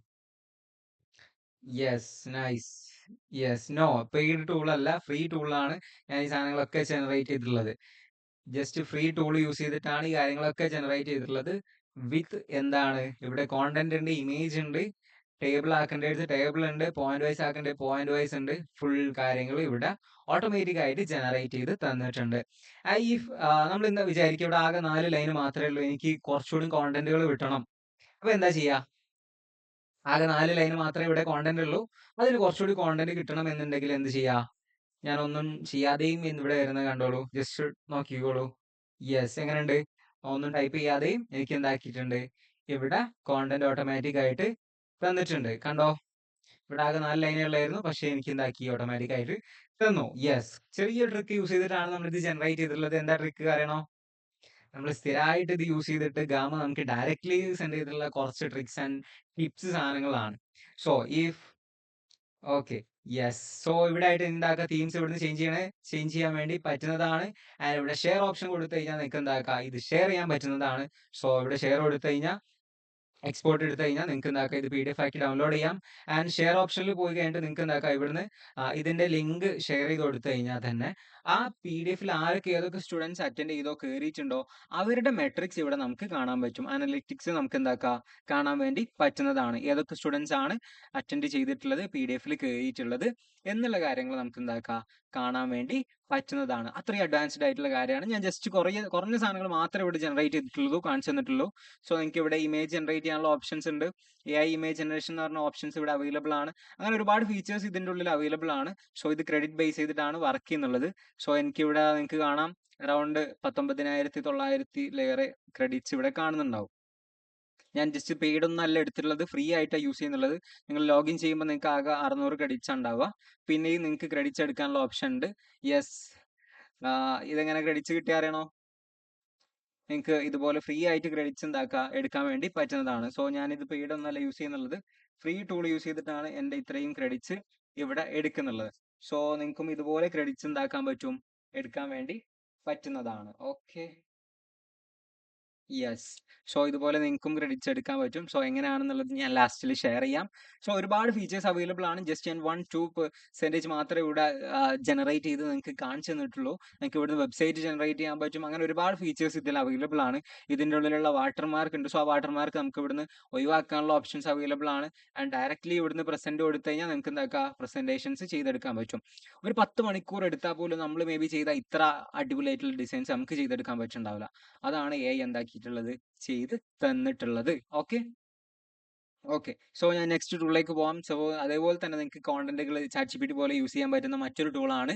Speaker 1: Yes, nice. Yes, no paid tool അല്ല, ഫ്രീ ടൂളാണ് ഞാൻ ഈ സാധനങ്ങളൊക്കെ ജനറേറ്റ് ചെയ്തിട്ടുള്ളത്. ജസ്റ്റ് ഫ്രീ ടൂൾ യൂസ് ചെയ്തിട്ടാണ് ഈ കാര്യങ്ങളൊക്കെ ജനറേറ്റ് ചെയ്തിട്ടുള്ളത്. വിത്ത് എന്താണ് ഇവിടെ കോണ്ടന്റ് ഉണ്ട്, ഇമേജ് ഉണ്ട്, ടേബിൾ ആക്കേണ്ടത് ടേബിൾ ഉണ്ട്, പോയിന്റ് വൈസ് ആക്കേണ്ടത് പോയിന്റ് വൈസ് ഉണ്ട്. ഫുൾ കാര്യങ്ങൾ ഇവിടെ ഓട്ടോമാറ്റിക് ആയിട്ട് ജനറേറ്റ് ചെയ്ത് തന്നിട്ടുണ്ട്. ഈ നമ്മൾ എന്താ വിചാരിക്കുക, ഇവിടെ ആകെ 4 ലൈൻ മാത്രമേ ഉള്ളൂ, എനിക്ക് കുറച്ചുകൂടി കോണ്ടന്റുകൾ വിട്ടണം. അപ്പൊ എന്താ ചെയ്യാ? ആകെ 4 ലൈൻ മാത്രമേ ഇവിടെ കോണ്ടന്റ് ഉള്ളൂ, അതിന് കുറച്ചുകൂടി കോണ്ടന്റ് കിട്ടണം എന്നുണ്ടെങ്കിൽ എന്ത് ചെയ്യാ? ഞാനൊന്നും ചെയ്യാതെയും ഇവിടെ വരുന്നത് കണ്ടോളൂ, ജസ്റ്റ് നോക്കിക്കോളൂ. യെസ്, എങ്ങനെയുണ്ട്? ഒന്നും ടൈപ്പ് ചെയ്യാതെയും എനിക്ക് എന്താക്കിയിട്ടുണ്ട്, ഇവിടെ കോണ്ടന്റ് ഓട്ടോമാറ്റിക് ആയിട്ട് തന്നിട്ടുണ്ട്. കണ്ടോ? ഇവിടെ ആകെ 4 ലൈനേ ഉള്ളായിരുന്നു, പക്ഷെ എനിക്ക് എന്താക്കി, ഓട്ടോമാറ്റിക് ആയിട്ട് തന്നു. യെസ്, ചെറിയ ട്രിക്ക് യൂസ് ചെയ്തിട്ടാണ് നമ്മൾ ഇത് ജനറേറ്റ് ചെയ്തിട്ടുള്ളത്. എന്താ ട്രിക്ക് അറിയണോ? നമ്മൾ സ്ഥിരമായിട്ട് ഇത് യൂസ് ചെയ്തിട്ട് ഗാമ നമുക്ക് ഡയറക്ട്ലി സെൻഡ് ചെയ്തിട്ടുള്ള കുറച്ച് ട്രിക്സ് ആൻഡ് ടിപ്സ് സാധനങ്ങളാണ്. So if okay, yes. So ഇവിടെ ആയിട്ട് എന്താക്കുക, തീംസ് ഇവിടുന്ന് ചേഞ്ച് ചെയ്യാൻ വേണ്ടി പറ്റുന്നതാണ്. ആൻഡ് ഇവിടെ ഷെയർ ഓപ്ഷൻ കൊടുത്തു കഴിഞ്ഞാൽ നിങ്ങൾക്ക് എന്താക്കുക, ഇത് ഷെയർ ചെയ്യാൻ പറ്റുന്നതാണ്. സോ ഇവിടെ ഷെയർ കൊടുത്തു കഴിഞ്ഞാൽ, എക്സ്പോർട്ട് എടുത്തു കഴിഞ്ഞാൽ നിങ്ങൾക്ക് എന്താക്കുക, ഇത് PDF ആക്കി ഡൗൺലോഡ് ചെയ്യാം. ആൻഡ് ഷെയർ ഓപ്ഷനിൽ പോയി കഴിഞ്ഞിട്ട് നിങ്ങൾക്ക് എന്താക്കുക, ഇവിടുന്ന് ഇതിന്റെ ലിങ്ക് ഷെയർ ചെയ്ത് കൊടുത്തു കഴിഞ്ഞാൽ തന്നെ ആ PDF ആരൊക്കെ ഏതൊക്കെ സ്റ്റുഡൻസ് അറ്റൻഡ് ചെയ്തോ കയറിയിട്ടുണ്ടോ അവരുടെ മെട്രിക്സ് ഇവിടെ നമുക്ക് കാണാൻ പറ്റും. അനലിറ്റിക്സ് നമുക്ക് എന്താക്കുക, കാണാൻ വേണ്ടി പറ്റുന്നതാണ്. ഏതൊക്കെ സ്റ്റുഡൻസ് ആണ് അറ്റൻഡ് ചെയ്തിട്ടുള്ളത്, PDF കയറിയിട്ടുള്ളത് എന്നുള്ള കാര്യങ്ങൾ നമുക്ക് എന്താക്കുക, കാണാൻ വേണ്ടി പറ്റുന്നതാണ്. അത്രയും അഡ്വാൻസ്ഡ് ആയിട്ടുള്ള കാര്യമാണ്. ഞാൻ ജസ്റ്റ് കുറഞ്ഞ സാധനങ്ങൾ മാത്രമേ ഇവിടെ ജനറേറ്റ് ചെയ്തിട്ടുള്ളൂ, കാണിച്ചു തന്നിട്ടുള്ളൂ. സോ നിങ്ങൾക്ക് ഇവിടെ ഇമേജ് ജനറേറ്റ് ചെയ്യാനുള്ള ഓപ്ഷൻസ് ഉണ്ട്. AI ഇമേജ് ജനറേഷൻ എന്ന് പറഞ്ഞ ഓപ്ഷൻസ് ഇവിടെ അവൈലബിൾ ആണ്. അങ്ങനെ ഒരുപാട് ഫീച്ചേഴ്സ് ഇതിൻ്റെ ഉള്ളിൽ അവൈലബിൾ ആണ്. സോ ഇത് ക്രെഡിറ്റ് ബേസ് ചെയ്തിട്ടാണ് വർക്ക് ചെയ്യുന്നുള്ളത്. സോ എനിക്കിവിടെ നിങ്ങൾക്ക് കാണാം അറൗണ്ട് 19,900 ക്രെഡിറ്റ്സ് ഇവിടെ കാണുന്നുണ്ടാവും. ഞാൻ ജസ്റ്റ് പെയ്ഡ് ഒന്നും അല്ല എടുത്തിട്ടുള്ളത്, ഫ്രീ ആയിട്ടാണ് യൂസ് ചെയ്യുന്നുള്ളത്. നിങ്ങൾ ലോഗിൻ ചെയ്യുമ്പോൾ നിങ്ങൾക്ക് ആകെ 600 ക്രെഡിറ്റ്സ് ഉണ്ടാവുക. പിന്നെയും നിങ്ങൾക്ക് ക്രെഡിറ്റ്സ് എടുക്കാനുള്ള ഓപ്ഷൻ ഉണ്ട്. യെസ്, ഇതെങ്ങനെ ക്രെഡിറ്റ്സ് കിട്ടിയ അറിയണോ? നിങ്ങൾക്ക് ഇതുപോലെ ഫ്രീ ആയിട്ട് ക്രെഡിറ്റ്സ് എടുക്കാൻ വേണ്ടി പറ്റുന്നതാണ്. സോ ഞാനിത് പെയ്ഡ് ഒന്നല്ല യൂസ് ചെയ്യുന്നുള്ളത്, ഫ്രീ ടൂൾ യൂസ് ചെയ്തിട്ടാണ് എൻ്റെ ഇത്രയും ക്രെഡിറ്റ്സ് ഇവിടെ എടുക്കുന്നുള്ളത്. സോ നിങ്ങൾക്കും ഇതുപോലെ ക്രെഡിറ്റ്സ് എടുക്കാൻ വേണ്ടി പറ്റുന്നതാണ്. Okay, yes. സോ ഇതുപോലെ നിങ്ങൾക്കും ക്രെഡിറ്റ്സ് എടുക്കാൻ പറ്റും. സോ എങ്ങനെയാണെന്നുള്ളത് ഞാൻ ലാസ്റ്റിൽ ഷെയർ ചെയ്യാം. സോ ഒരുപാട് ഫീച്ചേഴ്സ് അവൈലബിൾ ആണ്. ജസ്റ്റ് ഞാൻ 1-2% മാത്രമേ ഇവിടെ ജനറേറ്റ് ചെയ്ത് നിങ്ങൾക്ക് കാണിച്ചു തന്നിട്ടുള്ളൂ. നിങ്ങൾക്ക് ഇവിടുന്ന് വെബ്സൈറ്റ് ജനറേറ്റ് ചെയ്യാൻ പറ്റും. അങ്ങനെ ഒരുപാട് ഫീച്ചേഴ്സ് ഇതിൽ അവൈലബിൾ ആണ്. ഇതിൻ്റെ ഉള്ളിലുള്ള വാട്ടർമാർക്ക് ഉണ്ട്. സോ ആ വാട്ടർമാർക്ക് നമുക്ക് ഇവിടുന്ന് ഒഴിവാക്കാനുള്ള ഓപ്ഷൻസ് അവൈലബിൾ ആണ്. ആൻഡ് ഡയറക്റ്റ്ലി ഇവിടുന്ന് പ്രസന്റ് കൊടുത്തു കഴിഞ്ഞാൽ നിങ്ങൾക്ക് എന്താക്കുക, പ്രസന്റേഷൻസ് ചെയ്തെടുക്കാൻ പറ്റും. ഒരു 10 മണിക്കൂർ എടുത്താൽ പോലും നമ്മൾ മേ ബി ചെയ്ത ഇത്ര അടിപൊളിയായിട്ടുള്ള ഡിസൈൻസ് നമുക്ക് ചെയ്തെടുക്കാൻ പറ്റുന്നുണ്ടാവില്ല. അതാണ് AI എന്താക്കിയിട്ടുള്ളത്, ചെയ്ത് തന്നിട്ടുള്ളത്. Okay okay. സോ ഞാൻ നെക്സ്റ്റ് ടൂളിലേക്ക് പോകാം. സോ അതേപോലെ തന്നെ നിങ്ങൾക്ക് കോണ്ടന്റുകൾ ChatGPT പോലെ യൂസ് ചെയ്യാൻ പറ്റുന്ന മറ്റൊരു ടൂളാണ്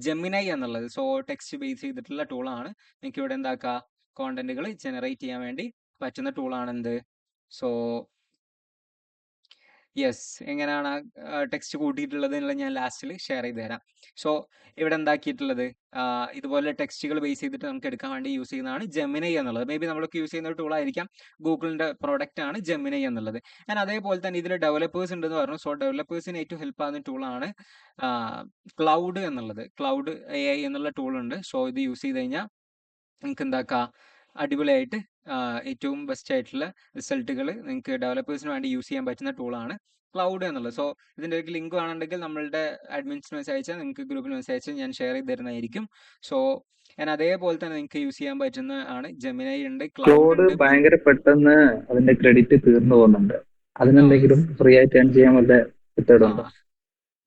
Speaker 1: ജെമിനൈ എന്നുള്ളത്. സോ ടെക്സ്റ്റ് ബേസ് ചെയ്തിട്ടുള്ള ടൂളാണ്. നിങ്ങൾക്ക് ഇവിടെ എന്താക്കുക, കോണ്ടന്റുകൾ ജനറേറ്റ് ചെയ്യാൻ വേണ്ടി പറ്റുന്ന ടൂളാണ് എന്ത്. സോ യെസ്, എങ്ങനെയാണ് ടെക്സ്റ്റ് കൂട്ടിയിട്ടുള്ളത് എന്നുള്ളത് ഞാൻ ലാസ്റ്റിൽ ഷെയർ ചെയ്ത് തരാം. സോ ഇവിടെ എന്താക്കിയിട്ടുള്ളത്, ഇതുപോലെ ടെക്സ്റ്റുകൾ ബേസ് ചെയ്തിട്ട് നമുക്ക് എടുക്കാൻ വേണ്ടി യൂസ് ചെയ്യുന്നതാണ് ജെമിനൈ എന്നുള്ളത്. മേ ബി നമ്മളൊക്കെ യൂസ് ചെയ്യുന്ന ഒരു ടൂൾ ആയിരിക്കാം. ഗൂഗിളിന്റെ പ്രോഡക്റ്റ് ആണ് ജെമിനൈ എന്നുള്ളത്. ഞാൻ അതേപോലെ തന്നെ ഇതിൽ ഡെവലപ്പേഴ്സ് ഉണ്ടെന്ന് പറഞ്ഞു. സോ ഡെവലപ്പേഴ്സിന് ഏറ്റവും ഹെൽപ്പ് ആകുന്ന ടൂളാണ് ക്ലൗഡ് എന്നുള്ളത്. ക്ലൗഡ് AI എന്നുള്ള ടൂൾ ഉണ്ട്. സോ ഇത് യൂസ് ചെയ്ത് കഴിഞ്ഞാൽ നിങ്ങൾക്ക് എന്താക്കാം, അടിപൊളിയായിട്ട് ഏറ്റവും ബെസ്റ്റ് ആയിട്ടുള്ള റിസൾട്ടുകൾ നിങ്ങൾക്ക് ഡെവലപ്പേഴ്സിന് വേണ്ടി യൂസ് ചെയ്യാൻ പറ്റുന്ന ടൂളാണ് ക്ലൗഡ് എന്നുള്ളത്. സോ ഇതിൻ്റെ ഒരു ലിങ്ക് വേണമെങ്കിൽ നമ്മളുടെ അഡ്മിൻസിന് മെസ്സേജ് അയച്ചാൽ, നിങ്ങൾക്ക് ഗ്രൂപ്പിൽ മെസ്സേജ് അയച്ചാൽ ഞാൻ ഷെയർ ചെയ്ത് തരുന്നതായിരിക്കും. സോ ഞാൻ അതേപോലെ തന്നെ നിങ്ങൾക്ക് യൂസ് ചെയ്യാൻ പറ്റുന്ന ആണ് ജെമിനൈ ഉണ്ട്, ക്ലൗഡ്
Speaker 5: ക്ലോഡ്
Speaker 1: ഉണ്ട്.
Speaker 5: ഭയങ്കര പെട്ടെന്ന് അതിന്റെ ക്രെഡിറ്റ് തീർന്നു പോകുന്നുണ്ട്. അതിനെന്തെങ്കിലും ഫ്രീ ആയിട്ട് ഏൺ ചെയ്യാൻ വല്ല മെത്തേഡ് ഉണ്ടോ?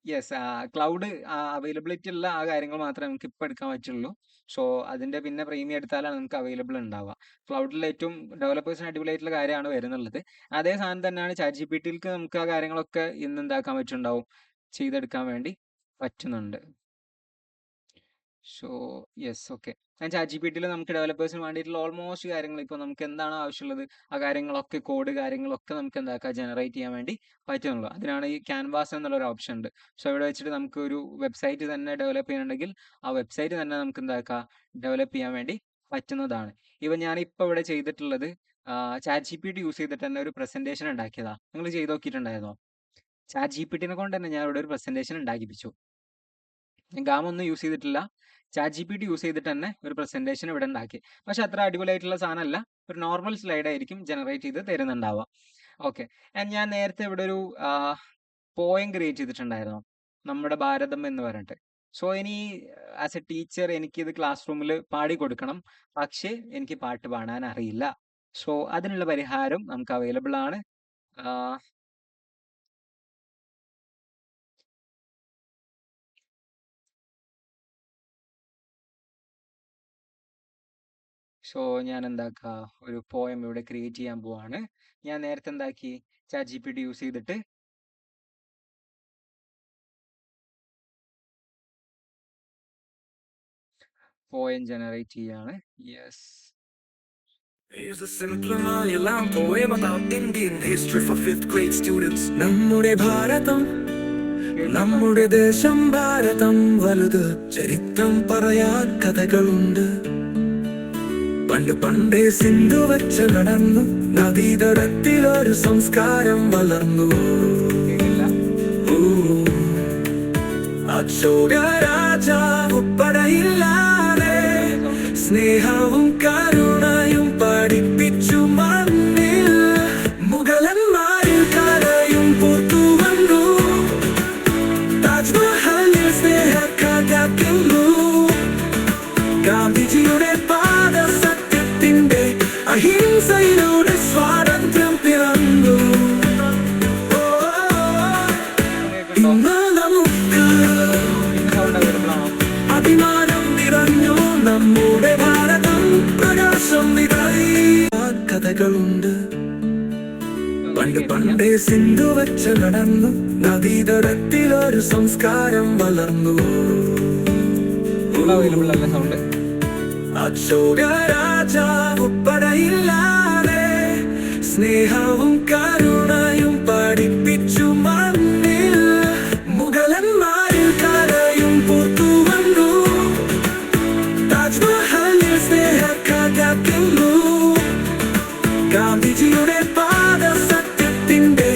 Speaker 1: യെസ്, ക്ലൗഡ് അവൈലബിലിറ്റി ഉള്ള ആ കാര്യങ്ങൾ മാത്രമേ നമുക്ക് ഇപ്പോൾ എടുക്കാൻ പറ്റുള്ളൂ. സോ അതിന്റെ പിന്നെ പ്രീമിയം എടുത്താലാണ് നമുക്ക് അവൈലബിൾ ഉണ്ടാവുക. ക്ലൗഡിൽ ഏറ്റവും ഡെവലപ്പേഴ്സിന് അടിപൊളിയായിട്ടുള്ള കാര്യമാണ് വരുന്നുള്ളത്. അതേ സാധനം തന്നെയാണ് ChatGPT-ക്ക് നമുക്ക് ആ കാര്യങ്ങളൊക്കെ ഇന്ന് എന്താക്കാൻ പറ്റുന്നുണ്ടാവും, ചെയ്തെടുക്കാൻ വേണ്ടി പറ്റുന്നുണ്ട്. So yes, okay. ഞാൻ ChatGPT-ൽ നമുക്ക് ഡെവലപ്പേഴ്സിന് വേണ്ടിയിട്ടുള്ള ഓൾമോസ്റ്റ് കാര്യങ്ങൾ, ഇപ്പോൾ നമുക്ക് എന്താണോ ആവശ്യമുള്ളത് ആ കാര്യങ്ങളൊക്കെ, കോഡ് കാര്യങ്ങളൊക്കെ നമുക്ക് എന്താക്കുക, ജനറേറ്റ് ചെയ്യാൻ വേണ്ടി പറ്റുന്നുള്ളൂ. അതിനാണ് ഈ ക്യാൻവാസ് എന്നുള്ളൊരു ഓപ്ഷൻ ഉണ്ട്. സോ ഇവിടെ വെച്ചിട്ട് നമുക്ക് ഒരു വെബ്സൈറ്റ് തന്നെ ഡെവലപ്പ് ചെയ്യണമെങ്കിൽ ആ വെബ്സൈറ്റ് തന്നെ നമുക്ക് എന്താക്കുക, ഡെവലപ്പ് ചെയ്യാൻ വേണ്ടി പറ്റുന്നതാണ്. ഞാനിപ്പോൾ ഇവിടെ ചെയ്തിട്ടുള്ളത് ChatGPT യൂസ് ചെയ്തിട്ട് തന്നെ ഒരു പ്രസന്റേഷൻ ഉണ്ടാക്കിയതാണ്. നിങ്ങൾ ചെയ്ത് നോക്കിയിട്ടുണ്ടായിരുന്നോ? ChatGPT-നെ കൊണ്ട് തന്നെ ഞാൻ ഇവിടെ ഒരു പ്രസന്റേഷൻ ഉണ്ടാക്കിപ്പിച്ചു. ഗാമ ഒന്നും യൂസ് ചെയ്തിട്ടില്ല, ChatGPT യൂസ് ചെയ്തിട്ട് തന്നെ ഒരു പ്രസന്റേഷൻ ഇവിടെ ഉണ്ടാക്കി. പക്ഷെ അത്ര അടിപൊളിയായിട്ടുള്ള സാധനമല്ല, ഒരു നോർമൽ സ്ലൈഡ് ആയിരിക്കും ജനറേറ്റ് ചെയ്ത് തരുന്നുണ്ടാവുക. ഓക്കെ, ഞാൻ നേരത്തെ ഇവിടെ ഒരു പോയം ക്രിയേറ്റ് ചെയ്തിട്ടുണ്ടായിരുന്നു, നമ്മുടെ ഭാരതം എന്ന് പറഞ്ഞിട്ട്. സോ ഇനി ആസ് എ ടീച്ചർ എനിക്കിത് ക്ലാസ് റൂമിൽ പാടി കൊടുക്കണം, പക്ഷേ എനിക്ക് പാട്ട് പാടാൻ അറിയില്ല. സോ അതിനുള്ള പരിഹാരം നമുക്ക് അവൈലബിൾ ആണ്. സോ ഞാൻ എന്താക്കുക, ഒരു പോയം ഇവിടെ ക്രിയേറ്റ് ചെയ്യാൻ പോവാണ്. ഞാൻ നേരത്തെ എന്താക്കി, ChatGPT യൂസ് ചെയ്തിട്ട് പോയം ജനറേറ്റ് ചെയ്യാണ്. Yes,
Speaker 6: Here's a simple Malayalam poem about Indian history for 5th grade students. നമ്മുടെ ഭാരതം, നമ്മുടെ ദേശം ഭാരതം വലുത്, ചരിത്രം പറയാൻ കഥകളുണ്ട്. പണ്ട് പണ്ടേ സിന്ധു വെച്ച് നടന്നു, നദീതടത്തിലൊരു സംസ്കാരം വളർന്നു. അശോക രാജാവ് പടയില്ലാതെ സ്നേഹവും കരുണയും പഠിപ്പിച്ചു മണ്ണിൽ. മുഗളന്മാരിൽ കരയും പൂത്തു വന്നു, താജ്മഹലിൽ സ്നേഹക്കഥക്കുന്നു. ഗാന്ധിജിയുടെ പാത സത്യത്തിന്റെ, അഹിംസയിലൂടെ സ്വാതന്ത്ര്യം പിറന്നു. ഇന്ന് നമുക്ക് അഭിമാനം നിറഞ്ഞു നമ്മുടെ ഭാരതം, പ്രകാശം നിറയ കഥകളുണ്ട്. പണ്ട് പണ്ടേ സിന്ധു വെച്ച് നടന്നു, നദീതടത്തിലൊരു സംസ്കാരം വളർന്നു.
Speaker 1: അവൈലബിൾ അല്ല സൗണ്ട്.
Speaker 6: അശോക രാജാവ് പടയില്ലാതെ സ്നേഹവും കരുണയും പഠിപ്പിച്ചു മണ്ണിൽ. മുഗളന്മാരിൽ കരയും പൂത്തു വന്നു, താജ്മഹലിൽ സ്നേഹക്കഥക്കുന്നു. ഗാന്ധിജിയുടെ പാത സത്യത്തിന്റെ,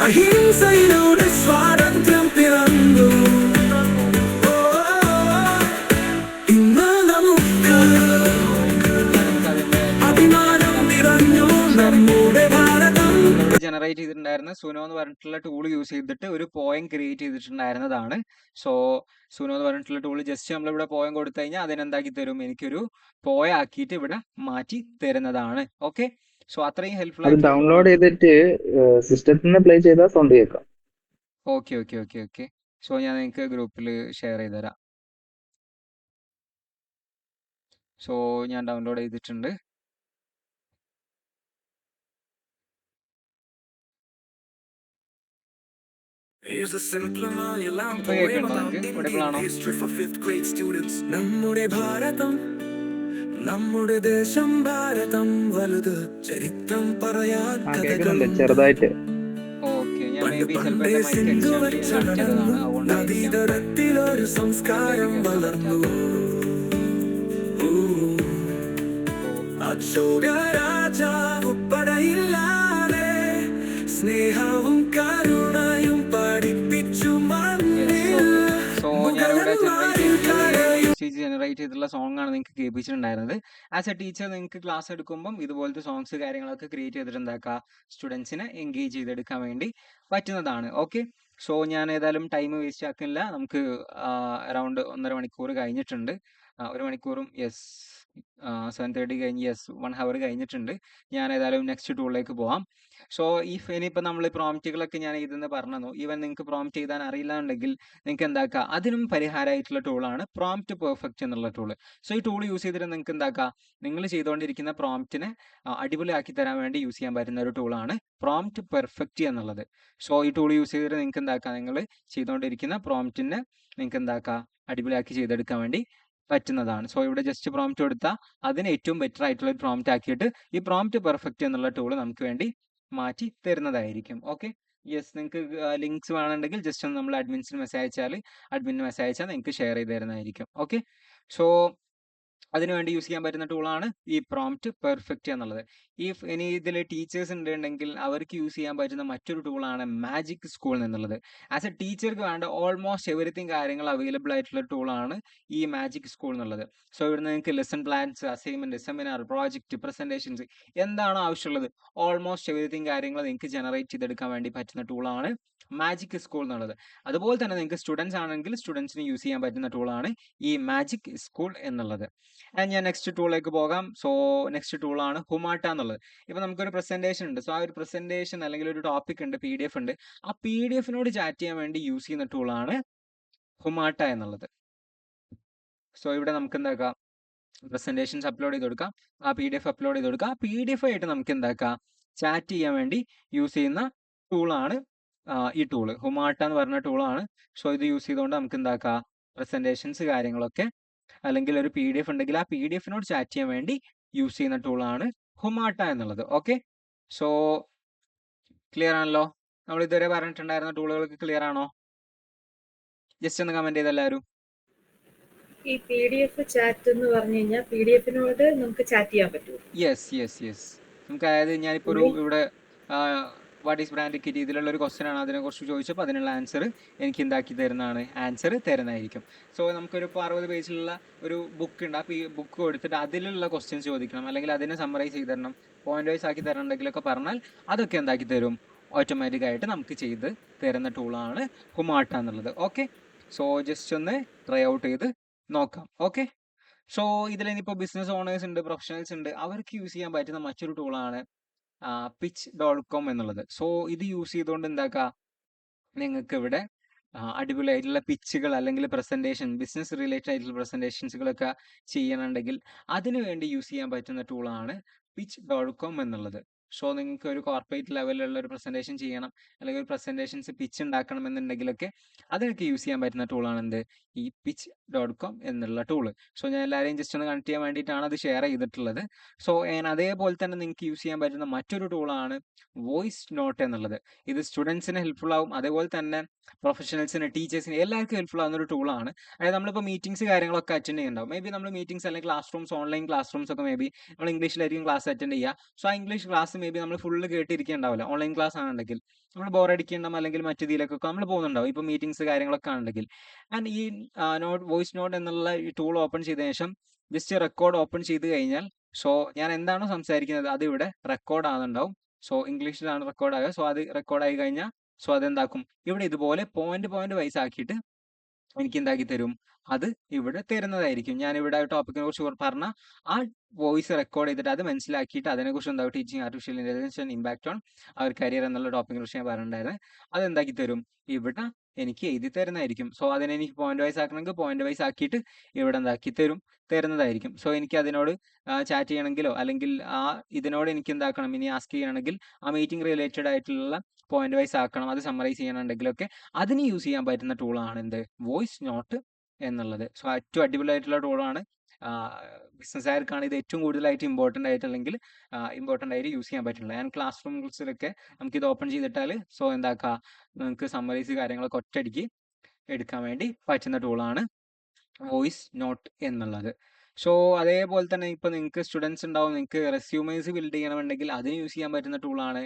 Speaker 6: അഹിംസയിലൂടെ സ്വാതന്ത്ര്യം പിറന്നു. ഇന്ന് നമുക്ക് അഭിമാനം നിറഞ്ഞു നമ്മുടെ ഭാരതം.
Speaker 1: ജനറേറ്റ് ചെയ്തിട്ടുണ്ടായിരുന്ന സുനോ എന്ന് പറഞ്ഞിട്ടുള്ള ടൂൾ യൂസ് ചെയ്തിട്ട് ഒരു പോയം ക്രിയേറ്റ് ചെയ്തിട്ടുണ്ടായിരുന്നതാണ്. സോ സുനോ എന്ന് പറഞ്ഞിട്ടുള്ള ടൂൾ ജസ്റ്റ് നമ്മളിവിടെ പോയം കൊടുത്തു കഴിഞ്ഞാൽ അതിനെന്താക്കി തരും, എനിക്കൊരു പോയ ആക്കിയിട്ട് ഇവിടെ മാറ്റി തരുന്നതാണ്. ഓക്കെ, സോ അത്രയും ഹെൽപ്ഫുൾ
Speaker 5: അത് ഡൗൺലോഡ് ചെയ്തിട്ട് സിസ്റ്റത്തിൽ നിന്ന് പ്ലേ ചെയ്താൽ സൗണ്ട് കേൾക്കാം.
Speaker 1: Okay okay okay okay. So ഞാൻ നിങ്ങൾക്ക് ഗ്രൂപ്പിൽ ഷെയർ ചെയ്ത് തരാം. സോ ഞാൻ ഡൗൺലോഡ് ചെയ്തിട്ടുണ്ട്.
Speaker 6: Here's a simple Malayalam
Speaker 1: ഇപ്പൊ
Speaker 6: poem
Speaker 1: കേൾക്കണ്ടോ
Speaker 6: about
Speaker 1: നിങ്ങൾക്ക്?
Speaker 6: Indian
Speaker 1: ഓഡിബിൾ ആണോ?
Speaker 6: history for 5th grade students. നമ്മുടെ ഭാരതം, നമ്മുടെ ദേശം ഭാരതം വലുത്, ചരിത്രം പറയാൻ
Speaker 5: കേൾക്കുന്നുണ്ട്
Speaker 6: കഥകളുണ്ട്.
Speaker 5: ചെറുതായിട്ട്.
Speaker 1: ഓക്കെ, ഞാൻ മേ
Speaker 6: പണ്ട്
Speaker 1: ബി ചിലപ്പോൾ
Speaker 6: പണ്ടേ
Speaker 1: എൻ്റെ മൈക്ക്
Speaker 6: സിന്ധു
Speaker 1: എക്സ്റ്റേണലി
Speaker 6: വെച്ച്
Speaker 1: കണക്ട് ചെയ്തതാണ്,
Speaker 6: നടന്നു,
Speaker 1: അതുകൊണ്ടായിരിക്കാം
Speaker 6: നദീതടത്തിലൊരു സംസ്കാരം വളർന്നു. അശോക രാജാവ് പടയില്ലാതെ സ്നേഹവും കരുണയും പഠിപ്പിച്ചു മണ്ണിൽ.
Speaker 1: സോ ഞാനിവിടെ ജനറേറ്റ് ചെയ്തിട്ടുള്ള സോങ് ആണ് നിങ്ങൾക്ക് കേൾപ്പിച്ചിട്ടുണ്ടായിരുന്നത്. ആസ് എ ടീച്ചർ നിങ്ങൾക്ക് ക്ലാസ് എടുക്കുമ്പം ഇതുപോലത്തെ സോങ്സ് കാര്യങ്ങളൊക്കെ ക്രിയേറ്റ് ചെയ്തിട്ട് എന്താക്കുക, സ്റ്റുഡൻസിനെ എൻഗേജ് ചെയ്തെടുക്കാൻ വേണ്ടി പറ്റുന്നതാണ്. ഓക്കെ, സോ ഞാൻ ഏതായാലും ടൈം വേസ്റ്റ് ആക്കില്ല. നമുക്ക് അറൗണ്ട് 1.5 മണിക്കൂർ കഴിഞ്ഞിട്ടുണ്ട്. 1 മണിക്കൂറും യെസ് 7:30 കഴിഞ്ഞ് യെസ് 1 ഹവർ കഴിഞ്ഞിട്ടുണ്ട്. ഞാൻ ഏതായാലും നെക്സ്റ്റ് ടൂളിലേക്ക് പോവാം. സോ ഇനിയിപ്പോൾ നമ്മൾ പ്രോംപ്റ്റുകളൊക്കെ ഞാൻ ഇതെന്ന് പറഞ്ഞു, ഈവൻ നിങ്ങൾക്ക് പ്രോംപ്റ്റ് ചെയ്താൻ അറിയില്ല എന്നുണ്ടെങ്കിൽ നിങ്ങൾക്ക് എന്താക്കുക, അതിനും പരിഹാരമായിട്ടുള്ള ടൂളാണ് പ്രോംപ്റ്റ് പെർഫെക്റ്റ് എന്നുള്ള ടൂള്. സോ ഈ ടൂൾ യൂസ് ചെയ്തിട്ട് നിങ്ങൾക്ക് എന്താക്കുക, നിങ്ങൾ ചെയ്തുകൊണ്ടിരിക്കുന്ന പ്രോംപ്റ്റിനെ അടിപൊളിയാക്കി തരാൻ വേണ്ടി യൂസ് ചെയ്യാൻ പറ്റുന്ന ഒരു ടൂളാണ് പ്രോംപ്റ്റ് പെർഫെക്റ്റ് എന്നുള്ളത്. സോ ഈ ടൂൾ യൂസ് ചെയ്തിട്ട് നിങ്ങൾക്ക് എന്താക്കുക, നിങ്ങൾ ചെയ്തുകൊണ്ടിരിക്കുന്ന പ്രോംപ്റ്റിനെ നിങ്ങൾക്ക് എന്താക്കുക, അടിപൊളിയാക്കി ചെയ്തെടുക്കാൻ വേണ്ടി പറ്റുന്നതാണ്. സോ ഇവിടെ ജസ്റ്റ് പ്രോംപ്റ്റ് കൊടുത്താൽ അതിന് ഏറ്റവും ബെറ്റർ ആയിട്ടുള്ള ഒരു പ്രോംപ്റ്റ് ആക്കിയിട്ട് ഈ പ്രോംപ്റ്റ് പെർഫെക്റ്റ് എന്നുള്ള ടൂൾ നമുക്ക് വേണ്ടി മാറ്റി തരുന്നതായിരിക്കും. ഓക്കെ, യെസ്, നിങ്ങൾക്ക് ലിങ്ക്സ് വേണമെന്നുണ്ടെങ്കിൽ ജസ്റ്റ് ഒന്ന് നമ്മൾ അഡ്മിൻസിന് മെസ്സേജ് അയച്ചാൽ നിങ്ങൾക്ക് ഷെയർ ചെയ്ത് തരുന്നതായിരിക്കും. ഓക്കെ, സോ അതിനുവേണ്ടി യൂസ് ചെയ്യാൻ പറ്റുന്ന ടൂളാണ് ഈ പ്രോംപ്റ്റ് പെർഫെക്റ്റ് എന്നുള്ളത്. ഇനി ഇതിൽ ടീച്ചേഴ്സ് ഉണ്ടെങ്കിൽ അവർക്ക് യൂസ് ചെയ്യാൻ പറ്റുന്ന മറ്റൊരു ടൂളാണ് മാജിക് സ്കൂൾ എന്നുള്ളത്. ആസ് എ ടീച്ചർക്ക് വേണ്ട ഓൾമോസ്റ്റ് എവറിത്തിങ് കാര്യങ്ങൾ അവൈലബിൾ ആയിട്ടുള്ള ടൂളാണ് ഈ മാജിക് സ്കൂൾ എന്നുള്ളത്. സോ ഇവിടെ നിങ്ങൾക്ക് lesson plans, assignment, seminar, project, presentations എന്താണോ ആവശ്യമുള്ളത് ഓൾമോസ്റ്റ് എവറിത്തിങ് കാര്യങ്ങൾ നിങ്ങൾക്ക് ജനറേറ്റ് ചെയ്തെടുക്കാൻ വേണ്ടി പറ്റുന്ന ടൂളാണ് മാജിക് സ്കൂൾ എന്നുള്ളത്. അതുപോലെ തന്നെ നിങ്ങൾക്ക് സ്റ്റുഡൻസ് ആണെങ്കിൽ സ്റ്റുഡൻസിന് യൂസ് ചെയ്യാൻ പറ്റുന്ന ടൂളാണ് ഈ മാജിക് സ്കൂൾ എന്നുള്ളത്. ഞാൻ നെക്സ്റ്റ് ടൂളിലേക്ക് പോകാം. സോ നെക്സ്റ്റ് ടൂളാണ് ഹുമാട്ട എന്നുള്ളത്. ഇപ്പം നമുക്കൊരു പ്രസന്റേഷൻ ഉണ്ട്. സോ ആ ഒരു പ്രസന്റേഷൻ അല്ലെങ്കിൽ ഒരു ടോപ്പിക് ഉണ്ട്, PDF ഉണ്ട്. ആ PDFനോട് ചാറ്റ് ചെയ്യാൻ വേണ്ടി യൂസ് ചെയ്യുന്ന ടൂളാണ് ഹുമാട്ട എന്നുള്ളത്. സോ ഇവിടെ നമുക്ക് എന്താക്കാം, പ്രസന്റേഷൻസ് അപ്ലോഡ് ചെയ്ത് കൊടുക്കാം, ആ PDF അപ്ലോഡ് ചെയ്ത് കൊടുക്കാം. ആ PDF ആയിട്ട് നമുക്ക് എന്താക്കാം, ചാറ്റ് ചെയ്യാൻ വേണ്ടി യൂസ് ചെയ്യുന്ന ടൂളാണ് ഈ ടൂള്. ഹുമാട്ട എന്ന് പറഞ്ഞ ടൂളാണ്. സോ ഇത് യൂസ് ചെയ്തുകൊണ്ട് നമുക്ക് എന്താക്കാം, പ്രസന്റേഷൻസ് കാര്യങ്ങളൊക്കെ അല്ലെങ്കിൽ ഒരു PDF ഉണ്ടെങ്കിൽ ആ PDFനോട് ചാറ്റ് ചെയ്യാൻ വേണ്ടി യൂസ് ചെയ്യുന്ന ടൂളാണ് ഹുമാട്ട എന്നുള്ളത്. ഓക്കെ, സോ ക്ലിയർ ആണല്ലോ? നമ്മൾ ഇതുവരെ പറഞ്ഞിട്ടുണ്ടായിരുന്ന ടൂളുകൾക്ക് ക്ലിയർ ആണോ? ജസ്റ്റ് ഒന്ന് കമന്റ് ചെയ്ത് എല്ലാവരും.
Speaker 7: ഈ PDF ചാറ്റ് എന്ന് പറഞ്ഞു കഴിഞ്ഞാൽ PDFനോട് നമുക്ക് ചാറ്റ് ചെയ്യാൻ പറ്റുമോ?
Speaker 1: യെസ്. നമുക്ക് അതായത് ഞാനിപ്പോൾ ഒരു ഇവിടെ വാട്ട് ഈസ് ബ്രാൻഡ് കിറ്റ് ഇതിലുള്ള ഒരു ക്വസ്റ്റ്യൻ ആണ്, അതിനെക്കുറിച്ച് ചോദിച്ചപ്പോൾ അതിനുള്ള ആൻസർ എനിക്ക് എന്താക്കി തരുന്നതാണ്, ആൻസർ തരുന്നതായിരിക്കും. സോ നമുക്കൊരു 60 പേജിലുള്ള ഒരു ബുക്ക് ഉണ്ട്. ആ ബുക്ക് കൊടുത്തിട്ട് അതിലുള്ള ക്വസ്റ്റ്യൻസ് ചോദിക്കണം, അല്ലെങ്കിൽ അതിനെ സമ്മറൈസ് ചെയ്ത് തരണം, പോയിന്റ് വൈസ് ആക്കി തരണമെങ്കിലൊക്കെ പറഞ്ഞാൽ അതൊക്കെ എന്താക്കി തരും, ഓട്ടോമാറ്റിക് ആയിട്ട് നമുക്ക് ചെയ്ത് തരുന്ന ടൂളാണ് ഹുമാട്ട എന്നുള്ളത്. ഓക്കെ, സോ ജസ്റ്റ് ഒന്ന് ട്രൈ ഔട്ട് ചെയ്ത് നോക്കാം. ഓക്കെ, സോ ഇതിലിനിപ്പോൾ ബിസിനസ് ഓണേഴ്സ് ഉണ്ട്, പ്രൊഫഷണൽസ് ഉണ്ട്, അവർക്ക് യൂസ് ചെയ്യാൻ പറ്റുന്ന മറ്റൊരു ടൂളാണ് pitch.com എന്നുള്ളത്. സോ ഇത് യൂസ് ചെയ്തുകൊണ്ട് എന്താക്കാം, നിങ്ങൾക്ക് ഇവിടെ അടിപൊളിയായിട്ടുള്ള പിച്ചുകൾ അല്ലെങ്കിൽ പ്രസന്റേഷൻ, ബിസിനസ് റിലേറ്റഡ് ആയിട്ടുള്ള പ്രസന്റേഷൻസുകളൊക്കെ ചെയ്യണമെങ്കിൽ അതിനു വേണ്ടി യൂസ് ചെയ്യാൻ പറ്റുന്ന ടൂളാണ് pitch.com എന്നുള്ളത്. സോ നിങ്ങൾക്ക് ഒരു കോർപ്പറേറ്റ് ലെവലിലുള്ള ഒരു പ്രസന്റേഷൻ ചെയ്യണം, അല്ലെങ്കിൽ ഒരു പ്രസന്റേഷൻസ് പിച്ച് ഉണ്ടാക്കണം എന്നുണ്ടെങ്കിലൊക്കെ അതിനൊക്കെ യൂസ് ചെയ്യാൻ പറ്റുന്ന ടൂളാണ് എന്ത്, ഈ pitch.com എന്നുള്ള ടൂള്. സോ ഞാൻ എല്ലാവരെയും ജസ്റ്റ് ഒന്ന് കണക്ട് ചെയ്യാൻ വേണ്ടിയിട്ടാണ് അത് ഷെയർ ചെയ്തിട്ടുള്ളത്. സോ അതേപോലെ തന്നെ നിങ്ങൾക്ക് യൂസ് ചെയ്യാൻ പറ്റുന്ന മറ്റൊരു ടൂളാണ് വോയിസ് നോട്ട് എന്നുള്ളത്. ഇത് സ്റ്റുഡൻസിന് ഹെൽപ്ഫുൾ ആവും, അതേപോലെ തന്നെ പ്രൊഫഷണൽസിന്, ടീച്ചേഴ്സിന് എല്ലാവർക്കും ഹെൽപ്ഫുൾ ആവുന്ന ഒരു ടൂളാണ്. അതായത് നമ്മളിപ്പോൾ മീറ്റിംഗ്സ് കാര്യങ്ങളൊക്കെ അറ്റൻഡ് ചെയ്യുന്നുണ്ടാവും. മേ ബി നമ്മൾ മീറ്റിംഗ്സ് അല്ലെങ്കിൽ class rooms, online class rooms ഒക്കെ മേ ബി നമ്മൾ ഇംഗ്ലീഷിലായിരിക്കും ക്ലാസ് അറ്റൻഡ് ചെയ്യുക. സോ ആ ഇംഗ്ലീഷ് ക്ലാസ് മേ ബി നമ്മൾ ഫുള്ള് കേട്ടിരിക്കുന്നുണ്ടാവില്ല. ഓൺലൈൻ ക്ലാസ് ആണെന്നുണ്ടെങ്കിൽ നമ്മൾ ബോറടിക്കുന്നുണ്ടാവും, അല്ലെങ്കിൽ മറ്റു ഇതിലൊക്കെ നമ്മൾ പോകുന്നുണ്ടാവും, ഇപ്പോൾ മീറ്റിംഗ്സ് കാര്യങ്ങളൊക്കെ ആണെന്നുണ്ടെങ്കിൽ. ആൻഡ് ഈ വോയിസ് നോട്ട് എന്നുള്ള ഈ ടൂൾ ഓപ്പൺ ചെയ്തതിനു ശേഷം ജസ്റ്റ് റെക്കോർഡ് ഓപ്പൺ ചെയ്ത് കഴിഞ്ഞാൽ, സോ ഞാൻ എന്താണോ സംസാരിക്കുന്നത് അത് ഇവിടെ റെക്കോർഡ് ആകുന്നുണ്ടാവും. സോ ഇംഗ്ലീഷിലാണ് റെക്കോർഡ് ആകുക. സോ അത് റെക്കോർഡ് ആയി കഴിഞ്ഞാൽ സോ അതെന്താക്കും, ഇവിടെ ഇതുപോലെ പോയിന്റ് വൈസ് ആക്കിയിട്ട് എനിക്ക് എന്താക്കി തരും, അത് ഇവിടെ തരുന്നതായിരിക്കും. ഞാൻ ഇവിടെ ടോപ്പിക്കിനെ കുറിച്ച് പറഞ്ഞ ആ വോയിസ് റെക്കോർഡ് ചെയ്തിട്ട് അത് മനസ്സിലാക്കിയിട്ട് അതിനെക്കുറിച്ച് എന്താവും, teaching artificial intelligence and impact on our career എന്നുള്ള ടോപ്പിക്കിനെ കുറിച്ച് ഞാൻ പറഞ്ഞിട്ടുണ്ടായിരുന്നു. അതെന്താക്കി തരും, ഇവിടെ എനിക്ക് എഴുതി തരുന്നതായിരിക്കും. സോ അതിനെ എനിക്ക് പോയിന്റ് വൈസ് ആക്കണമെങ്കിൽ പോയിന്റ് വൈസ് ആക്കിയിട്ട് ഇവിടെ എന്താക്കി തരുന്നതായിരിക്കും. സോ എനിക്ക് അതിനോട് ചാറ്റ് ചെയ്യണമെങ്കിലോ അല്ലെങ്കിൽ ഇതിനോട് എനിക്ക് എന്താക്കണം, ഇനി ആസ്ക് ചെയ്യണമെങ്കിൽ ആ മീറ്റിംഗ് റിലേറ്റഡ് ആയിട്ടുള്ള പോയിന്റ് വൈസ് ആക്കണം, അത് സമ്മറൈസ് ചെയ്യണമെന്നുണ്ടെങ്കിലൊക്കെ അതിന് യൂസ് ചെയ്യാൻ പറ്റുന്ന ടൂളാണ് എന്ത്, വോയിസ് നോട്ട് എന്നുള്ളത്. സോ ഏറ്റവും അടിപൊളിയായിട്ടുള്ള ടൂളാണ്. ബിസിനസ്സുകാർക്കാണ് ഇത് ഏറ്റവും കൂടുതലായിട്ട് ഇമ്പോർട്ടൻ്റ് ആയിട്ട് യൂസ് ചെയ്യാൻ പറ്റുന്നത്. ഞാൻ ക്ലാസ് റൂംസിലൊക്കെ നമുക്ക് ഇത് ഓപ്പൺ ചെയ്തിട്ടാൽ സോ എന്താക്കുക, നമുക്ക് സമ്മറൈസ് കാര്യങ്ങളൊക്കെ ഒറ്റയടിക്ക് എടുക്കാൻ വേണ്ടി പറ്റുന്ന ടൂളാണ് വോയിസ് നോട്ട് എന്നുള്ളത്. സോ അതേപോലെ തന്നെ ഇപ്പോൾ നിങ്ങൾക്ക് സ്റ്റുഡൻസ് ഉണ്ടാവും, നിങ്ങൾക്ക് റെസ്യൂമേഴ്സ് ബിൽഡ് ചെയ്യണമെന്നുണ്ടെങ്കിൽ അതിന് യൂസ് ചെയ്യാൻ പറ്റുന്ന ടൂളാണ്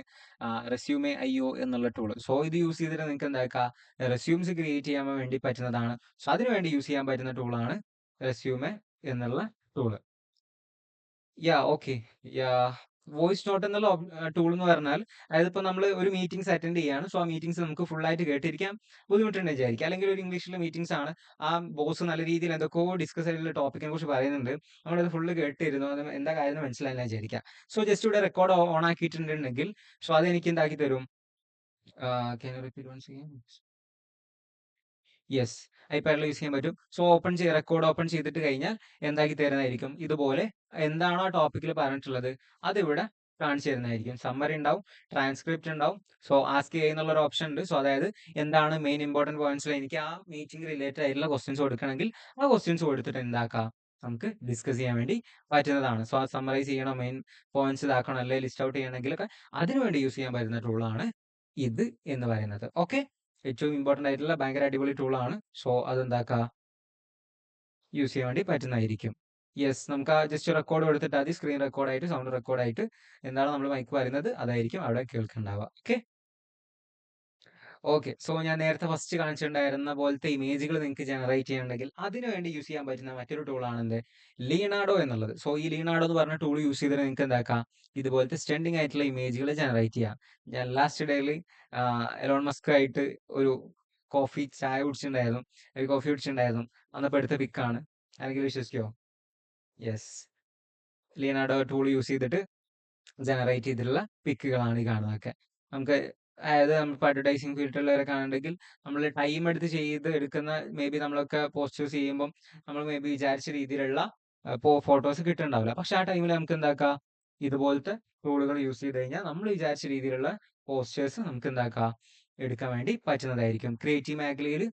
Speaker 1: റെസ്യൂമേ IO എന്നുള്ള ടൂള്. സോ ഇത് യൂസ് ചെയ്തിട്ട് നിങ്ങൾക്ക് എന്താക്കാം, റെസ്യൂംസ് ക്രിയേറ്റ് ചെയ്യാൻ വേണ്ടി പറ്റുന്നതാണ്. സോ അതിനു വേണ്ടി യൂസ് ചെയ്യാൻ പറ്റുന്ന ടൂളാണ് റെസ്യൂമേ എന്നുള്ള ടൂള്. ഓക്കെ. വോയിസ് നോട്ട് എന്നുള്ള ടൂൾ എന്ന് പറഞ്ഞാൽ, അതായത് ഇപ്പോൾ നമ്മൾ ഒരു മീറ്റിംഗ്സ് അറ്റൻഡ് ചെയ്യാണ്. സോ ആ മീറ്റിംഗ്സ് നമുക്ക് ഫുൾ ആയിട്ട് കേട്ടിരിക്കാൻ ബുദ്ധിമുട്ടുണ്ട് വിചാരിക്കുക, അല്ലെങ്കിൽ ഒരു ഇംഗ്ലീഷിലെ മീറ്റിംഗ്സ് ആണ്, ആ ബോസ് നല്ല രീതിയിൽ എന്തൊക്കെയോ ഡിസ്കസ് ആയിട്ടുള്ള ടോപ്പിക്കിനെ കുറിച്ച് പറയുന്നുണ്ട്, നമ്മളത് ഫുള്ള് കേട്ടിരുന്നു, അത് എന്താ കാര്യം മനസ്സിലായില്ല വിചാരിക്കുക. സോ ജസ്റ്റ് ഇവിടെ റെക്കോർഡ് ഓൺ ആക്കിയിട്ടുണ്ടെങ്കിൽ സോ അത് എനിക്ക് എന്താക്കി തരും, യെസ്, ഐപാഡിൽ യൂസ് ചെയ്യാൻ പറ്റും. സോ റെക്കോർഡ് ഓപ്പൺ ചെയ്തിട്ട് കഴിഞ്ഞാൽ എന്താക്കി തരുന്നതായിരിക്കും, ഇതുപോലെ എന്താണോ ആ ടോപ്പിക്കിൽ പറഞ്ഞിട്ടുള്ളത് അതിവിടെ കാണിച്ചു തരുന്നതായിരിക്കും. സമ്മറി ഉണ്ടാവും, ട്രാൻസ്ക്രിപ്റ്റ് ഉണ്ടാവും. സോ ആസ്ക് ചെയ്യുന്നുള്ള ഒരു ഓപ്ഷൻ ഉണ്ട്. സോ അതായത് എന്താണ് മെയിൻ ഇമ്പോർട്ടൻറ്റ് പോയിന്റ്സിൽ എനിക്ക് ആ മീറ്റിംഗ് റിലേറ്റഡ് ആയിട്ടുള്ള ക്വസ്റ്റ്യൻസ് കൊടുക്കണമെങ്കിൽ ആ ക്വസ്റ്റ്യൻസ് കൊടുത്തിട്ട് എന്താക്കാം, നമുക്ക് ഡിസ്കസ് ചെയ്യാൻ വേണ്ടി പറ്റുന്നതാണ്. സോ ആ സമ്മറൈസ് ചെയ്യണോ, മെയിൻ പോയിന്റ്സ് ഇതാക്കണം, അല്ലെങ്കിൽ ലിസ്റ്റ് ഔട്ട് ചെയ്യണമെങ്കിലൊക്കെ അതിനുവേണ്ടി യൂസ് ചെയ്യാൻ പറ്റുന്ന ടൂളാണ് ഇത് എന്ന് പറയുന്നത്. ഓക്കെ, ഏറ്റവും ഇമ്പോർട്ടൻ്റ് ആയിട്ടുള്ള ഭയങ്കര അടിപൊളി ടൂളാണ്. സോ അതെന്താക്കുക, യൂസ് ചെയ്യാൻ വേണ്ടി പറ്റുന്നതായിരിക്കും. യെസ്, നമുക്ക് ആ ജസ്റ്റ് റെക്കോർഡ് കൊടുത്തിട്ട് അത് സ്ക്രീൻ റെക്കോർഡായിട്ട് സൗണ്ട് റെക്കോർഡായിട്ട് എന്താണ് നമ്മൾ മൈക്ക് പറയുന്നത് അതായിരിക്കും അവിടെ കേൾക്കുന്നുണ്ടാവുക. ഓക്കെ. സോ ഞാൻ നേരത്തെ ഫസ്റ്റ് കാണിച്ചിട്ടുണ്ടായിരുന്ന പോലത്തെ ഇമേജുകൾ നിങ്ങൾക്ക് ജനറേറ്റ് ചെയ്യണമെങ്കിൽ അതിനു വേണ്ടി യൂസ് ചെയ്യാൻ പറ്റുന്ന മറ്റൊരു ടൂളാണ് എന്ത് ലീനാർഡോ എന്നുള്ളത്. സോ ഈ ലീനാർഡോ എന്ന് പറഞ്ഞ ടൂൾ യൂസ് ചെയ്തിട്ട് നിങ്ങൾക്ക് എന്താക്കാം ഇതുപോലത്തെ സ്റ്റണ്ടിങ് ആയിട്ടുള്ള ഇമേജുകൾ ജനറേറ്റ് ചെയ്യാം. ഞാൻ ലാസ്റ്റ് ഡേയിൽ എലോൺ മസ്ക് ആയിട്ട് ഒരു ചായ കുടിച്ചിട്ടുണ്ടായിരുന്നു, ഒരു കോഫി കുടിച്ചിട്ടുണ്ടായിരുന്നു. അന്നപ്പോൾ എടുത്ത പിക്കാണ്. ആരെങ്കിലും വിശ്വസിക്കോ? യെസ്, ലിയനാർഡോ ടൂൾ യൂസ് ചെയ്തിട്ട് ജനറേറ്റ് ചെയ്തിട്ടുള്ള പിക്കുകളാണ് ഈ കാണുന്നതൊക്കെ. നമുക്ക് അതായത് നമ്മളിപ്പോൾ അഡ്വർടൈസിങ് ഫീൽഡിലുള്ളവരൊക്കെ ആണെങ്കിൽ നമ്മൾ ടൈം എടുത്ത് ചെയ്ത് എടുക്കുന്ന മേ ബി നമ്മളൊക്കെ പോസ്റ്റേഴ്സ് ചെയ്യുമ്പം നമ്മൾ മേ ബി വിചാരിച്ച രീതിയിലുള്ള ഫോട്ടോസ് കിട്ടുന്നുണ്ടാവില്ല. പക്ഷെ ആ ടൈമിൽ നമുക്ക് എന്താക്കാം ഇതുപോലത്തെ ടൂളുകൾ യൂസ് ചെയ്ത് കഴിഞ്ഞാൽ നമ്മൾ വിചാരിച്ച രീതിയിലുള്ള പോസ്റ്റേഴ്സ് നമുക്ക് എന്താക്കാം എടുക്കാൻ വേണ്ടി പറ്റുന്നതായിരിക്കും. ക്രിയേറ്റീവ് മേഖലയിൽ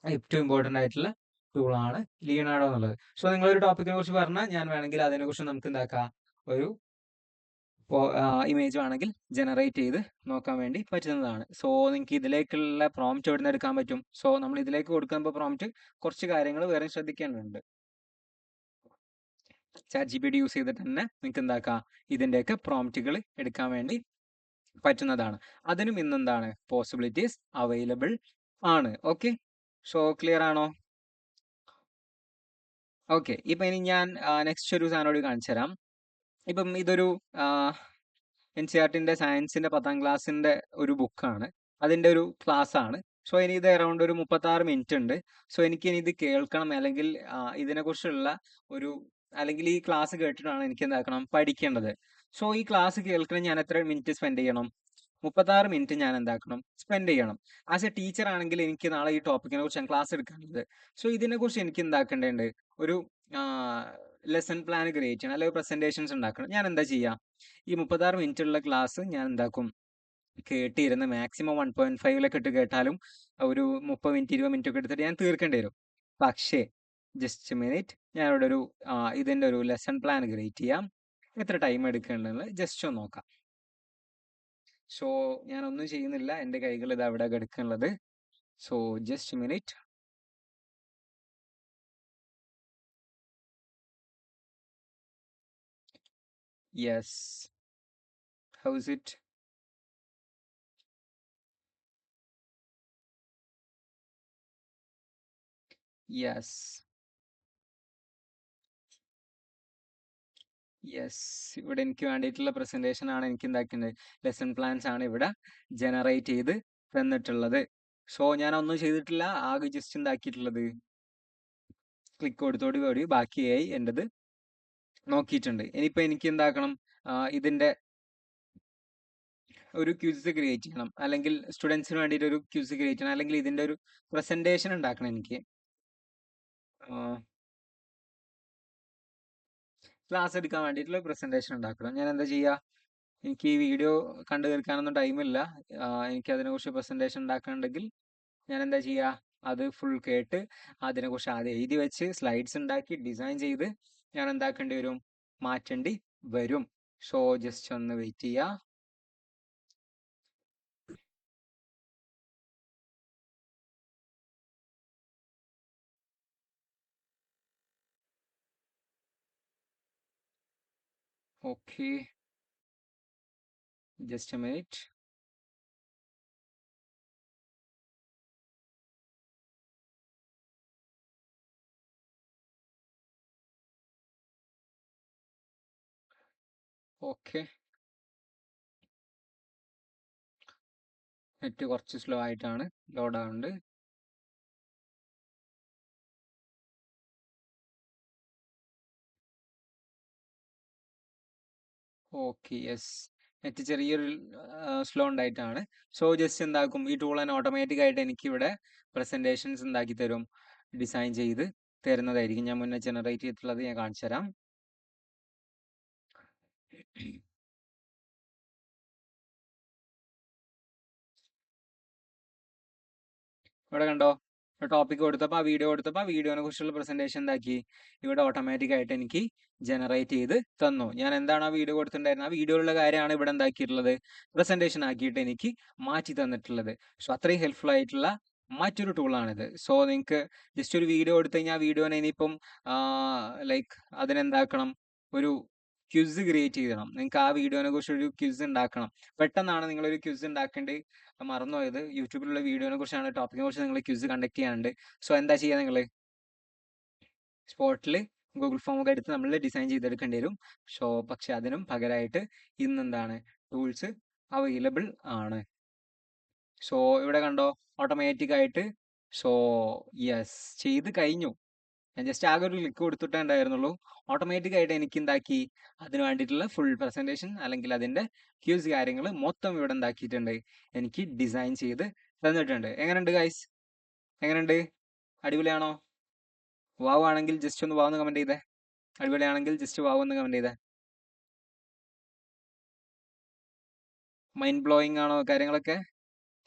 Speaker 1: ഏറ്റവും ഇമ്പോർട്ടൻ്റ് ആയിട്ടുള്ള ടൂളാണ് ലിയനാർഡോ എന്നുള്ളത്. സോ നിങ്ങളൊരു ടോപ്പിക്കിനെ കുറിച്ച് പറഞ്ഞാൽ ഞാൻ വേണമെങ്കിൽ അതിനെക്കുറിച്ച് നമുക്ക് എന്താക്കാം ഒരു ഇമേജ് ആണെങ്കിൽ ജനറേറ്റ് ചെയ്ത് നോക്കാൻ വേണ്ടി പറ്റുന്നതാണ്. സോ നിങ്ങൾക്ക് ഇതിലേക്കുള്ള പ്രോംപ്റ്റ് എവിടെ നിന്ന് എടുക്കാൻ പറ്റും? സോ നമ്മൾ ഇതിലേക്ക് കൊടുക്കുമ്പോൾ പ്രോംപ്റ്റ് കുറച്ച് കാര്യങ്ങൾ വേറെ ശ്രദ്ധിക്കേണ്ടതുണ്ട്. ChatGPT യൂസ് ചെയ്തിട്ട് തന്നെ നിങ്ങൾക്ക് എന്താക്കാം ഇതിൻ്റെയൊക്കെ പ്രോംപ്റ്റുകൾ എടുക്കാൻ വേണ്ടി പറ്റുന്നതാണ്. അതിനും ഇന്നെന്താണ് പോസിബിലിറ്റീസ് അവൈലബിൾ ആണ്. ഓക്കെ, സോ ക്ലിയർ ആണോ? ഓക്കെ, ഇപ്പം ഇനി ഞാൻ നെക്സ്റ്റ് ഒരു സാധനം കാണിച്ചു തരാം. ഇപ്പം ഇതൊരു NCERT സയൻസിന്റെ 10ാം ക്ലാസ്സിന്റെ ഒരു ബുക്കാണ്, അതിന്റെ ഒരു ക്ലാസ് ആണ്. സോ ഇനി ഇത് അറൗണ്ട് ഒരു 36 മിനിറ്റ് ഉണ്ട്. സോ എനിക്ക് ഇനി ഇത് കേൾക്കണം, അല്ലെങ്കിൽ ഇതിനെക്കുറിച്ചുള്ള ഒരു അല്ലെങ്കിൽ ഈ ക്ലാസ് കേട്ടിട്ടാണ് എനിക്ക് എന്താക്കണം പഠിക്കേണ്ടത്. സോ ഈ ക്ലാസ് കേൾക്കണം ഞാൻ എത്ര മിനിറ്റ് സ്പെൻഡ് ചെയ്യണം? 36 മിനിറ്റ് ഞാൻ എന്താക്കണം സ്പെൻഡ് ചെയ്യണം. ആസ് എ ടീച്ചർ ആണെങ്കിൽ എനിക്ക് നാളെ ഈ ടോപ്പിക്കിനെ കുറിച്ച് ക്ലാസ് എടുക്കാനുള്ളത്. സോ ഇതിനെക്കുറിച്ച് എനിക്ക് എന്താക്കേണ്ടതുണ്ട്? ഒരു ലെസൺ പ്ലാൻ ക്രിയേറ്റ് ചെയ്യണം, അല്ലെങ്കിൽ പ്രസന്റേഷൻസ് ഉണ്ടാക്കണം. ഞാൻ എന്താ ചെയ്യാം? ഈ 36 മിനിറ്റ് ഉള്ള ക്ലാസ് ഞാൻ എന്താക്കും കേട്ടിരുന്ന് മാക്സിമം 1.5 ഇട്ട് കേട്ടാലും ഒരു 30 മിനിറ്റ് 20 മിനിറ്റ് ഒക്കെ എടുത്തിട്ട് ഞാൻ തീർക്കേണ്ടി വരും. പക്ഷേ ജസ്റ്റ് മിനിറ്റ് ഞാൻ ഇവിടെ ഒരു ഇതിന്റെ ഒരു ലെസൺ പ്ലാൻ ക്രിയേറ്റ് ചെയ്യാം. എത്ര ടൈം എടുക്കേണ്ടത് ജസ്റ്റ് ഒന്ന് നോക്കാം. സോ ഞാനൊന്നും ചെയ്യുന്നില്ല, എൻ്റെ കൈകൾ ഇത് അവിടെ എടുക്കാനുള്ളത്. So just minute. Yes, how is it? Yes, ഇവിടെ എനിക്ക് വേണ്ടിയിട്ടുള്ള പ്രസന്റേഷൻ ആണ് എനിക്ക് എന്താക്കേണ്ടത്, ലെസൺ പ്ലാൻസ് ആണ് ഇവിടെ ജനറേറ്റ് ചെയ്ത് തന്നിട്ടുള്ളത്. സോ ഞാൻ ഒന്നും ചെയ്തിട്ടില്ല, ആകെ ജസ്റ്റ് എന്താക്കിയിട്ടുള്ളത് ക്ലിക്ക് കൊടുത്തോടുകൂടി ബാക്കിയായി എൻ്റെത് നോക്കിയിട്ടുണ്ട്. ഇനിയിപ്പോൾ എനിക്ക് എന്താക്കണം, ഇതിൻ്റെ ഒരു ക്യൂസ് ക്രിയേറ്റ് ചെയ്യണം, അല്ലെങ്കിൽ സ്റ്റുഡൻസിന് വേണ്ടിയിട്ട് ഒരു ക്യൂസ് ക്രിയേറ്റ് ചെയ്യണം, അല്ലെങ്കിൽ ഇതിൻ്റെ ഒരു പ്രസന്റേഷൻ ഉണ്ടാക്കണം. എനിക്ക് ക്ലാസ് എടുക്കാൻ വേണ്ടിയിട്ടുള്ള പ്രസന്റേഷൻ ഉണ്ടാക്കണം. ഞാൻ എന്താ ചെയ്യുക? എനിക്ക് ഈ വീഡിയോ കണ്ടു തീർക്കാനൊന്നും ടൈമില്ല. എനിക്ക് അതിനെക്കുറിച്ച് പ്രസന്റേഷൻ ഉണ്ടാക്കണമെങ്കിൽ ഞാൻ എന്താ ചെയ്യുക? അത് ഫുൾ കേട്ട് അതിനെക്കുറിച്ച് ആദ്യം എഴുതി വെച്ച് സ്ലൈഡ്സ് ഉണ്ടാക്കി ഡിസൈൻ ചെയ്ത് ഞാൻ എന്താക്കേണ്ടി വരും? മാറ്റേണ്ടി വരും. സോ ജസ്റ്റ് ഒന്ന് വെയിറ്റ് ചെയ്യുക. Okay, just a minute. Okay, net കുറച്ച് സ്ലോ ആയിട്ടാണ് ലോഡ് ആവുന്നത്. ഓക്കെ, യെസ്, നെറ്റ് ചെറിയൊരു സ്ലോ ഉണ്ടായിട്ടാണ്. സോ ജസ്റ്റ് എന്താക്കും, ഈ ടൂൾ തന്നെ ഓട്ടോമാറ്റിക് ആയിട്ട് എനിക്കിവിടെ പ്രസന്റേഷൻസ് ഉണ്ടാക്കി തരും, ഡിസൈൻ ചെയ്ത് തരുന്നതായിരിക്കും. ഞാൻ മുന്നേ ജനറേറ്റ് ചെയ്തിട്ടുള്ളത് ഞാൻ കാണിച്ചു തരാം. ഇവിടെ കണ്ടോ, ടോപ്പിക് കൊടുത്തപ്പോൾ ആ വീഡിയോനെ കുറിച്ചുള്ള പ്രസന്റേഷൻ എന്താക്കി ഇവിടെ ഓട്ടോമാറ്റിക് ആയിട്ട് എനിക്ക് ജനറേറ്റ് ചെയ്ത് തന്നു. ഞാൻ എന്താണ് ആ വീഡിയോ കൊടുത്തിട്ടുണ്ടായിരുന്നത്, ആ വീഡിയോയിലുള്ള കാര്യമാണ് ഇവിടെ എന്താക്കിയിട്ടുള്ളത് പ്രസന്റേഷൻ ആക്കിയിട്ട് എനിക്ക് മാറ്റി തന്നിട്ടുള്ളത്. സോ അത്രയും ഹെൽപ്ഫുൾ ആയിട്ടുള്ള മറ്റൊരു ടൂളാണിത്. സോ നിങ്ങൾക്ക് ജസ്റ്റ് ഒരു വീഡിയോ എടുത്തു കഴിഞ്ഞാൽ ആ വീഡിയോനെ ഇനിയിപ്പം ലൈക്ക് അതിനെന്താക്കണം, ഒരു ക്വിസ് ക്രിയേറ്റ് ചെയ്യണം. നിങ്ങൾക്ക് ആ വീഡിയോനെ കുറിച്ച് ഒരു ക്വിസ് ഉണ്ടാക്കണം. പെട്ടെന്നാണ് നിങ്ങളൊരു ക്വിസ് ഉണ്ടാക്കേണ്ടത്. മറന്നുപോയത്, യൂട്യൂബിലുള്ള വീഡിയോനെ കുറിച്ചാണ്, ടോപ്പിക്കിനെ കുറിച്ച് നിങ്ങൾ ക്വിസ് കണ്ടക്ട് ചെയ്യാനുണ്ട്. സോ എന്താ ചെയ്യുക, നിങ്ങൾ സ്പോട്ടിൽ ഗൂഗിൾ ഫോം ഒക്കെ എടുത്ത് നമ്മൾ ഡിസൈൻ ചെയ്തെടുക്കേണ്ടി വരും. പക്ഷെ അതിനും പകരമായിട്ട് ഇന്നെന്താണ് ടൂൾസ് അവൈലബിൾ ആണ്. സോ ഇവിടെ കണ്ടോ, ഓട്ടോമാറ്റിക് ആയിട്ട്. സോ യെസ്, ചെയ്ത് കഴിഞ്ഞു. ഞാൻ ജസ്റ്റ് ആകെ ഒരു ക്ലിക്ക് കൊടുത്തിട്ടേ ഉണ്ടായിരുന്നുള്ളൂ. ഓട്ടോമാറ്റിക് ആയിട്ട് എനിക്ക് എന്താക്കി, അതിന് വേണ്ടിയിട്ടുള്ള ഫുൾ പ്രസന്റേഷൻ അല്ലെങ്കിൽ അതിന്റെ ക്യൂസ് കാര്യങ്ങൾ മൊത്തം ഇവിടെ എന്താക്കിയിട്ടുണ്ട്, എനിക്ക് ഡിസൈൻ ചെയ്ത് തന്നിട്ടുണ്ട്. എങ്ങനെയുണ്ട് ഗൈസ്? എങ്ങനെയുണ്ട്? അടിപൊളിയാണോ? വാവ് ആണെങ്കിൽ ജസ്റ്റ് ഒന്ന് വാവ് എന്ന് കമന്റ് ചെയ്തേ. അടിപൊളിയാണെങ്കിൽ ജസ്റ്റ് വാവ് എന്ന് കമന്റ് ചെയ്തേ. മൈൻഡ് ബ്ലോയിങ് ആണോ കാര്യങ്ങളൊക്കെ?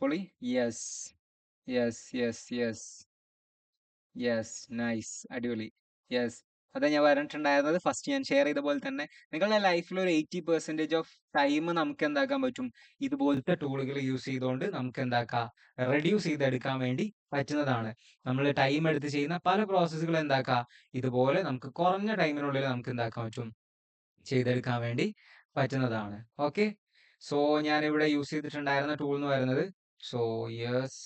Speaker 1: പൊളി. Yes yes yes yes yes, nice, അടിപൊളി. യെസ്, അതാ ഞാൻ പറഞ്ഞിട്ടുണ്ടായിരുന്നത്. ഫസ്റ്റ് ഞാൻ ഷെയർ ചെയ്ത പോലെ തന്നെ നിങ്ങളുടെ ലൈഫിൽ ഒരു 80% ഓഫ് ടൈം നമുക്ക് എന്താക്കാൻ പറ്റും, ഇതുപോലത്തെ ടൂളുകൾ യൂസ് ചെയ്തുകൊണ്ട് നമുക്ക് എന്താക്കാം, റെഡ്യൂസ് ചെയ്തെടുക്കാൻ വേണ്ടി പറ്റുന്നതാണ്. നമ്മൾ ടൈം എടുത്ത് ചെയ്യുന്ന പല പ്രോസസ്സുകൾ എന്താക്കാം, ഇതുപോലെ നമുക്ക് കുറഞ്ഞ ടൈമിനുള്ളിൽ നമുക്ക് എന്താക്കാൻ പറ്റും, ചെയ്തെടുക്കാൻ വേണ്ടി പറ്റുന്നതാണ്. ഓക്കെ, സോ ഞാനിവിടെ യൂസ് ചെയ്തിട്ടുണ്ടായിരുന്ന ടൂൾ എന്ന് പറയുന്നത്, സോ യെസ്,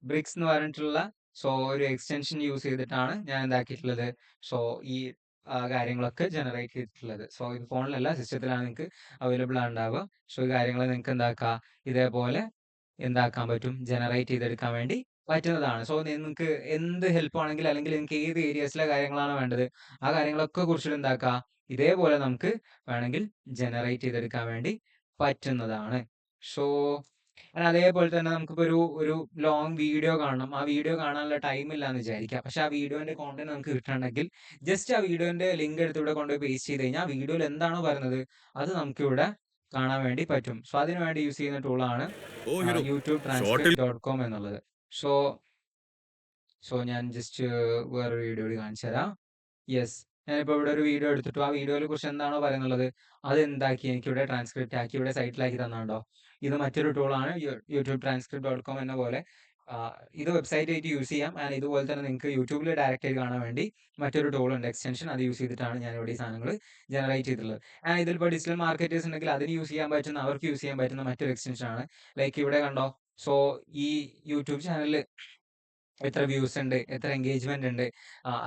Speaker 1: ബ്രിക്സ് എന്ന് പറഞ്ഞിട്ടുള്ള ഒരു എക്സ്റ്റൻഷൻ യൂസ് ചെയ്തിട്ടാണ് ഞാൻ എന്താക്കിയിട്ടുള്ളത്, ഈ കാര്യങ്ങളൊക്കെ ജനറേറ്റ് ചെയ്തിട്ടുള്ളത്. ഇത് ഫോണിലല്ല, സിസ്റ്റത്തിലാണ് നിങ്ങൾക്ക് അവൈലബിൾ ഉണ്ടാവുക. ഈ കാര്യങ്ങൾ നിങ്ങൾക്ക് എന്താക്കാം, ഇതേപോലെ എന്താക്കാൻ പറ്റും, ജനറേറ്റ് ചെയ്തെടുക്കാൻ വേണ്ടി പറ്റുന്നതാണ്. നിങ്ങൾക്ക് എന്ത് ഹെൽപ്പ് ആണെങ്കിൽ, അല്ലെങ്കിൽ നിങ്ങൾക്ക് ഏത് ഏരിയാസിലെ കാര്യങ്ങളാണ് വേണ്ടത്, ആ കാര്യങ്ങളൊക്കെ കുറിച്ചിട്ട് എന്താക്കാം, ഇതേപോലെ നമുക്ക് വേണമെങ്കിൽ ജനറേറ്റ് ചെയ്തെടുക്കാൻ വേണ്ടി പറ്റുന്നതാണ്. അതേപോലെ തന്നെ നമുക്കിപ്പോൾ ഒരു ലോങ് വീഡിയോ കാണണം, ആ വീഡിയോ കാണാനുള്ള ടൈം ഇല്ലാന്ന് വിചാരിക്കുക. പക്ഷെ ആ വീഡിയോന്റെ കോണ്ടന്റ് നമുക്ക് കിട്ടണമെങ്കിൽ ജസ്റ്റ് ആ വീഡിയോന്റെ ലിങ്ക് എടുത്ത് ഇവിടെ കൊണ്ടുപോയി പേസ്റ്റ് ചെയ്ത് കഴിഞ്ഞാൽ ആ വീഡിയോയിൽ എന്താണോ പറയുന്നത് അത് നമുക്ക് ഇവിടെ കാണാൻ വേണ്ടി പറ്റും. അതിനു വേണ്ടി യൂസ് ചെയ്യുന്ന ടൂളാണ് youtube-transcript.com എന്നുള്ളത്. ഞാൻ ജസ്റ്റ് വേറൊരു വീഡിയോ കാണിച്ചു തരാം. യെസ്, ഞാനിപ്പോൾ ഇവിടെ ഒരു വീഡിയോ എടുത്തിട്ടു ആ വീഡിയോയെ കുറിച്ച് എന്താണോ പറയുന്നത് അത് എന്താക്കി എനിക്ക് ഇവിടെ ട്രാൻസ്ക്രിപ്റ്റ് ആക്കി ഇവിടെ സൈറ്റിലാക്കി തന്നാണ്ടോ. ഇത് മറ്റൊരു ടൂളാണ് youtube-transcript.com എന്ന പോലെ. ഇത് വെബ്സൈറ്റ് ആയിട്ട് യൂസ് ചെയ്യാം. ആൻഡ് ഇതുപോലെ തന്നെ നിങ്ങൾക്ക് യൂട്യൂബിൽ ഡയറക്റ്റ് ആയിട്ട് കാണാൻ വേണ്ടി മറ്റൊരു ടൂൾ ഉണ്ട്, എക്സ്റ്റൻഷൻ. അത് യൂസ് ചെയ്തിട്ടാണ് ഞാൻ ഇവിടെ ഈ സാധനങ്ങൾ ജനറേറ്റ് ചെയ്തിട്ടുള്ളത്. ആൻഡ് ഇതിലിപ്പോൾ ഡിജിറ്റൽ മാർക്കറ്റേഴ്സ് ഉണ്ടെങ്കിൽ അതിന് യൂസ് ചെയ്യാൻ പറ്റുന്ന, അവർക്ക് യൂസ് ചെയ്യാൻ പറ്റുന്ന മറ്റൊരു എക്സ്റ്റൻഷൻ ആണ്. ലൈക്ക് ഇവിടെ കണ്ടോ, ഈ യൂട്യൂബ് ചാനലിൽ എത്ര വ്യൂസ് ഉണ്ട്, എത്ര എൻഗേജ്മെന്റ് ഉണ്ട്,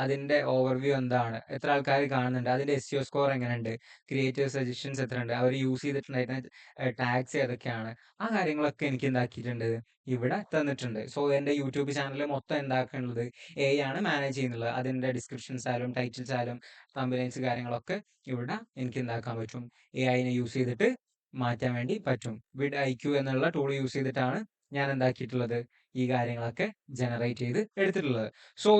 Speaker 1: അതിന്റെ ഓവർവ്യൂ എന്താണ്, എത്ര ആൾക്കാർ കാണുന്നുണ്ട്, അതിന്റെ SEO സ്കോർ എങ്ങനെയുണ്ട്, ക്രിയേറ്റീവ് സജഷൻസ് എത്ര ഉണ്ട്, അവർ യൂസ് ചെയ്തിട്ടുണ്ടായിരുന്ന ടാഗ്സ് ഏതൊക്കെയാണ്, ആ കാര്യങ്ങളൊക്കെ എനിക്ക് എന്താക്കിയിട്ടുണ്ട്, ഇവിടെ തന്നിട്ടുണ്ട്. എന്റെ യൂട്യൂബ് ചാനൽ മൊത്തം എന്താക്കാനുള്ളത് AI ആണ് മാനേജ് ചെയ്യുന്നത്. അതിന്റെ ഡിസ്ക്രിപ്ഷൻസ് ആയാലും ടൈറ്റിൽസ് ആയാലും തമ്പനൈൽസ് കാര്യങ്ങളൊക്കെ ഇവിടെ എനിക്ക് എന്താക്കാൻ പറ്റും, AI-നെ യൂസ് ചെയ്തിട്ട് മാറ്റാൻ വേണ്ടി പറ്റും. vidIQ എന്നുള്ള ടൂൾ യൂസ് ചെയ്തിട്ടാണ് ഞാൻ എന്താക്കിയിട്ടുള്ളത്, ഈ കാര്യങ്ങളൊക്കെ ജനറേറ്റ് ചെയ്ത് എടുത്തിട്ടുള്ളത്.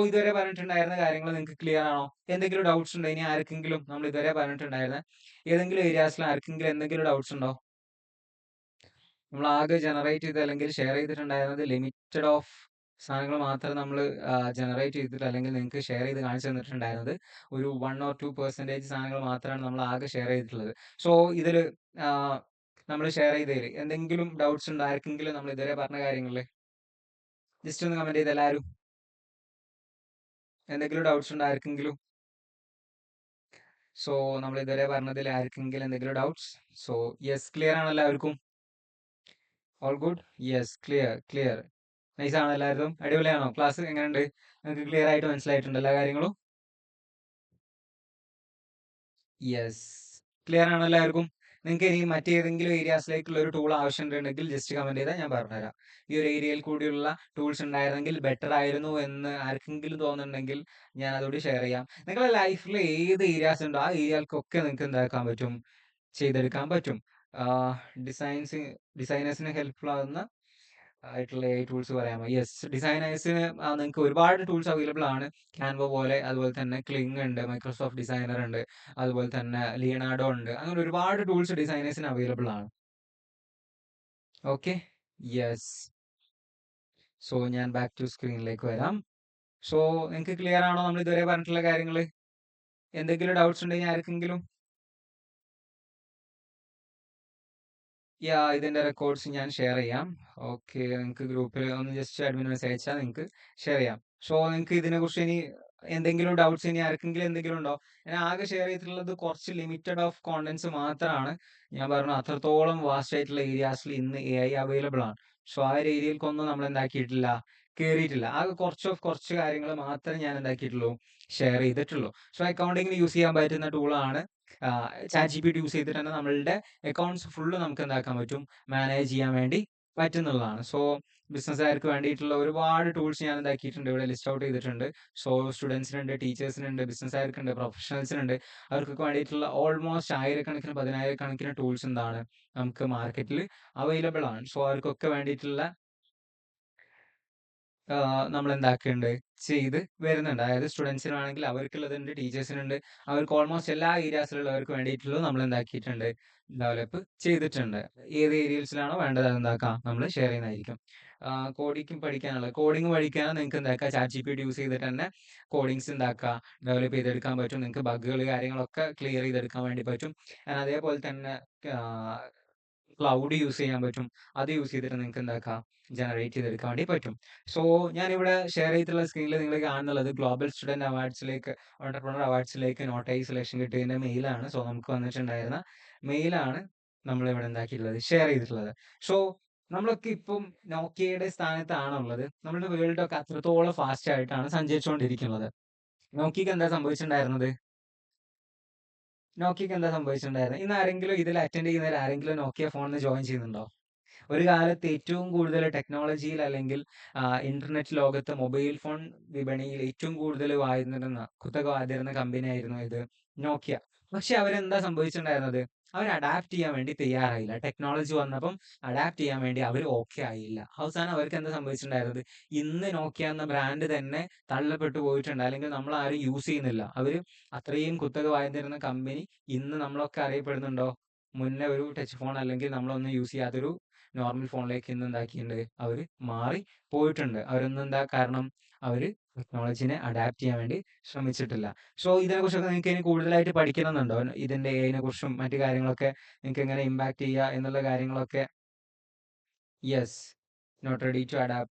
Speaker 1: ഇതുവരെ പറഞ്ഞിട്ടുണ്ടായിരുന്ന കാര്യങ്ങൾ നിങ്ങൾക്ക് ക്ലിയർ ആണോ? എന്തെങ്കിലും ഡൗട്ട്സ് ഉണ്ടോ? ഇനി ആർക്കെങ്കിലും നമ്മൾ ഇതുവരെ പറഞ്ഞിട്ടുണ്ടായിരുന്ന ഏതെങ്കിലും ഏരിയാസിൽ ആർക്കെങ്കിലും എന്തെങ്കിലും ഡൗട്ട്സ് ഉണ്ടോ? നമ്മൾ ആകെ ജനറേറ്റ് ചെയ്ത് അല്ലെങ്കിൽ ഷെയർ ചെയ്തിട്ടുണ്ടായിരുന്നത് ലിമിറ്റഡ് ഓഫ് സാധനങ്ങൾ മാത്രം നമ്മൾ ജനറേറ്റ് ചെയ്തിട്ട് അല്ലെങ്കിൽ നിങ്ങൾക്ക് ഷെയർ ചെയ്ത് കാണിച്ചു തന്നിട്ടുണ്ടായിരുന്നത് ഒരു 1 or 2% സാധനങ്ങൾ മാത്രമാണ് നമ്മൾ ആകെ ഷെയർ ചെയ്തിട്ടുള്ളത്. ഇതിൽ നമ്മൾ ഷെയർ ചെയ്തതിൽ എന്തെങ്കിലും ഡൗട്ട്സ് ഉണ്ടോ ആർക്കെങ്കിലും നമ്മൾ ഇതുവരെ പറഞ്ഞ കാര്യങ്ങളിൽ? ജസ്റ്റ് ഒന്ന് കമന്റ് ചെയ്ത് എല്ലാവരും. എന്തെങ്കിലും ഡൗട്ട്സ് ഉണ്ടോ ആർക്കെങ്കിലും? നമ്മൾ ഇതുവരെ പറഞ്ഞതിൽ ആർക്കെങ്കിലും എന്തെങ്കിലും ഡൗട്ട്സ്? യെസ്, ക്ലിയർ ആണ് എല്ലാവർക്കും? All good? Yes, clear. Nice ആണോ എല്ലാവരും? അടിപൊളിയാണോ? ക്ലാസ് എങ്ങനെയുണ്ട്? നിങ്ങൾക്ക് ക്ലിയർ ആയിട്ട് മനസ്സിലായിട്ടുണ്ട് എല്ലാ കാര്യങ്ങളും? യെസ്, ക്ലിയർ ആണോ എല്ലാവർക്കും? നിങ്ങൾക്ക് ഇനി മറ്റേതെങ്കിലും ഏരിയാസിലേക്കുള്ള ഒരു ടൂൾ ആവശ്യമുണ്ടെങ്കിൽ ജസ്റ്റ് കമന്റ് ചെയ്താൽ ഞാൻ പറഞ്ഞുതരാം. ഈ ഒരു ഏരിയയിൽ കൂടിയുള്ള ടൂൾസ് ഉണ്ടായിരുന്നെങ്കിൽ ബെറ്റർ ആയിരുന്നു എന്ന് ആർക്കെങ്കിലും തോന്നുന്നുണ്ടെങ്കിൽ ഞാൻ അതോട് ഷെയർ ചെയ്യാം. നിങ്ങളുടെ ലൈഫിൽ ഏത് ഏരിയാസ് ഉണ്ടോ ആ ഏരിയകൾക്കൊക്കെ നിങ്ങൾക്ക് എന്താക്കാൻ പറ്റും, ചെയ്തെടുക്കാൻ പറ്റും. ഡിസൈനേഴ്സിന് ഹെൽപ്ഫുൾ ആകുന്ന ആയിട്ടുള്ള AI ടൂൾസ് പറയാമോ? യെസ്, ഡിസൈനേഴ്സിന് നിങ്ങൾക്ക് ഒരുപാട് ടൂൾസ് അവൈലബിൾ ആണ്. ക്യാൻവ പോലെ, അതുപോലെ തന്നെ ക്ലിങ് ഉണ്ട്, മൈക്രോസോഫ്റ്റ് ഡിസൈനർ ഉണ്ട്, അതുപോലെ തന്നെ ലിയനാർഡോ ഉണ്ട്. അങ്ങനെ ഒരുപാട് ടൂൾസ് ഡിസൈനേഴ്സിന് അവൈലബിൾ ആണ്. Okay, yes. ഞാൻ ബാക്ക് ടു സ്ക്രീനിലേക്ക് വരാം. നിങ്ങൾക്ക് ക്ലിയർ ആണോ നമ്മൾ ഇതുവരെ പറഞ്ഞിട്ടുള്ള കാര്യങ്ങൾ? എന്തെങ്കിലും ഡൗട്ട്സ് ഉണ്ടെങ്കിൽ ആർക്കെങ്കിലും? ഇതിന്റെ റെക്കോർഡ്സ് ഞാൻ ഷെയർ ചെയ്യാം. ഓക്കെ, നിങ്ങൾക്ക് ഗ്രൂപ്പിൽ ഒന്ന് ജസ്റ്റ് അഡ്മിൻ മെസ്സേജ് അയച്ചാൽ നിങ്ങൾക്ക് ഷെയർ ചെയ്യാം. നിങ്ങൾക്ക് ഇതിനെ കുറിച്ച് ഇനി എന്തെങ്കിലും ഡൗട്ട്സ് ഇനി ആർക്കെങ്കിലും എന്തെങ്കിലും ഉണ്ടോ? ഞാൻ ആകെ ഷെയർ ചെയ്തിട്ടുള്ളത് കുറച്ച് ലിമിറ്റഡ് ഓഫ് കോണ്ടന്റ്സ് മാത്രമാണ്. ഞാൻ പറഞ്ഞു അത്രത്തോളം വാസ്റ്റ് ആയിട്ടുള്ള ഏരിയാസിൽ ഇന്ന് AI അവൈലബിൾ ആണ്. സോ ആ ഒരു ഏരിയയിലേക്കൊന്നും നമ്മൾ എന്താക്കിയിട്ടില്ല, കേറിയിട്ടില്ല. ആകെ കുറച്ച് കാര്യങ്ങൾ മാത്രമേ ഞാൻ എന്താക്കിയിട്ടുള്ളൂ, ഷെയർ ചെയ്തിട്ടുള്ളൂ. സോ അക്കൗണ്ടിങ്ങിന് യൂസ് ചെയ്യാൻ പറ്റുന്ന ടൂളാണ് ChatGPT യൂസ് ചെയ്തിട്ട് തന്നെ നമ്മളുടെ അക്കൗണ്ട്സ് ഫുള്ള് നമുക്ക് എന്താക്കാൻ പറ്റും, മാനേജ് ചെയ്യാൻ വേണ്ടി പറ്റുന്നുള്ളതാണ്. സോ ബിസിനസ്സുകാർക്ക് വേണ്ടിയിട്ടുള്ള ഒരുപാട് ടൂൾസ് ഞാൻ എന്താക്കിയിട്ടുണ്ട്, ഇവിടെ ലിസ്റ്റ് ഔട്ട് ചെയ്തിട്ടുണ്ട്. സോ സ്റ്റുഡൻസിനുണ്ട്, ടീച്ചേഴ്സിനുണ്ട്, ബിസിനസ്സുകാർക്കുണ്ട്, പ്രൊഫഷണൽസിനുണ്ട്. അവർക്കൊക്കെ വേണ്ടിയിട്ടുള്ള ഓൾമോസ്റ്റ് ആയിരക്കണക്കിന് പതിനായിരക്കണക്കിന് ടൂൾസ് എന്താണ് നമുക്ക് മാർക്കറ്റിൽ അവൈലബിൾ ആണ്. സോ അവർക്കൊക്കെ വേണ്ടിയിട്ടുള്ള നമ്മൾ എന്താക്കുന്നുണ്ട്, ചെയ്ത് വരുന്നുണ്ട്. അതായത് സ്റ്റുഡൻസിനാണെങ്കിൽ അവർക്കുള്ളതുണ്ട്, ടീച്ചേഴ്സിനുണ്ട്. അവർക്ക് ഓൾമോസ്റ്റ് എല്ലാ ഏരിയാസിലുള്ളവർക്ക് വേണ്ടിയിട്ടുള്ളത് നമ്മൾ എന്താക്കിയിട്ടുണ്ട്, ഡെവലപ്പ് ചെയ്തിട്ടുണ്ട്. ഏത് ഏരിയസിലാണോ വേണ്ടത് അത് എന്താക്കാം, നമ്മൾ ഷെയർ ചെയ്യുന്നതായിരിക്കും. കോഡിങ് പഠിക്കാനും നിങ്ങൾക്ക് എന്താക്കാം, ChatGPT യൂസ് ചെയ്തിട്ട് തന്നെ കോഡിങ്സ് എന്താക്കുക, ഡെവലപ്പ് ചെയ്തെടുക്കാൻ പറ്റും. നിങ്ങൾക്ക് ബഗ്ഗുകൾ കാര്യങ്ങളൊക്കെ ക്ലിയർ ചെയ്തെടുക്കാൻ വേണ്ടി പറ്റും. അതേപോലെ തന്നെ ക്ലൗഡ് യൂസ് ചെയ്യാൻ പറ്റും. അത് യൂസ് ചെയ്തിട്ട് നിങ്ങൾക്ക് എന്താക്കാം, ജനറേറ്റ് ചെയ്തെടുക്കാൻ വേണ്ടി പറ്റും. സോ ഞാനിവിടെ ഷെയർ ചെയ്തിട്ടുള്ള സ്ക്രീനിൽ നിങ്ങൾ കാണുന്നുള്ളത് ഗ്ലോബൽ സ്റ്റുഡന്റ് അവാർഡ്സിലേക്ക്, എന്റർപ്രണർ അവാർഡ്സിലേക്ക് നോട്ടായി സെലക്ഷൻ കിട്ടിയതിന്റെ മെയിലാണ്. സോ നമുക്ക് വന്നിട്ടുണ്ടായിരുന്ന മെയിലാണ് നമ്മളിവിടെ എന്താക്കിയിട്ടുള്ളത്, ഷെയർ ചെയ്തിട്ടുള്ളത്. സോ നമ്മളൊക്കെ ഇപ്പം നോക്കിയയുടെ സ്ഥാനത്താണുള്ളത്. നമ്മുടെ വേൾഡ് ഒക്കെ അത്രത്തോളം ഫാസ്റ്റ് ആയിട്ടാണ് സഞ്ചരിച്ചുകൊണ്ടിരിക്കുന്നത്. നോക്കിക്ക് എന്താ സംഭവിച്ചിട്ടുണ്ടായിരുന്നത്? ഇന്ന് ആരെങ്കിലും ഇതിൽ അറ്റൻഡ് ചെയ്യുന്നവർ ആരെങ്കിലും നോക്കിയ ഫോണിന് ജോയിൻ ചെയ്യുന്നുണ്ടോ? ഒരു കാലത്ത് ഏറ്റവും കൂടുതൽ ടെക്നോളജിയിൽ അല്ലെങ്കിൽ ഇന്റർനെറ്റ് ലോകത്ത് മൊബൈൽ ഫോൺ വിപണിയിൽ ഏറ്റവും കൂടുതൽ കുത്തക വാഴ്ന്നിരുന്ന കമ്പനിയായിരുന്നു ഇത്, നോക്കിയ. പക്ഷെ അവരെന്താ സംഭവിച്ചിട്ടുണ്ടായിരുന്നത്? അവർ അഡാപ്റ്റ് ചെയ്യാൻ വേണ്ടി തയ്യാറായില്ല. ടെക്നോളജി വന്നപ്പം അഡാപ്റ്റ് ചെയ്യാൻ വേണ്ടി അവർ ഓക്കെ ആയില്ല. അവസാനം അവർക്ക് എന്താ സംഭവിച്ചിട്ടുണ്ടായിരുന്നത്? ഇന്ന് നോക്കിയ എന്ന ബ്രാൻഡ് തന്നെ തള്ളപ്പെട്ടു പോയിട്ടുണ്ട്. അല്ലെങ്കിൽ നമ്മൾ ആരും യൂസ് ചെയ്യുന്നില്ല. അവര് അത്രയും കുത്തക വാഴ്ന്നിരുന്ന കമ്പനി ഇന്ന് നമ്മളൊക്കെ അറിയപ്പെടുന്നുണ്ടോ? മുന്നേ ഒരു ടച്ച് ഫോൺ അല്ലെങ്കിൽ നമ്മളൊന്നും യൂസ് ചെയ്യാത്തൊരു നോർമൽ ഫോണിലേക്ക് ഇന്ന് എന്താക്കിയിട്ടുണ്ട്, അവര് മാറി പോയിട്ടുണ്ട്. അവരൊന്നും എന്താ കാരണം, അവര് ടെക്നോളജിനെ അഡാപ്റ്റ് ചെയ്യാൻ വേണ്ടി ശ്രമിച്ചിട്ടില്ല. സോ ഇതിനെക്കുറിച്ചൊക്കെ നിങ്ങൾക്ക് ഇനി കൂടുതലായിട്ട് പഠിക്കണമെന്നുണ്ടോ? ഇതിന്റെ AI കുറിച്ചും മറ്റു കാര്യങ്ങളൊക്കെ നിങ്ങൾക്ക് എങ്ങനെ ഇമ്പാക്ട് ചെയ്യുക എന്നുള്ള കാര്യങ്ങളൊക്കെ. Yes, not ready to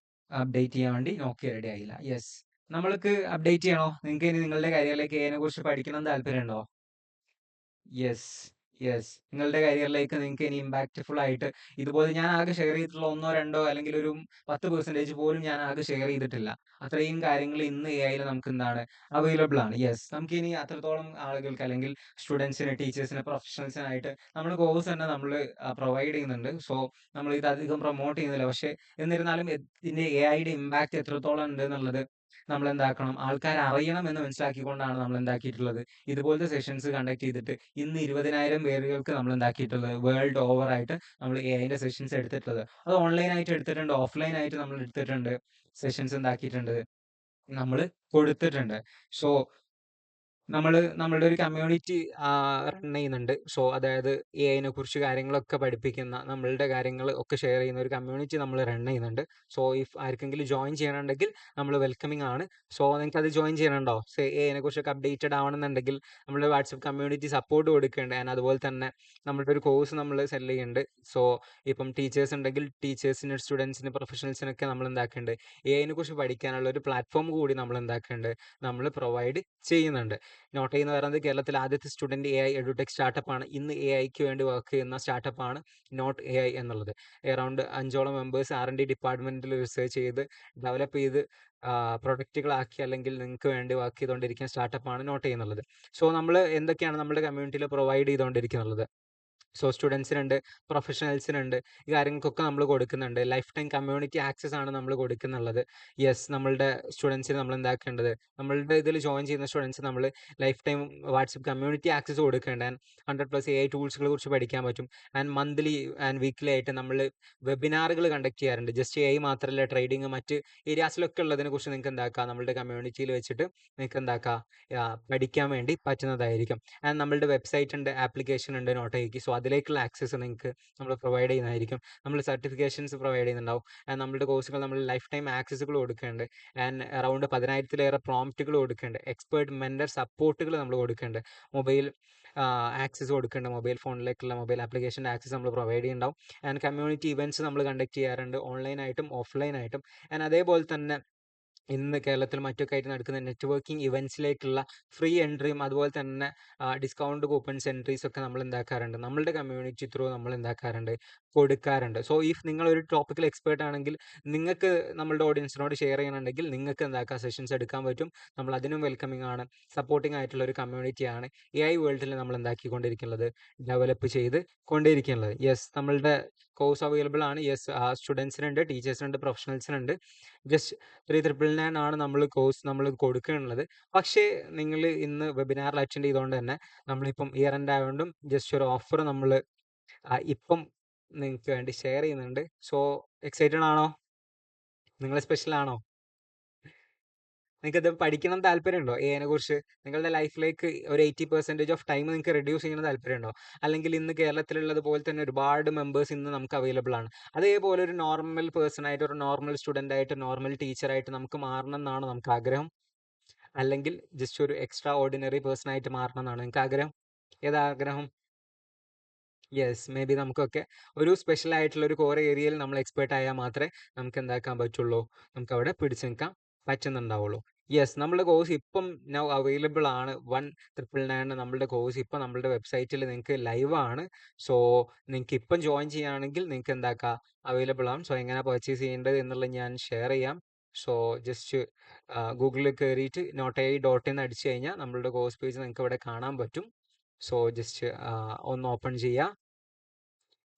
Speaker 1: update ചെയ്യാൻ വേണ്ടി നോക്കി റെഡി ആയില്ല. യെസ്, നമ്മൾക്ക് അപ്ഡേറ്റ് ചെയ്യണോ? നിങ്ങൾക്ക് ഇനി നിങ്ങളുടെ കരിയറിലേക്ക് AI കുറിച്ച് പഠിക്കണം എന്ന് താല്പര്യമുണ്ടോ? Yes, yes. നിങ്ങളുടെ കരിയറിലേക്ക് നിങ്ങൾക്ക് ഇനി ഇമ്പാക്റ്റ്ഫുൾ ആയിട്ട് ഇതുപോലെ ഞാൻ ആകെ ഷെയർ ചെയ്തിട്ടുള്ള 1 2 അല്ലെങ്കിൽ ഒരു 10% പോലും ഞാൻ ആകെ ഷെയർ ചെയ്തിട്ടില്ല. അത്രയും കാര്യങ്ങൾ ഇന്ന് AIയിൽ നമുക്ക് എന്താണ് അവൈലബിൾ ആണ്. യെസ്, നമുക്ക് ഇനി അത്രത്തോളം ആളുകൾക്ക് അല്ലെങ്കിൽ സ്റ്റുഡൻസിന്, ടീച്ചേഴ്സിന്, പ്രൊഫഷണൽസിനായിട്ട് നമ്മൾ കോഴ്സ് തന്നെ നമ്മൾ പ്രൊവൈഡ് ചെയ്യുന്നുണ്ട്. സോ നമ്മൾ ഇത് അധികം പ്രൊമോട്ട് ചെയ്യുന്നില്ല. പക്ഷെ എന്നിരുന്നാലും ഇതിന്റെ AIയുടെ ഇമ്പാക്ട് എത്രത്തോളം ഉണ്ട് എന്നുള്ളത് നമ്മൾ എന്താക്കണം, ആൾക്കാർ അറിയണം എന്ന് മനസ്സിലാക്കിക്കൊണ്ടാണ് നമ്മൾ എന്താക്കിയിട്ടുള്ളത്, ഇതുപോലത്തെ സെഷൻസ് കണ്ടക്ട് ചെയ്തിട്ട് ഇന്ന് 20,000 പേരുകൾക്ക് നമ്മൾ എന്താക്കിയിട്ടുള്ളത്, വേൾഡ് ഓവർ ആയിട്ട് നമ്മൾ AIന്റെ സെഷൻസ് എടുത്തിട്ടുള്ളത്. അത് ഓൺലൈൻ ആയിട്ട് എടുത്തിട്ടുണ്ട്, ഓഫ്ലൈൻ ആയിട്ട് നമ്മൾ എടുത്തിട്ടുണ്ട്, സെഷൻസ് എന്താക്കിയിട്ടുണ്ട്, നമ്മൾ കൊടുത്തിട്ടുണ്ട്. സോ നമ്മളുടെ ഒരു കമ്മ്യൂണിറ്റി റൺ ചെയ്യുന്നുണ്ട്. സോ അതായത് AIനെ കുറിച്ച് കാര്യങ്ങളൊക്കെ പഠിപ്പിക്കുന്ന, നമ്മളുടെ കാര്യങ്ങൾ ഒക്കെ ഷെയർ ചെയ്യുന്ന ഒരു കമ്മ്യൂണിറ്റി നമ്മൾ റൺ ചെയ്യുന്നുണ്ട്. സോ ഇഫ് ആർക്കെങ്കിലും ജോയിൻ ചെയ്യണമെന്നുണ്ടെങ്കിൽ നമ്മൾ വെൽക്കമിങ് ആണ്. സോ നിങ്ങൾക്ക് അത് ജോയിൻ ചെയ്യണുണ്ടോ? AIനെ കുറിച്ചൊക്കെ അപ്ഡേറ്റഡ് ആവണമെന്നുണ്ടെങ്കിൽ നമ്മുടെ വാട്സപ്പ് കമ്മ്യൂണിറ്റി സപ്പോർട്ട് കൊടുക്കേണ്ടത്. ആൻഡ് അതുപോലെ തന്നെ നമ്മളുടെ ഒരു കോഴ്സ് നമ്മൾ സെല് ചെയ്യുന്നുണ്ട്. സോ ഇപ്പം ടീച്ചേഴ്സ് ഉണ്ടെങ്കിൽ ടീച്ചേഴ്സിന്, സ്റ്റുഡൻസിന്, പ്രൊഫഷണൽസിനൊക്കെ നമ്മൾ എന്താക്കുന്നുണ്ട്, AIനെ കുറിച്ച് പഠിക്കാനുള്ള ഒരു പ്ലാറ്റ്ഫോം കൂടി നമ്മൾ എന്താക്കുന്നുണ്ട്, നമ്മൾ പ്രൊവൈഡ് ചെയ്യുന്നുണ്ട്. നോട്ട് എന്ന് പറയുന്നത് കേരളത്തിലെ ആദ്യത്തെ സ്റ്റുഡന്റ് AI എഡ്യൂടെക് സ്റ്റാർട്ടപ്പ് ആണ്. ഇന്ന് AIക്ക് വേണ്ടി വർക്ക് ചെയ്യുന്ന സ്റ്റാർട്ടപ്പ് ആണ് നോട്ട് AI എന്നുള്ളത്. അറൗണ്ട് 5ഓളം മെമ്പേഴ്സ് R&D ഡിപ്പാർട്ട്മെന്റിൽ റിസർച്ച് ചെയ്ത് ഡെവലപ്പ് ചെയ്ത് പ്രൊഡക്റ്റുകളാക്കി അല്ലെങ്കിൽ നിങ്ങൾക്ക് വേണ്ടി വർക്ക് ചെയ്തുകൊണ്ടിരിക്കുന്ന സ്റ്റാർട്ടപ്പ് ആണ് നോട്ട് എന്നുള്ളത്. സോ നമ്മൾ എന്തൊക്കെയാണ് നമ്മുടെ കമ്മ്യൂണിറ്റിയിൽ പ്രൊവൈഡ് ചെയ്തുകൊണ്ടിരിക്കുന്നത്? സോ സ്റ്റുഡൻസിനുണ്ട്, പ്രൊഫഷണൽസിനുണ്ട്, ഈ കാര്യങ്ങൾക്കൊക്കെ നമ്മൾ കൊടുക്കുന്നുണ്ട്. ലൈഫ് ടൈം കമ്മ്യൂണിറ്റി ആക്സസ് ആണ് നമ്മൾ കൊടുക്കുന്നുള്ളത്. യെസ്, നമ്മളുടെ സ്റ്റുഡൻസിന് നമ്മൾ എന്താക്കേണ്ടത്, നമ്മളുടെ ഇതിൽ ജോയിൻ ചെയ്യുന്ന സ്റ്റുഡൻസ് നമ്മൾ life time WhatsApp community access കൊടുക്കേണ്ട. ആൻഡ് 100+ AI ടൂൾസുകളെ കുറിച്ച് പഠിക്കാൻ പറ്റും. ആൻഡ് മന്ത്ലി ആൻഡ് വീക്ക്ലി ആയിട്ട് നമ്മൾ വെബിനാറുകൾ കണ്ടക്ട് ചെയ്യാറുണ്ട്. ജസ്റ്റ് AI മാത്രമല്ല, ട്രേഡിങ് മറ്റ് ഏരിയാസിലൊക്കെ ഉള്ളതിനെ കുറിച്ച് നിങ്ങൾക്ക് എന്താക്കാം, നമ്മളുടെ കമ്മ്യൂണിറ്റിയിൽ വെച്ചിട്ട് നിങ്ങൾക്ക് എന്താക്കാം, പഠിക്കാൻ വേണ്ടി പറ്റുന്നതായിരിക്കും. ആൻഡ് നമ്മളുടെ വെബ്സൈറ്റ് ഉണ്ട്, ആപ്ലിക്കേഷൻ ഉണ്ട് നോട്ടേക്ക്. സോ അതിലേക്കുള്ള ആക്സസ് നിങ്ങൾക്ക് നമ്മൾ പ്രൊവൈഡ് ചെയ്യുന്നതായിരിക്കും. നമ്മൾ സർട്ടിഫിക്കേഷൻസ് പ്രൊവൈഡ് ചെയ്യുന്നുണ്ടാവും. ആൻഡ് നമ്മളുടെ കോഴ്സുകൾ നമ്മൾ ലൈഫ് ടൈം ആക്സസുകൾ കൊടുക്കുന്നുണ്ട്. ആൻഡ് അറൗണ്ട് 10,000-ലേറെ പ്രോംപ്റ്റുകൾ കൊടുക്കുന്നുണ്ട്. എക്സ്പേർട്ട് മെന്റർ സപ്പോർട്ടുകൾ നമ്മൾ കൊടുക്കുന്നുണ്ട്. മൊബൈൽ ആക്സസ് കൊടുക്കുന്നുണ്ട്. മൊബൈൽ ഫോണിലേക്കുള്ള മൊബൈൽ ആപ്ലിക്കേഷൻ്റെ ആക്സസ് നമ്മൾ പ്രൊവൈഡ് ചെയ്യുന്നുണ്ടാവും. ആൻഡ് കമ്മ്യൂണിറ്റി ഇവൻറ്റ്സ് നമ്മൾ കണ്ടക്ട് ചെയ്യാറുണ്ട്, ഓൺലൈനായിട്ടും ഓഫ്ലൈനായിട്ടും. ആൻഡ് അതേപോലെ തന്നെ ഇന്ന് കേരളത്തിൽ മറ്റൊക്കെ ആയിട്ട് നടക്കുന്ന നെറ്റ്വർക്കിംഗ് ഇവൻറ്റ്സിലേക്കുള്ള ഫ്രീ എൻട്രിയും അതുപോലെ തന്നെ ഡിസ്കൗണ്ട് കൂപ്പൺസ് എൻട്രീസ് ഒക്കെ നമ്മൾ എന്താക്കാറുണ്ട്, നമ്മളുടെ കമ്മ്യൂണിറ്റി ത്രൂ നമ്മൾ എന്താക്കാറുണ്ട്, കൊടുക്കാറുണ്ട്. സോ ഇഫ് നിങ്ങൾ ഒരു ടോപ്പിക്കിൽ എക്സ്പേർട്ട് ആണെങ്കിൽ നിങ്ങൾക്ക് നമ്മളുടെ ഓഡിയൻസിനോട് ഷെയർ ചെയ്യണമെങ്കിൽ നിങ്ങൾക്ക് എന്താക്കാം, സെഷൻസ് എടുക്കാൻ പറ്റും. നമ്മൾ അതിനും വെൽക്കമിങ് ആണ്. സപ്പോർട്ടിംഗ് ആയിട്ടുള്ള ഒരു കമ്മ്യൂണിറ്റിയാണ് AI വേൾഡിൽ നമ്മൾ എന്താക്കിക്കൊണ്ടിരിക്കുന്നത്, ഡെവലപ്പ് ചെയ്ത് കൊണ്ടിരിക്കുന്നത്. യെസ്, നമ്മളുടെ കോഴ്സ് അവൈലബിൾ ആണ്. യെസ്, സ്റ്റുഡൻസിനുണ്ട്, ടീച്ചേഴ്സിനുണ്ട്, പ്രൊഫഷണൽസിനുണ്ട്. ജസ്റ്റ് 3,999 ആണ് നമ്മൾ കൊടുക്കുന്നുള്ളത്. പക്ഷേ നിങ്ങൾ ഇന്ന് വെബിനാറിൽ അറ്റൻഡ് ചെയ്തുകൊണ്ട് തന്നെ നമ്മളിപ്പം ഇയർ എൻഡ് ആയതുകൊണ്ടും ജസ്റ്റ് ഒരു ഓഫർ നമ്മൾ ഇപ്പം നിങ്ങൾക്ക് വേണ്ടി ഷെയർ ചെയ്യുന്നുണ്ട്. സോ എക്സൈറ്റഡ് ആണോ? നിങ്ങൾ സ്പെഷ്യൽ ആണോ? നിങ്ങൾക്ക് ഇത് പഠിക്കണം താല്പര്യമുണ്ടോ? AI കുറിച്ച് നിങ്ങളുടെ ലൈഫിലേക്ക് ഒരു 80% ഓഫ് ടൈം നിങ്ങൾക്ക് റെഡ്യൂസ് ചെയ്യണം താല്പര്യമുണ്ടോ? അല്ലെങ്കിൽ ഇന്ന് കേരളത്തിലുള്ളത് പോലെ തന്നെ ഒരുപാട് മെമ്പേഴ്സ് ഇന്ന് നമുക്ക് അവൈലബിൾ ആണ്. അതേപോലെ ഒരു നോർമൽ പേഴ്സൺ ആയിട്ട്, ഒരു നോർമൽ സ്റ്റുഡൻ്റ് ആയിട്ട്, നോർമൽ ടീച്ചറായിട്ട് നമുക്ക് മാറണം എന്നാണ് നമുക്ക് ആഗ്രഹം. അല്ലെങ്കിൽ ജസ്റ്റ് ഒരു എക്സ്ട്രാ ഓർഡിനറി പേഴ്സൺ ആയിട്ട് മാറണം എന്നാണ് നിങ്ങൾക്ക് ആഗ്രഹം. ഏതാ ആഗ്രഹം? യെസ്, മേ ബി നമുക്കൊക്കെ ഒരു സ്പെഷ്യൽ ആയിട്ടുള്ള ഒരു കോർ ഏരിയയിൽ നമ്മൾ എക്സ്പേർട്ട് ആയാൽ മാത്രമേ നമുക്ക് എന്താക്കാൻ പറ്റുള്ളൂ, നമുക്ക് അവിടെ പിടിച്ചു നിൽക്കാൻ പറ്റുന്നുണ്ടാവുള്ളൂ. യെസ്, നമ്മുടെ കോഴ്സ് ഇപ്പം നൗ അവൈലബിൾ ആണ്. 1,999 നമ്മളുടെ കോഴ്സ് ഇപ്പം നമ്മളുടെ വെബ്സൈറ്റിൽ നിങ്ങൾക്ക് ലൈവ് ആണ്. സോ നിങ്ങൾക്ക് ഇപ്പം ജോയിൻ ചെയ്യുകയാണെങ്കിൽ നിങ്ങൾക്ക് എന്താക്കാം, അവൈലബിൾ ആണ്. സോ എങ്ങനെ പർച്ചേസ് ചെയ്യേണ്ടത് എന്നുള്ളത് ഞാൻ ഷെയർ ചെയ്യാം. സോ ജസ്റ്റ് ഗൂഗിളിൽ കയറിയിട്ട് notai.in അടിച്ചു കഴിഞ്ഞാൽ നമ്മളുടെ കോഴ്സ് പേജ് നിങ്ങൾക്ക് ഇവിടെ കാണാൻ പറ്റും. സോ ജസ്റ്റ് ഒന്ന് ഓപ്പൺ ചെയ്യുക.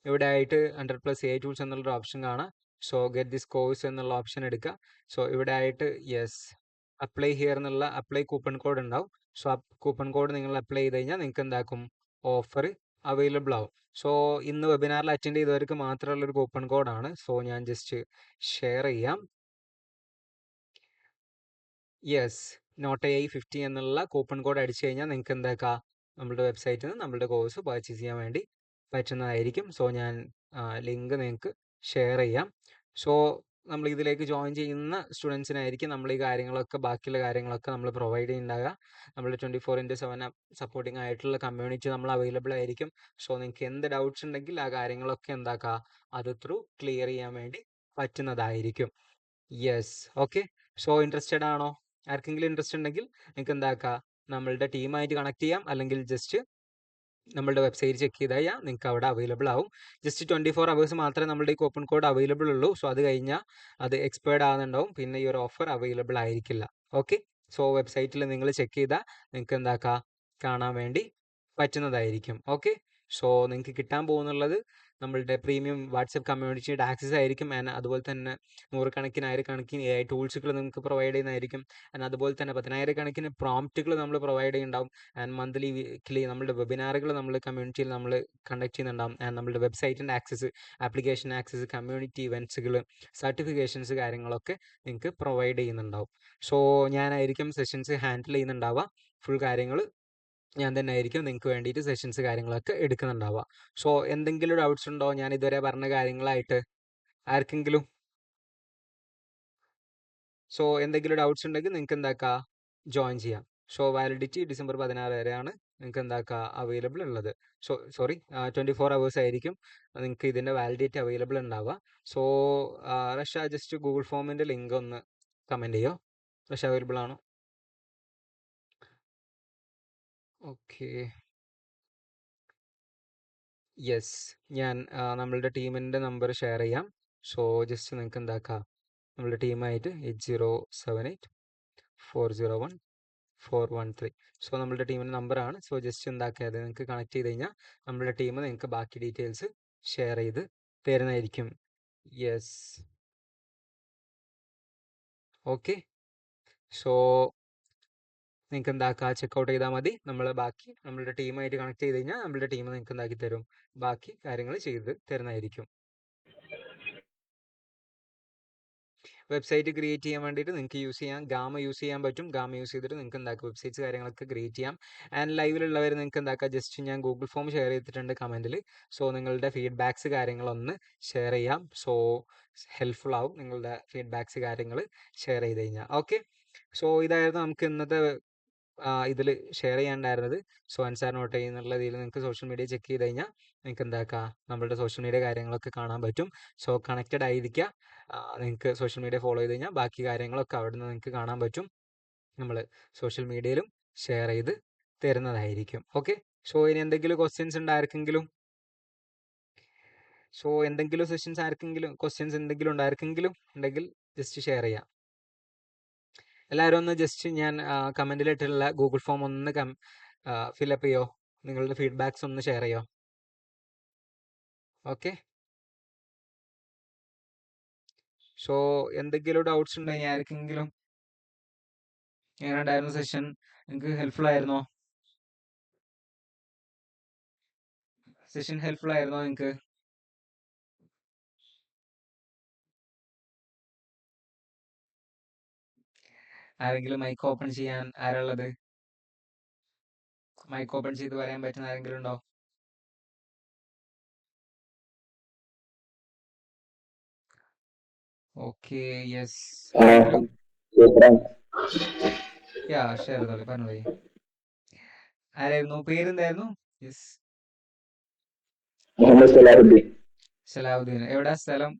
Speaker 1: ഇവിടെ ആയിട്ട് 100+ AI ടൂൾസ് എന്നുള്ളൊരു ഓപ്ഷൻ കാണാം. സോ ഗെറ്റ് ദിസ് കോഴ്സ് എന്നുള്ള ഓപ്ഷൻ എടുക്കുക. സോ ഇവിടെ ആയിട്ട് യെസ്, അപ്ലൈ ഹിയർ എന്നുള്ള അപ്ലൈ കൂപ്പൺ കോഡ് ഉണ്ടാവും. സോ ആ കൂപ്പൺ കോഡ് നിങ്ങൾ അപ്ലൈ ചെയ്ത് കഴിഞ്ഞാൽ നിങ്ങൾക്ക് എന്താക്കും, ഓഫർ അവൈലബിൾ ആവും. സോ ഇന്ന് വെബിനാറിൽ അറ്റൻഡ് ചെയ്തവർക്ക് മാത്രമുള്ളൊരു കൂപ്പൺ കോഡാണ്. സോ ഞാൻ ജസ്റ്റ് ഷെയർ ചെയ്യാം. യെസ്, notai 50 എന്നുള്ള കൂപ്പൺ കോഡ് അടിച്ചു കഴിഞ്ഞാൽ നിങ്ങൾക്ക് എന്താക്കാം, നമ്മുടെ വെബ്സൈറ്റിൽ നിന്ന് നമ്മുടെ കോഴ്സ് പർച്ചേസ് ചെയ്യാൻ വേണ്ടി പറ്റുന്നതായിരിക്കും. സോ ഞാൻ ലിങ്ക് നിങ്ങൾക്ക് ഷെയർ ചെയ്യാം. സോ നമ്മൾ ഇതിലേക്ക് ജോയിൻ ചെയ്യുന്ന സ്റ്റുഡൻസിനായിരിക്കും നമ്മൾ ഈ കാര്യങ്ങളൊക്കെ, ബാക്കിയുള്ള കാര്യങ്ങളൊക്കെ നമ്മൾ പ്രൊവൈഡ് ചെയ്യുന്നുണ്ടാകുക. നമ്മൾ 24/7 സപ്പോർട്ടിംഗ് ആയിട്ടുള്ള കമ്മ്യൂണിറ്റി നമ്മൾ അവൈലബിൾ ആയിരിക്കും. സോ നിങ്ങൾക്ക് എന്ത് ഡൗട്ട്സ് ഉണ്ടെങ്കിൽ ആ കാര്യങ്ങളൊക്കെ എന്താക്കുക, അത് ത്രൂ ക്ലിയർ ചെയ്യാൻ വേണ്ടി പറ്റുന്നതായിരിക്കും. Yes, okay. സോ ഇൻട്രസ്റ്റഡ് ആണോ? ആർക്കെങ്കിലും ഇൻട്രസ്റ്റ് ഉണ്ടെങ്കിൽ നിങ്ങൾക്ക് എന്താക്കാം, നമ്മളുടെ ടീമായിട്ട് കണക്ട് ചെയ്യാം. അല്ലെങ്കിൽ ജസ്റ്റ് നമ്മളുടെ വെബ്സൈറ്റ് ചെക്ക് ചെയ്ത് കഴിഞ്ഞാൽ നിങ്ങൾക്ക് അവിടെ അവൈലബിൾ ആവും. ജസ്റ്റ് 24 hours മാത്രമേ നമ്മളുടെ ഈ കൂപ്പൺ കോഡ് അവൈലബിൾ ഉള്ളൂ. സോ അത് കഴിഞ്ഞാൽ അത് എക്സ്പയർഡ് ആകുന്നുണ്ടാവും. പിന്നെ ഈ ഒരു ഓഫർ അവൈലബിൾ ആയിരിക്കില്ല. ഓക്കെ. സോ വെബ്സൈറ്റിൽ നിങ്ങൾ ചെക്ക് ചെയ്താൽ നിങ്ങൾക്ക് എന്താക്കാം, കാണാൻ വേണ്ടി പറ്റുന്നതായിരിക്കും. ഓക്കെ. സോ നിങ്ങൾക്ക് കിട്ടാൻ പോകുന്നുള്ളത് നമ്മളുടെ പ്രീമിയം വാട്സപ്പ് കമ്മ്യൂണിറ്റിയുടെ ആക്സസ് ആയിരിക്കും. ആൻഡ് അതുപോലെ തന്നെ നൂറുകണക്കിന് ആയിരക്കണക്കിന് AI ടൂൾസുകൾ നിങ്ങൾക്ക് പ്രൊവൈഡ് ചെയ്യുന്നതായിരിക്കും. ആൻഡ് അതുപോലെ തന്നെ 10,000-കണക്കിന് പ്രോംപ്റ്റുകൾ നമ്മൾ പ്രൊവൈഡ് ചെയ്യുന്നുണ്ടാവും. ആൻഡ് മന്ത്ലി വീക്ക്ലി നമ്മളുടെ വെബിനാറുകൾ നമ്മൾ കമ്മ്യൂണിറ്റിയിൽ നമ്മൾ കണ്ടക്ട് ചെയ്യുന്നുണ്ടാവും. ആൻഡ് നമ്മളുടെ വെബ്സൈറ്റിൻ്റെ ആക്സസ്, ആപ്ലിക്കേഷൻ ആക്സസ്, കമ്മ്യൂണിറ്റി ഇവൻറ്റ്സുകൾ, സർട്ടിഫിക്കേഷൻസ് കാര്യങ്ങളൊക്കെ നിങ്ങൾക്ക് പ്രൊവൈഡ് ചെയ്യുന്നുണ്ടാവും. സോ ഞാനായിരിക്കും സെഷൻസ് ഹാൻഡിൽ ചെയ്യുന്നുണ്ടാവുക. ഫുൾ കാര്യങ്ങൾ ഞാൻ തന്നെ ആയിരിക്കും നിങ്ങൾക്ക് വേണ്ടിയിട്ട് സെഷൻസ് കാര്യങ്ങളൊക്കെ എടുക്കുന്നുണ്ടാവുക. സോ എന്തെങ്കിലും ഡൗട്ട്സ് ഉണ്ടോ ഞാൻ ഇതുവരെ പറഞ്ഞ കാര്യങ്ങളായിട്ട് ആർക്കെങ്കിലും? സോ എന്തെങ്കിലും ഡൗട്ട്സ് ഉണ്ടെങ്കിൽ നിങ്ങൾക്ക് എന്താക്കാം, ജോയിൻ ചെയ്യാം. സോ വാലിഡിറ്റി December 16 വരെയാണ് നിങ്ങൾക്ക് എന്താക്കുക അവൈലബിൾ ഉള്ളത്. സോറി 24 hours ആയിരിക്കും നിങ്ങൾക്ക് ഇതിൻ്റെ വാലിഡിറ്റി അവൈലബിൾ ഉണ്ടാവുക. സോ റഷ ജസ്റ്റ് ഗൂഗിൾ ഫോമിൻ്റെ ലിങ്ക് ഒന്ന് കമൻറ്റ് ചെയ്യോ? റഷ അവൈലബിൾ ആണോ? ഓക്കെ. യെസ്, ഞാൻ നമ്മളുടെ ടീമിൻ്റെ നമ്പർ ഷെയർ ചെയ്യാം. സോ ജസ്റ്റ് നിങ്ങൾക്ക് എന്താക്കാം, നമ്മളുടെ ടീമായിട്ട് 8078401413. സോ നമ്മളുടെ ടീമിൻ്റെ നമ്പറാണ്. സോ ജസ്റ്റ് എന്താക്കിയത് നിങ്ങൾക്ക് കണക്ട് ചെയ്ത് കഴിഞ്ഞാൽ നമ്മളുടെ ടീം നിങ്ങൾക്ക് ബാക്കി ഡീറ്റെയിൽസ് ഷെയർ ചെയ്ത് തരുന്നതായിരിക്കും. Yes, okay. സോ നിങ്ങൾക്ക് എന്താക്കുക, ചെക്കൗട്ട് ചെയ്താൽ മതി. ബാക്കി നമ്മളുടെ ടീമായിട്ട് കണക്ട് ചെയ്ത് കഴിഞ്ഞാൽ നമ്മളുടെ ടീം നിങ്ങൾക്ക് എന്താക്കി തരും, ബാക്കി കാര്യങ്ങൾ ചെയ്ത് തരുന്നതായിരിക്കും. വെബ്സൈറ്റ് ക്രിയേറ്റ് ചെയ്യാൻ വേണ്ടിയിട്ട് നിങ്ങൾക്ക് യൂസ് ചെയ്യാം, ഗാമ യൂസ് ചെയ്യാൻ പറ്റും. ഗാമ യൂസ് ചെയ്തിട്ട് നിങ്ങൾക്ക് എന്താക്കുക, വെബ്സൈറ്റ്സ് കാര്യങ്ങളൊക്കെ ക്രിയേറ്റ് ചെയ്യാം. ആൻഡ് ലൈവിലുള്ളവർ നിങ്ങൾക്ക് എന്താക്കുക, ജസ്റ്റ് ഞാൻ ഗൂഗിൾ ഫോം ഷെയർ ചെയ്തിട്ടുണ്ട് കമൻറ്റിൽ. സോ നിങ്ങളുടെ ഫീഡ്ബാക്സ് കാര്യങ്ങളൊന്ന് ഷെയർ ചെയ്യാം. സോ ഹെൽപ്ഫുൾ ആവും നിങ്ങളുടെ ഫീഡ്ബാക്സ് കാര്യങ്ങൾ ഷെയർ ചെയ്ത് കഴിഞ്ഞാൽ. ഓക്കെ. സോ ഇതായിരുന്നു നമുക്ക് ഇന്നത്തെ ഇതിൽ ഷെയർ ചെയ്യാനുണ്ടായിരുന്നത്. സോ അൻസാർ നോട്ട് എന്നുള്ള ഇതിൽ നിങ്ങൾക്ക് സോഷ്യൽ മീഡിയ ചെക്ക് ചെയ്ത് കഴിഞ്ഞാൽ നിങ്ങൾക്ക് എന്താക്കാം നമ്മളുടെ സോഷ്യൽ മീഡിയ കാര്യങ്ങളൊക്കെ കാണാൻ പറ്റും. സോ കണക്റ്റഡ് ആയിരിക്കുക. നിങ്ങൾക്ക് സോഷ്യൽ മീഡിയ ഫോളോ ചെയ്ത് കഴിഞ്ഞാൽ ബാക്കി കാര്യങ്ങളൊക്കെ അവിടെ നിന്ന് നിങ്ങൾക്ക് കാണാൻ പറ്റും. നമ്മൾ സോഷ്യൽ മീഡിയയിലും ഷെയർ ചെയ്ത് തരുന്നതായിരിക്കും. ഓക്കെ. സോ ഇനി എന്തെങ്കിലും ക്വസ്റ്റ്യൻസ് ഉണ്ട് ആർക്കെങ്കിലും? സോ എന്തെങ്കിലും സെഷൻസ് ആർക്കെങ്കിലും ക്വസ്റ്റ്യൻസ് എന്തെങ്കിലും ഉണ്ട് ആർക്കെങ്കിലും ഉണ്ടെങ്കിൽ ജസ്റ്റ് ഷെയർ ചെയ്യാം. എല്ലാവരും ഒന്ന് ജസ്റ്റ് ഞാൻ കമൻറ്റിലിട്ടുള്ള ഗൂഗിൾ ഫോം ഒന്ന് ഫില്ലപ്പ് ചെയ്യോ, നിങ്ങളുടെ ഫീഡ്ബാക്സ് ഒന്ന് ഷെയർ ചെയ്യോ. ഓക്കെ. സോ എന്തെങ്കിലും ഡൗട്ട്സ് ഉണ്ടെങ്കിൽ ആർക്കെങ്കിലും? എങ്ങനെ ഉണ്ടായിരുന്നു സെഷൻ? നിങ്ങൾക്ക് ഹെൽപ്ഫുൾ ആയിരുന്നോ? സെഷൻ ഹെൽപ്ഫുൾ ആയിരുന്നോ നിങ്ങൾക്ക്? ആരെങ്കിലും മൈക്ക് ഓപ്പൺ ചെയ്യാൻ ആരുള്ളത്? മൈക്ക് ഓപ്പൺ ചെയ്ത് പറയാൻ പറ്റുന്ന ആരെങ്കിലും ഉണ്ടോ? ഓക്കെ. യെസ്. ആരെങ്കിലും? യാ ഷെയർ ചെയ്തോളി, പറഞ്ഞോളി. ആരായിരുന്നു? പേരെന്തായിരുന്നു? യെസ്.
Speaker 8: മുഹമ്മദ് സലാഹുദ്ദീൻ.
Speaker 1: സലാഹുദ്ദീൻ. എവിടാ സ്ഥലം?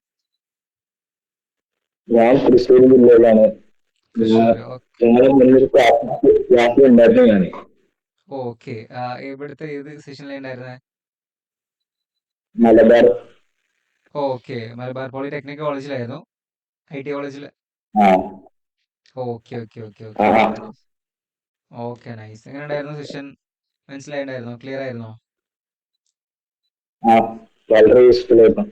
Speaker 8: ഞാൻ തൃശ്ശൂർ ജില്ലയിലാണ്.
Speaker 1: തൃശ്ശൂർ.
Speaker 8: ഞങ്ങളുടെ മുന്നിൽ ക്ലാസ് ഉണ്ടായിരുന്നു ഞാൻ.
Speaker 1: ഓക്കെ. ഇവിടുത്തെ ഏത് സെഷനിലുണ്ടായിരുന്നെ?
Speaker 8: മലബാർ.
Speaker 1: ഓക്കെ. മലബാർ പോളിടെക്നിക് കോളേജിലായിരുന്നു? IT കോളേജിൽ?
Speaker 8: ആ
Speaker 1: ഓക്കെ ഓക്കെ ഓക്കെ
Speaker 8: ആ
Speaker 1: ഓക്കെ ഓക്കെ. നൈസ്. എങ്ങനെ ഉണ്ടായിരുന്നു സെഷൻ? മനസ്സിലായിട്ടുണ്ടായിരുന്നോ? ക്ലിയർ ആയിരുന്നോ?
Speaker 8: ആ വളരെ യൂസ്ഫുൾ ആയിരുന്നു.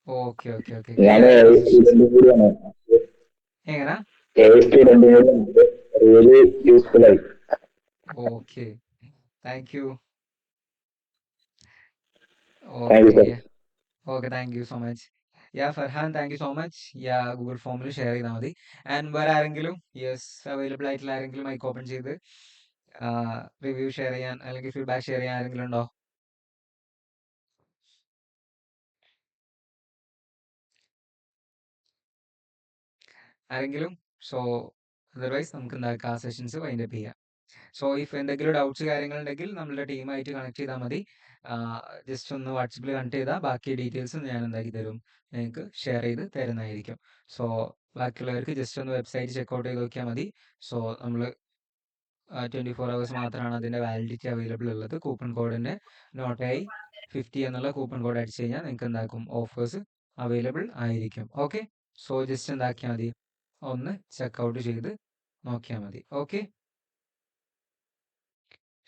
Speaker 1: Okay okay okay.
Speaker 8: ഞാൻ
Speaker 1: ക്ലിയർ ആയിരുന്നു സെഷൻ?
Speaker 8: സ്റ്റുഡന്റ് കൂടിയാണ്.
Speaker 1: എങ്ങനാ?
Speaker 8: സ്റ്റുഡന്റ് കൂടിയാണ്. റിയലി യൂസ്ഫുൾ ആയി.
Speaker 1: Okay. Thank you.
Speaker 8: Thank you
Speaker 1: okay.
Speaker 8: Sir.
Speaker 1: Okay. Thank you so much. Yeah Farhan, thank you so much. Yeah Google ഫോമിൽ ഷെയർ ചെയ്താൽ മതി. ആൻഡ് വേറെ ആരെങ്കിലും യെസ് അവൈലബിൾ ആയിട്ടുള്ള ആരെങ്കിലും മൈക്ക് ഓപ്പൺ ചെയ്ത് റിവ്യൂ ഷെയർ ചെയ്യാൻ അല്ലെങ്കിൽ ഫീഡ്ബാക്ക് ഷെയർ ചെയ്യാൻ ആരെങ്കിലും ഉണ്ടോ? ആരെങ്കിലും? സോ അതർവൈസ് നമുക്ക് എന്താക്കാം, സെഷൻസ് വൈൻഡ് അപ്പ് ചെയ്യാം. സോ ഇഫ് എന്തെങ്കിലും ഡൗട്ട്സ് കാര്യങ്ങളുണ്ടെങ്കിൽ നമ്മളുടെ ടീമായിട്ട് കണക്ട് ചെയ്താൽ മതി. ജസ്റ്റ് ഒന്ന് വാട്സപ്പിൽ കണക്ട് ചെയ്താൽ ബാക്കി ഡീറ്റെയിൽസ് ഞാൻ എന്താക്കി തരും, നിങ്ങൾക്ക് ഷെയർ ചെയ്ത് തരുന്നതായിരിക്കും. സോ ബാക്കിയുള്ളവർക്ക് ജസ്റ്റ് ഒന്ന് വെബ്സൈറ്റ് ചെക്കൗട്ട് ചെയ്ത് നോക്കിയാൽ മതി. സോ നമ്മൾ 24 hours മാത്രമാണ് അതിൻ്റെ വാലിഡിറ്റി അവൈലബിൾ ഉള്ളത്. കൂപ്പൺ കോഡിൻ്റെ നോട്ടായി 50 എന്നുള്ള കൂപ്പൺ കോഡ് അടിച്ചു കഴിഞ്ഞാൽ നിങ്ങൾക്ക് എന്താക്കും ഓഫേഴ്സ് അവൈലബിൾ ആയിരിക്കും. ഓക്കെ. സോ ജസ്റ്റ് എന്താക്കിയാൽ മതി, ഒന്ന് ചെക്കൗട്ട് ചെയ്ത് നോക്കിയാൽ മതി. ഓക്കെ.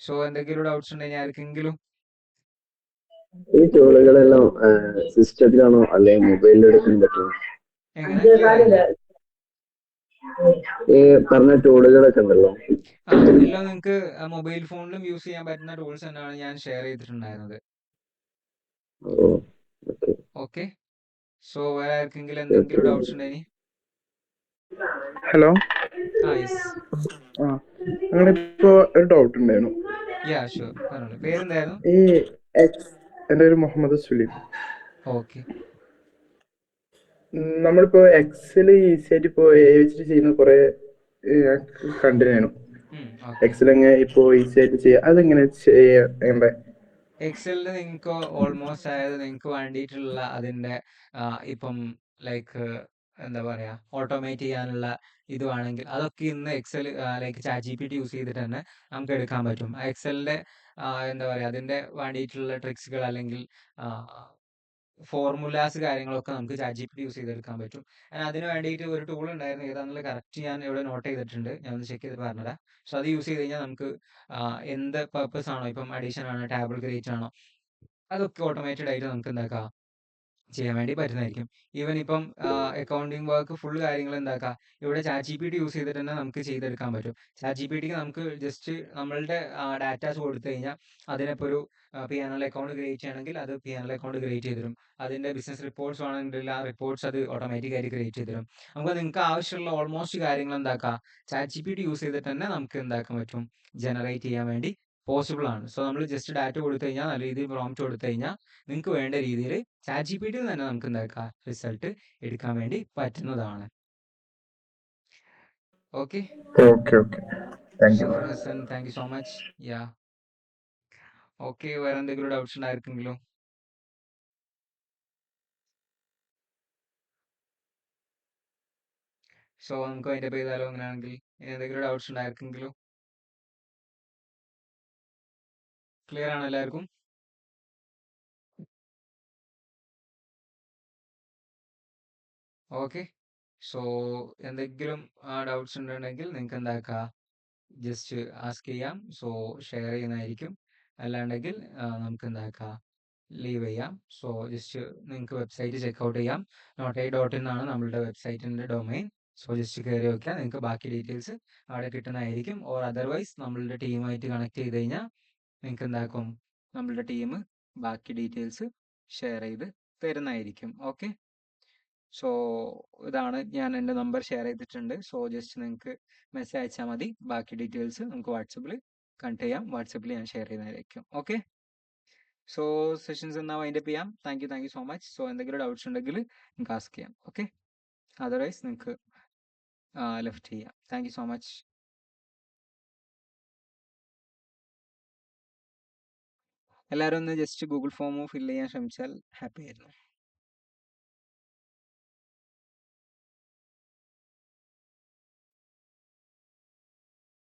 Speaker 1: സോ എന്തെങ്കിലും ഡൗട്ട്സ് ഉണ്ടെങ്കിൽ ആർക്കെങ്കിലും?
Speaker 8: ഈ ടൂളുകളെല്ലാം സിസ്റ്റത്തിലാണോ അല്ലെങ്കിൽ മൊബൈലിൽ എടുക്കാൻ പറ്റുമോ?
Speaker 1: എങ്ങനെ? ക്ലിയർ ആയില്ല.
Speaker 8: ഈ പറഞ്ഞ ടൂളുകളൊക്കെ ഉണ്ടല്ലോ.
Speaker 1: എല്ലാം നിങ്ങൾക്ക് മൊബൈൽ ഫോണിലും യൂസ് ചെയ്യാൻ പറ്റുന്ന ടൂൾസ് തന്നെയാണ് ഞാൻ ഷെയർ ചെയ്തിട്ടുണ്ടായിരുന്നത്.
Speaker 8: ഓ ഓക്കെ.
Speaker 1: ഓക്കെ. സോ വേറെ ആർക്കെങ്കിലും എന്തെങ്കിലും ഡൗട്ട്സ് ഉണ്ടെങ്കിൽ?
Speaker 9: ഹലോ.
Speaker 1: യെസ്.
Speaker 9: ഞങ്ങളിപ്പോ ഒരു ഡൗട്ട് ഉണ്ടായിരുന്നു.
Speaker 1: യാ ഷുവർ, പറഞ്ഞോളൂ. പേരെന്തായിരുന്നു?
Speaker 9: ഈ എൻ്റെ പേര് മുഹമ്മദ് സുലീം.
Speaker 1: ഓക്കെ.
Speaker 9: നമ്മളിപ്പോ എക്സൽ ഈസി ആയിട്ട് ഇപ്പോ വെച്ചിട്ട് ചെയ്യുന്ന കുറെ കണ്ടിന്യൂ. എക്സൽ എങ്ങനെ ഇപ്പോ ഈസി ആയിട്ട് ചെയ്യാം, അതെങ്ങനെ ചെയ്യണ്ടേ?
Speaker 1: എക്സലിൽ നിങ്ങൾക്ക് ഓൾമോസ്റ്റ് അതായത് നിങ്ങൾക്ക് വേണ്ടിയിട്ടുള്ള അതിൻ്റെ ഇപ്പം ലൈക്ക് എന്താ പറയുക, ഓട്ടോമേറ്റ് ചെയ്യാനുള്ള ഇത് വേണമെങ്കിൽ അതൊക്കെ ഇന്ന് എക്സൽ ലൈക്ക് ChatGPT യൂസ് ചെയ്തിട്ട് തന്നെ നമുക്ക് എടുക്കാൻ പറ്റും. എക്സലിൻ്റെ എന്താ പറയുക, അതിൻ്റെ വേണ്ടിയിട്ടുള്ള ട്രിക്സുകൾ അല്ലെങ്കിൽ ഫോർമുലാസ് കാര്യങ്ങളൊക്കെ നമുക്ക് ChatGPT യൂസ് ചെയ്തെടുക്കാൻ പറ്റും. അതിന് വേണ്ടിയിട്ട് ഒരു ടൂൾ ഉണ്ടായിരുന്നു, ഏതാണെന്നുള്ള കറക്റ്റ് ഞാൻ ഇവിടെ നോട്ട് ചെയ്തിട്ടുണ്ട്, ഞാൻ ഒന്ന് ചെക്ക് ചെയ്ത് പറഞ്ഞുതരാം. സോ അത് യൂസ് ചെയ്ത് കഴിഞ്ഞാൽ നമുക്ക് എന്ത് പർപ്പസ് ആണോ, ഇപ്പം അഡീഷൻ ആണോ ടേബിൾ ക്രിയേറ്റ് ആണോ, അതൊക്കെ ഓട്ടോമേറ്റഡ് ആയിട്ട് നമുക്ക് എന്താക്കാം ചെയ്യാൻ വേണ്ടി പറ്റുന്നതായിരിക്കും. ഈവൻ ഇപ്പം അക്കൗണ്ടിങ് വർക്ക് ഫുൾ കാര്യങ്ങൾ എന്താക്കാം ഇവിടെ ChatGPT യൂസ് ചെയ്തിട്ട് തന്നെ നമുക്ക് ചെയ്തെടുക്കാൻ പറ്റും. ChatGPTക്ക് നമുക്ക് ജസ്റ്റ് നമ്മളുടെ ഡാറ്റാസ് കൊടുത്തു കഴിഞ്ഞാൽ അതിനിപ്പോൾ ഒരു P&L അക്കൗണ്ട് ക്രിയേറ്റ് ചെയ്യണമെങ്കിൽ അത് P&L അക്കൗണ്ട് ക്രിയേറ്റ് ചെയ്ത് തരും. അതിൻ്റെ ബിസിനസ് റിപ്പോർട്ട്സ് ആണെങ്കിൽ ആ റിപ്പോർട്ട്സ് അത് ഓട്ടോമാറ്റിക്കായിട്ട് ക്രിയേറ്റ് ചെയ്ത് തരും. നമുക്ക് നിങ്ങൾക്ക് ആവശ്യമുള്ള ഓൾമോസ്റ്റ് കാര്യങ്ങൾ എന്താക്കാം ChatGPT യൂസ് ചെയ്തിട്ട് തന്നെ നമുക്ക് എന്താക്കാൻ പറ്റും, ജനറേറ്റ് ചെയ്യാൻ വേണ്ടി പോസിബിൾ ആണ്. സോ നമ്മൾ ജസ്റ്റ് ഡാറ്റ കൊടുത്തു കഴിഞ്ഞാൽ, നല്ല രീതിയിൽ പ്രോംപ്റ്റ് കൊടുത്തു കഴിഞ്ഞാൽ നിങ്ങൾക്ക് വേണ്ട രീതിയിൽ ChatGPT യിൽ തന്നെ നമുക്ക് എന്താക്കാം റിസൾട്ട് എടുക്കാൻ വേണ്ടി പറ്റുന്നതാണ്. Okay.
Speaker 9: Okay okay thank you.
Speaker 1: Sure, Hassan. Thank you so much. Yeah. Okay. വേറെ എന്തെങ്കിലും ഡൗട്ട്സ് ഉണ്ടായിരിക്കെങ്കിലോ? സോ നമുക്ക് അതിന്റെ ചെയ്താലോ അങ്ങനെയാണെങ്കിൽ? എന്തെങ്കിലും ഡൗട്ട്സ് ഉണ്ടായിരിക്കെങ്കിലോ? ക്ലിയർ ആണ് എല്ലാവർക്കും? ഓക്കെ. സോ എന്തെങ്കിലും ഡൗട്ട്സ് ഉണ്ടെങ്കിൽ നിങ്ങൾക്ക് എന്താക്കാം, ജസ്റ്റ് ആസ്ക് ചെയ്യാം. സോ ഷെയർ ചെയ്യുന്നതായിരിക്കും. അല്ലാണ്ടെങ്കിൽ നമുക്ക് എന്താക്കാം, ലീവ് ചെയ്യാം. സോ ജസ്റ്റ് നിങ്ങൾക്ക് വെബ്സൈറ്റ് ചെക്കൗട്ട് ചെയ്യാം. notai.in ആണ് നമ്മളുടെ വെബ്സൈറ്റിന്റെ ഡൊമൈൻ. സോ ജസ്റ്റ് കയറി നോക്കിയാൽ നിങ്ങൾക്ക് ബാക്കി ഡീറ്റെയിൽസ് അവിടെ കിട്ടുന്നതായിരിക്കും. ഓർ അതർവൈസ് നമ്മളുടെ ടീമായിട്ട് കണക്ട് ചെയ്ത് കഴിഞ്ഞാൽ നിങ്ങൾക്ക് എന്താക്കും, നമ്മളുടെ ടീം ബാക്കി ഡീറ്റെയിൽസ് ഷെയർ ചെയ്ത് തരുന്നതായിരിക്കും. ഓക്കെ. സോ ഇതാണ്, ഞാൻ എൻ്റെ നമ്പർ ഷെയർ ചെയ്തിട്ടുണ്ട്. സോ ജസ്റ്റ് നിങ്ങൾക്ക് മെസ്സേജ് അയച്ചാൽ മതി. ബാക്കി ഡീറ്റെയിൽസ് നമുക്ക് വാട്സപ്പിൽ കണക്ട് ചെയ്യാം. വാട്സപ്പിൽ ഞാൻ ഷെയർ ചെയ്യുന്നതായിരിക്കും. ഓക്കെ. സോ സെഷൻസ് എന്നാൽ വൈൻഡപ്പ് ചെയ്യാം. Thank you so much. So എന്തെങ്കിലും ഡൗട്ട്സ് ഉണ്ടെങ്കിൽ നിങ്ങൾക്ക് ആസ്ക് ചെയ്യാം. ഓക്കെ. അതർവൈസ് നിങ്ങൾക്ക് ലെഫ്റ്റ് ചെയ്യാം. Thank you so much. എല്ലാവരും ഒന്ന് ജസ്റ്റ് ഗൂഗിൾ ഫോം ഫില്ല് ചെയ്യാൻ ശ്രമിച്ചാൽ ഹാപ്പി ആയിരുന്നു.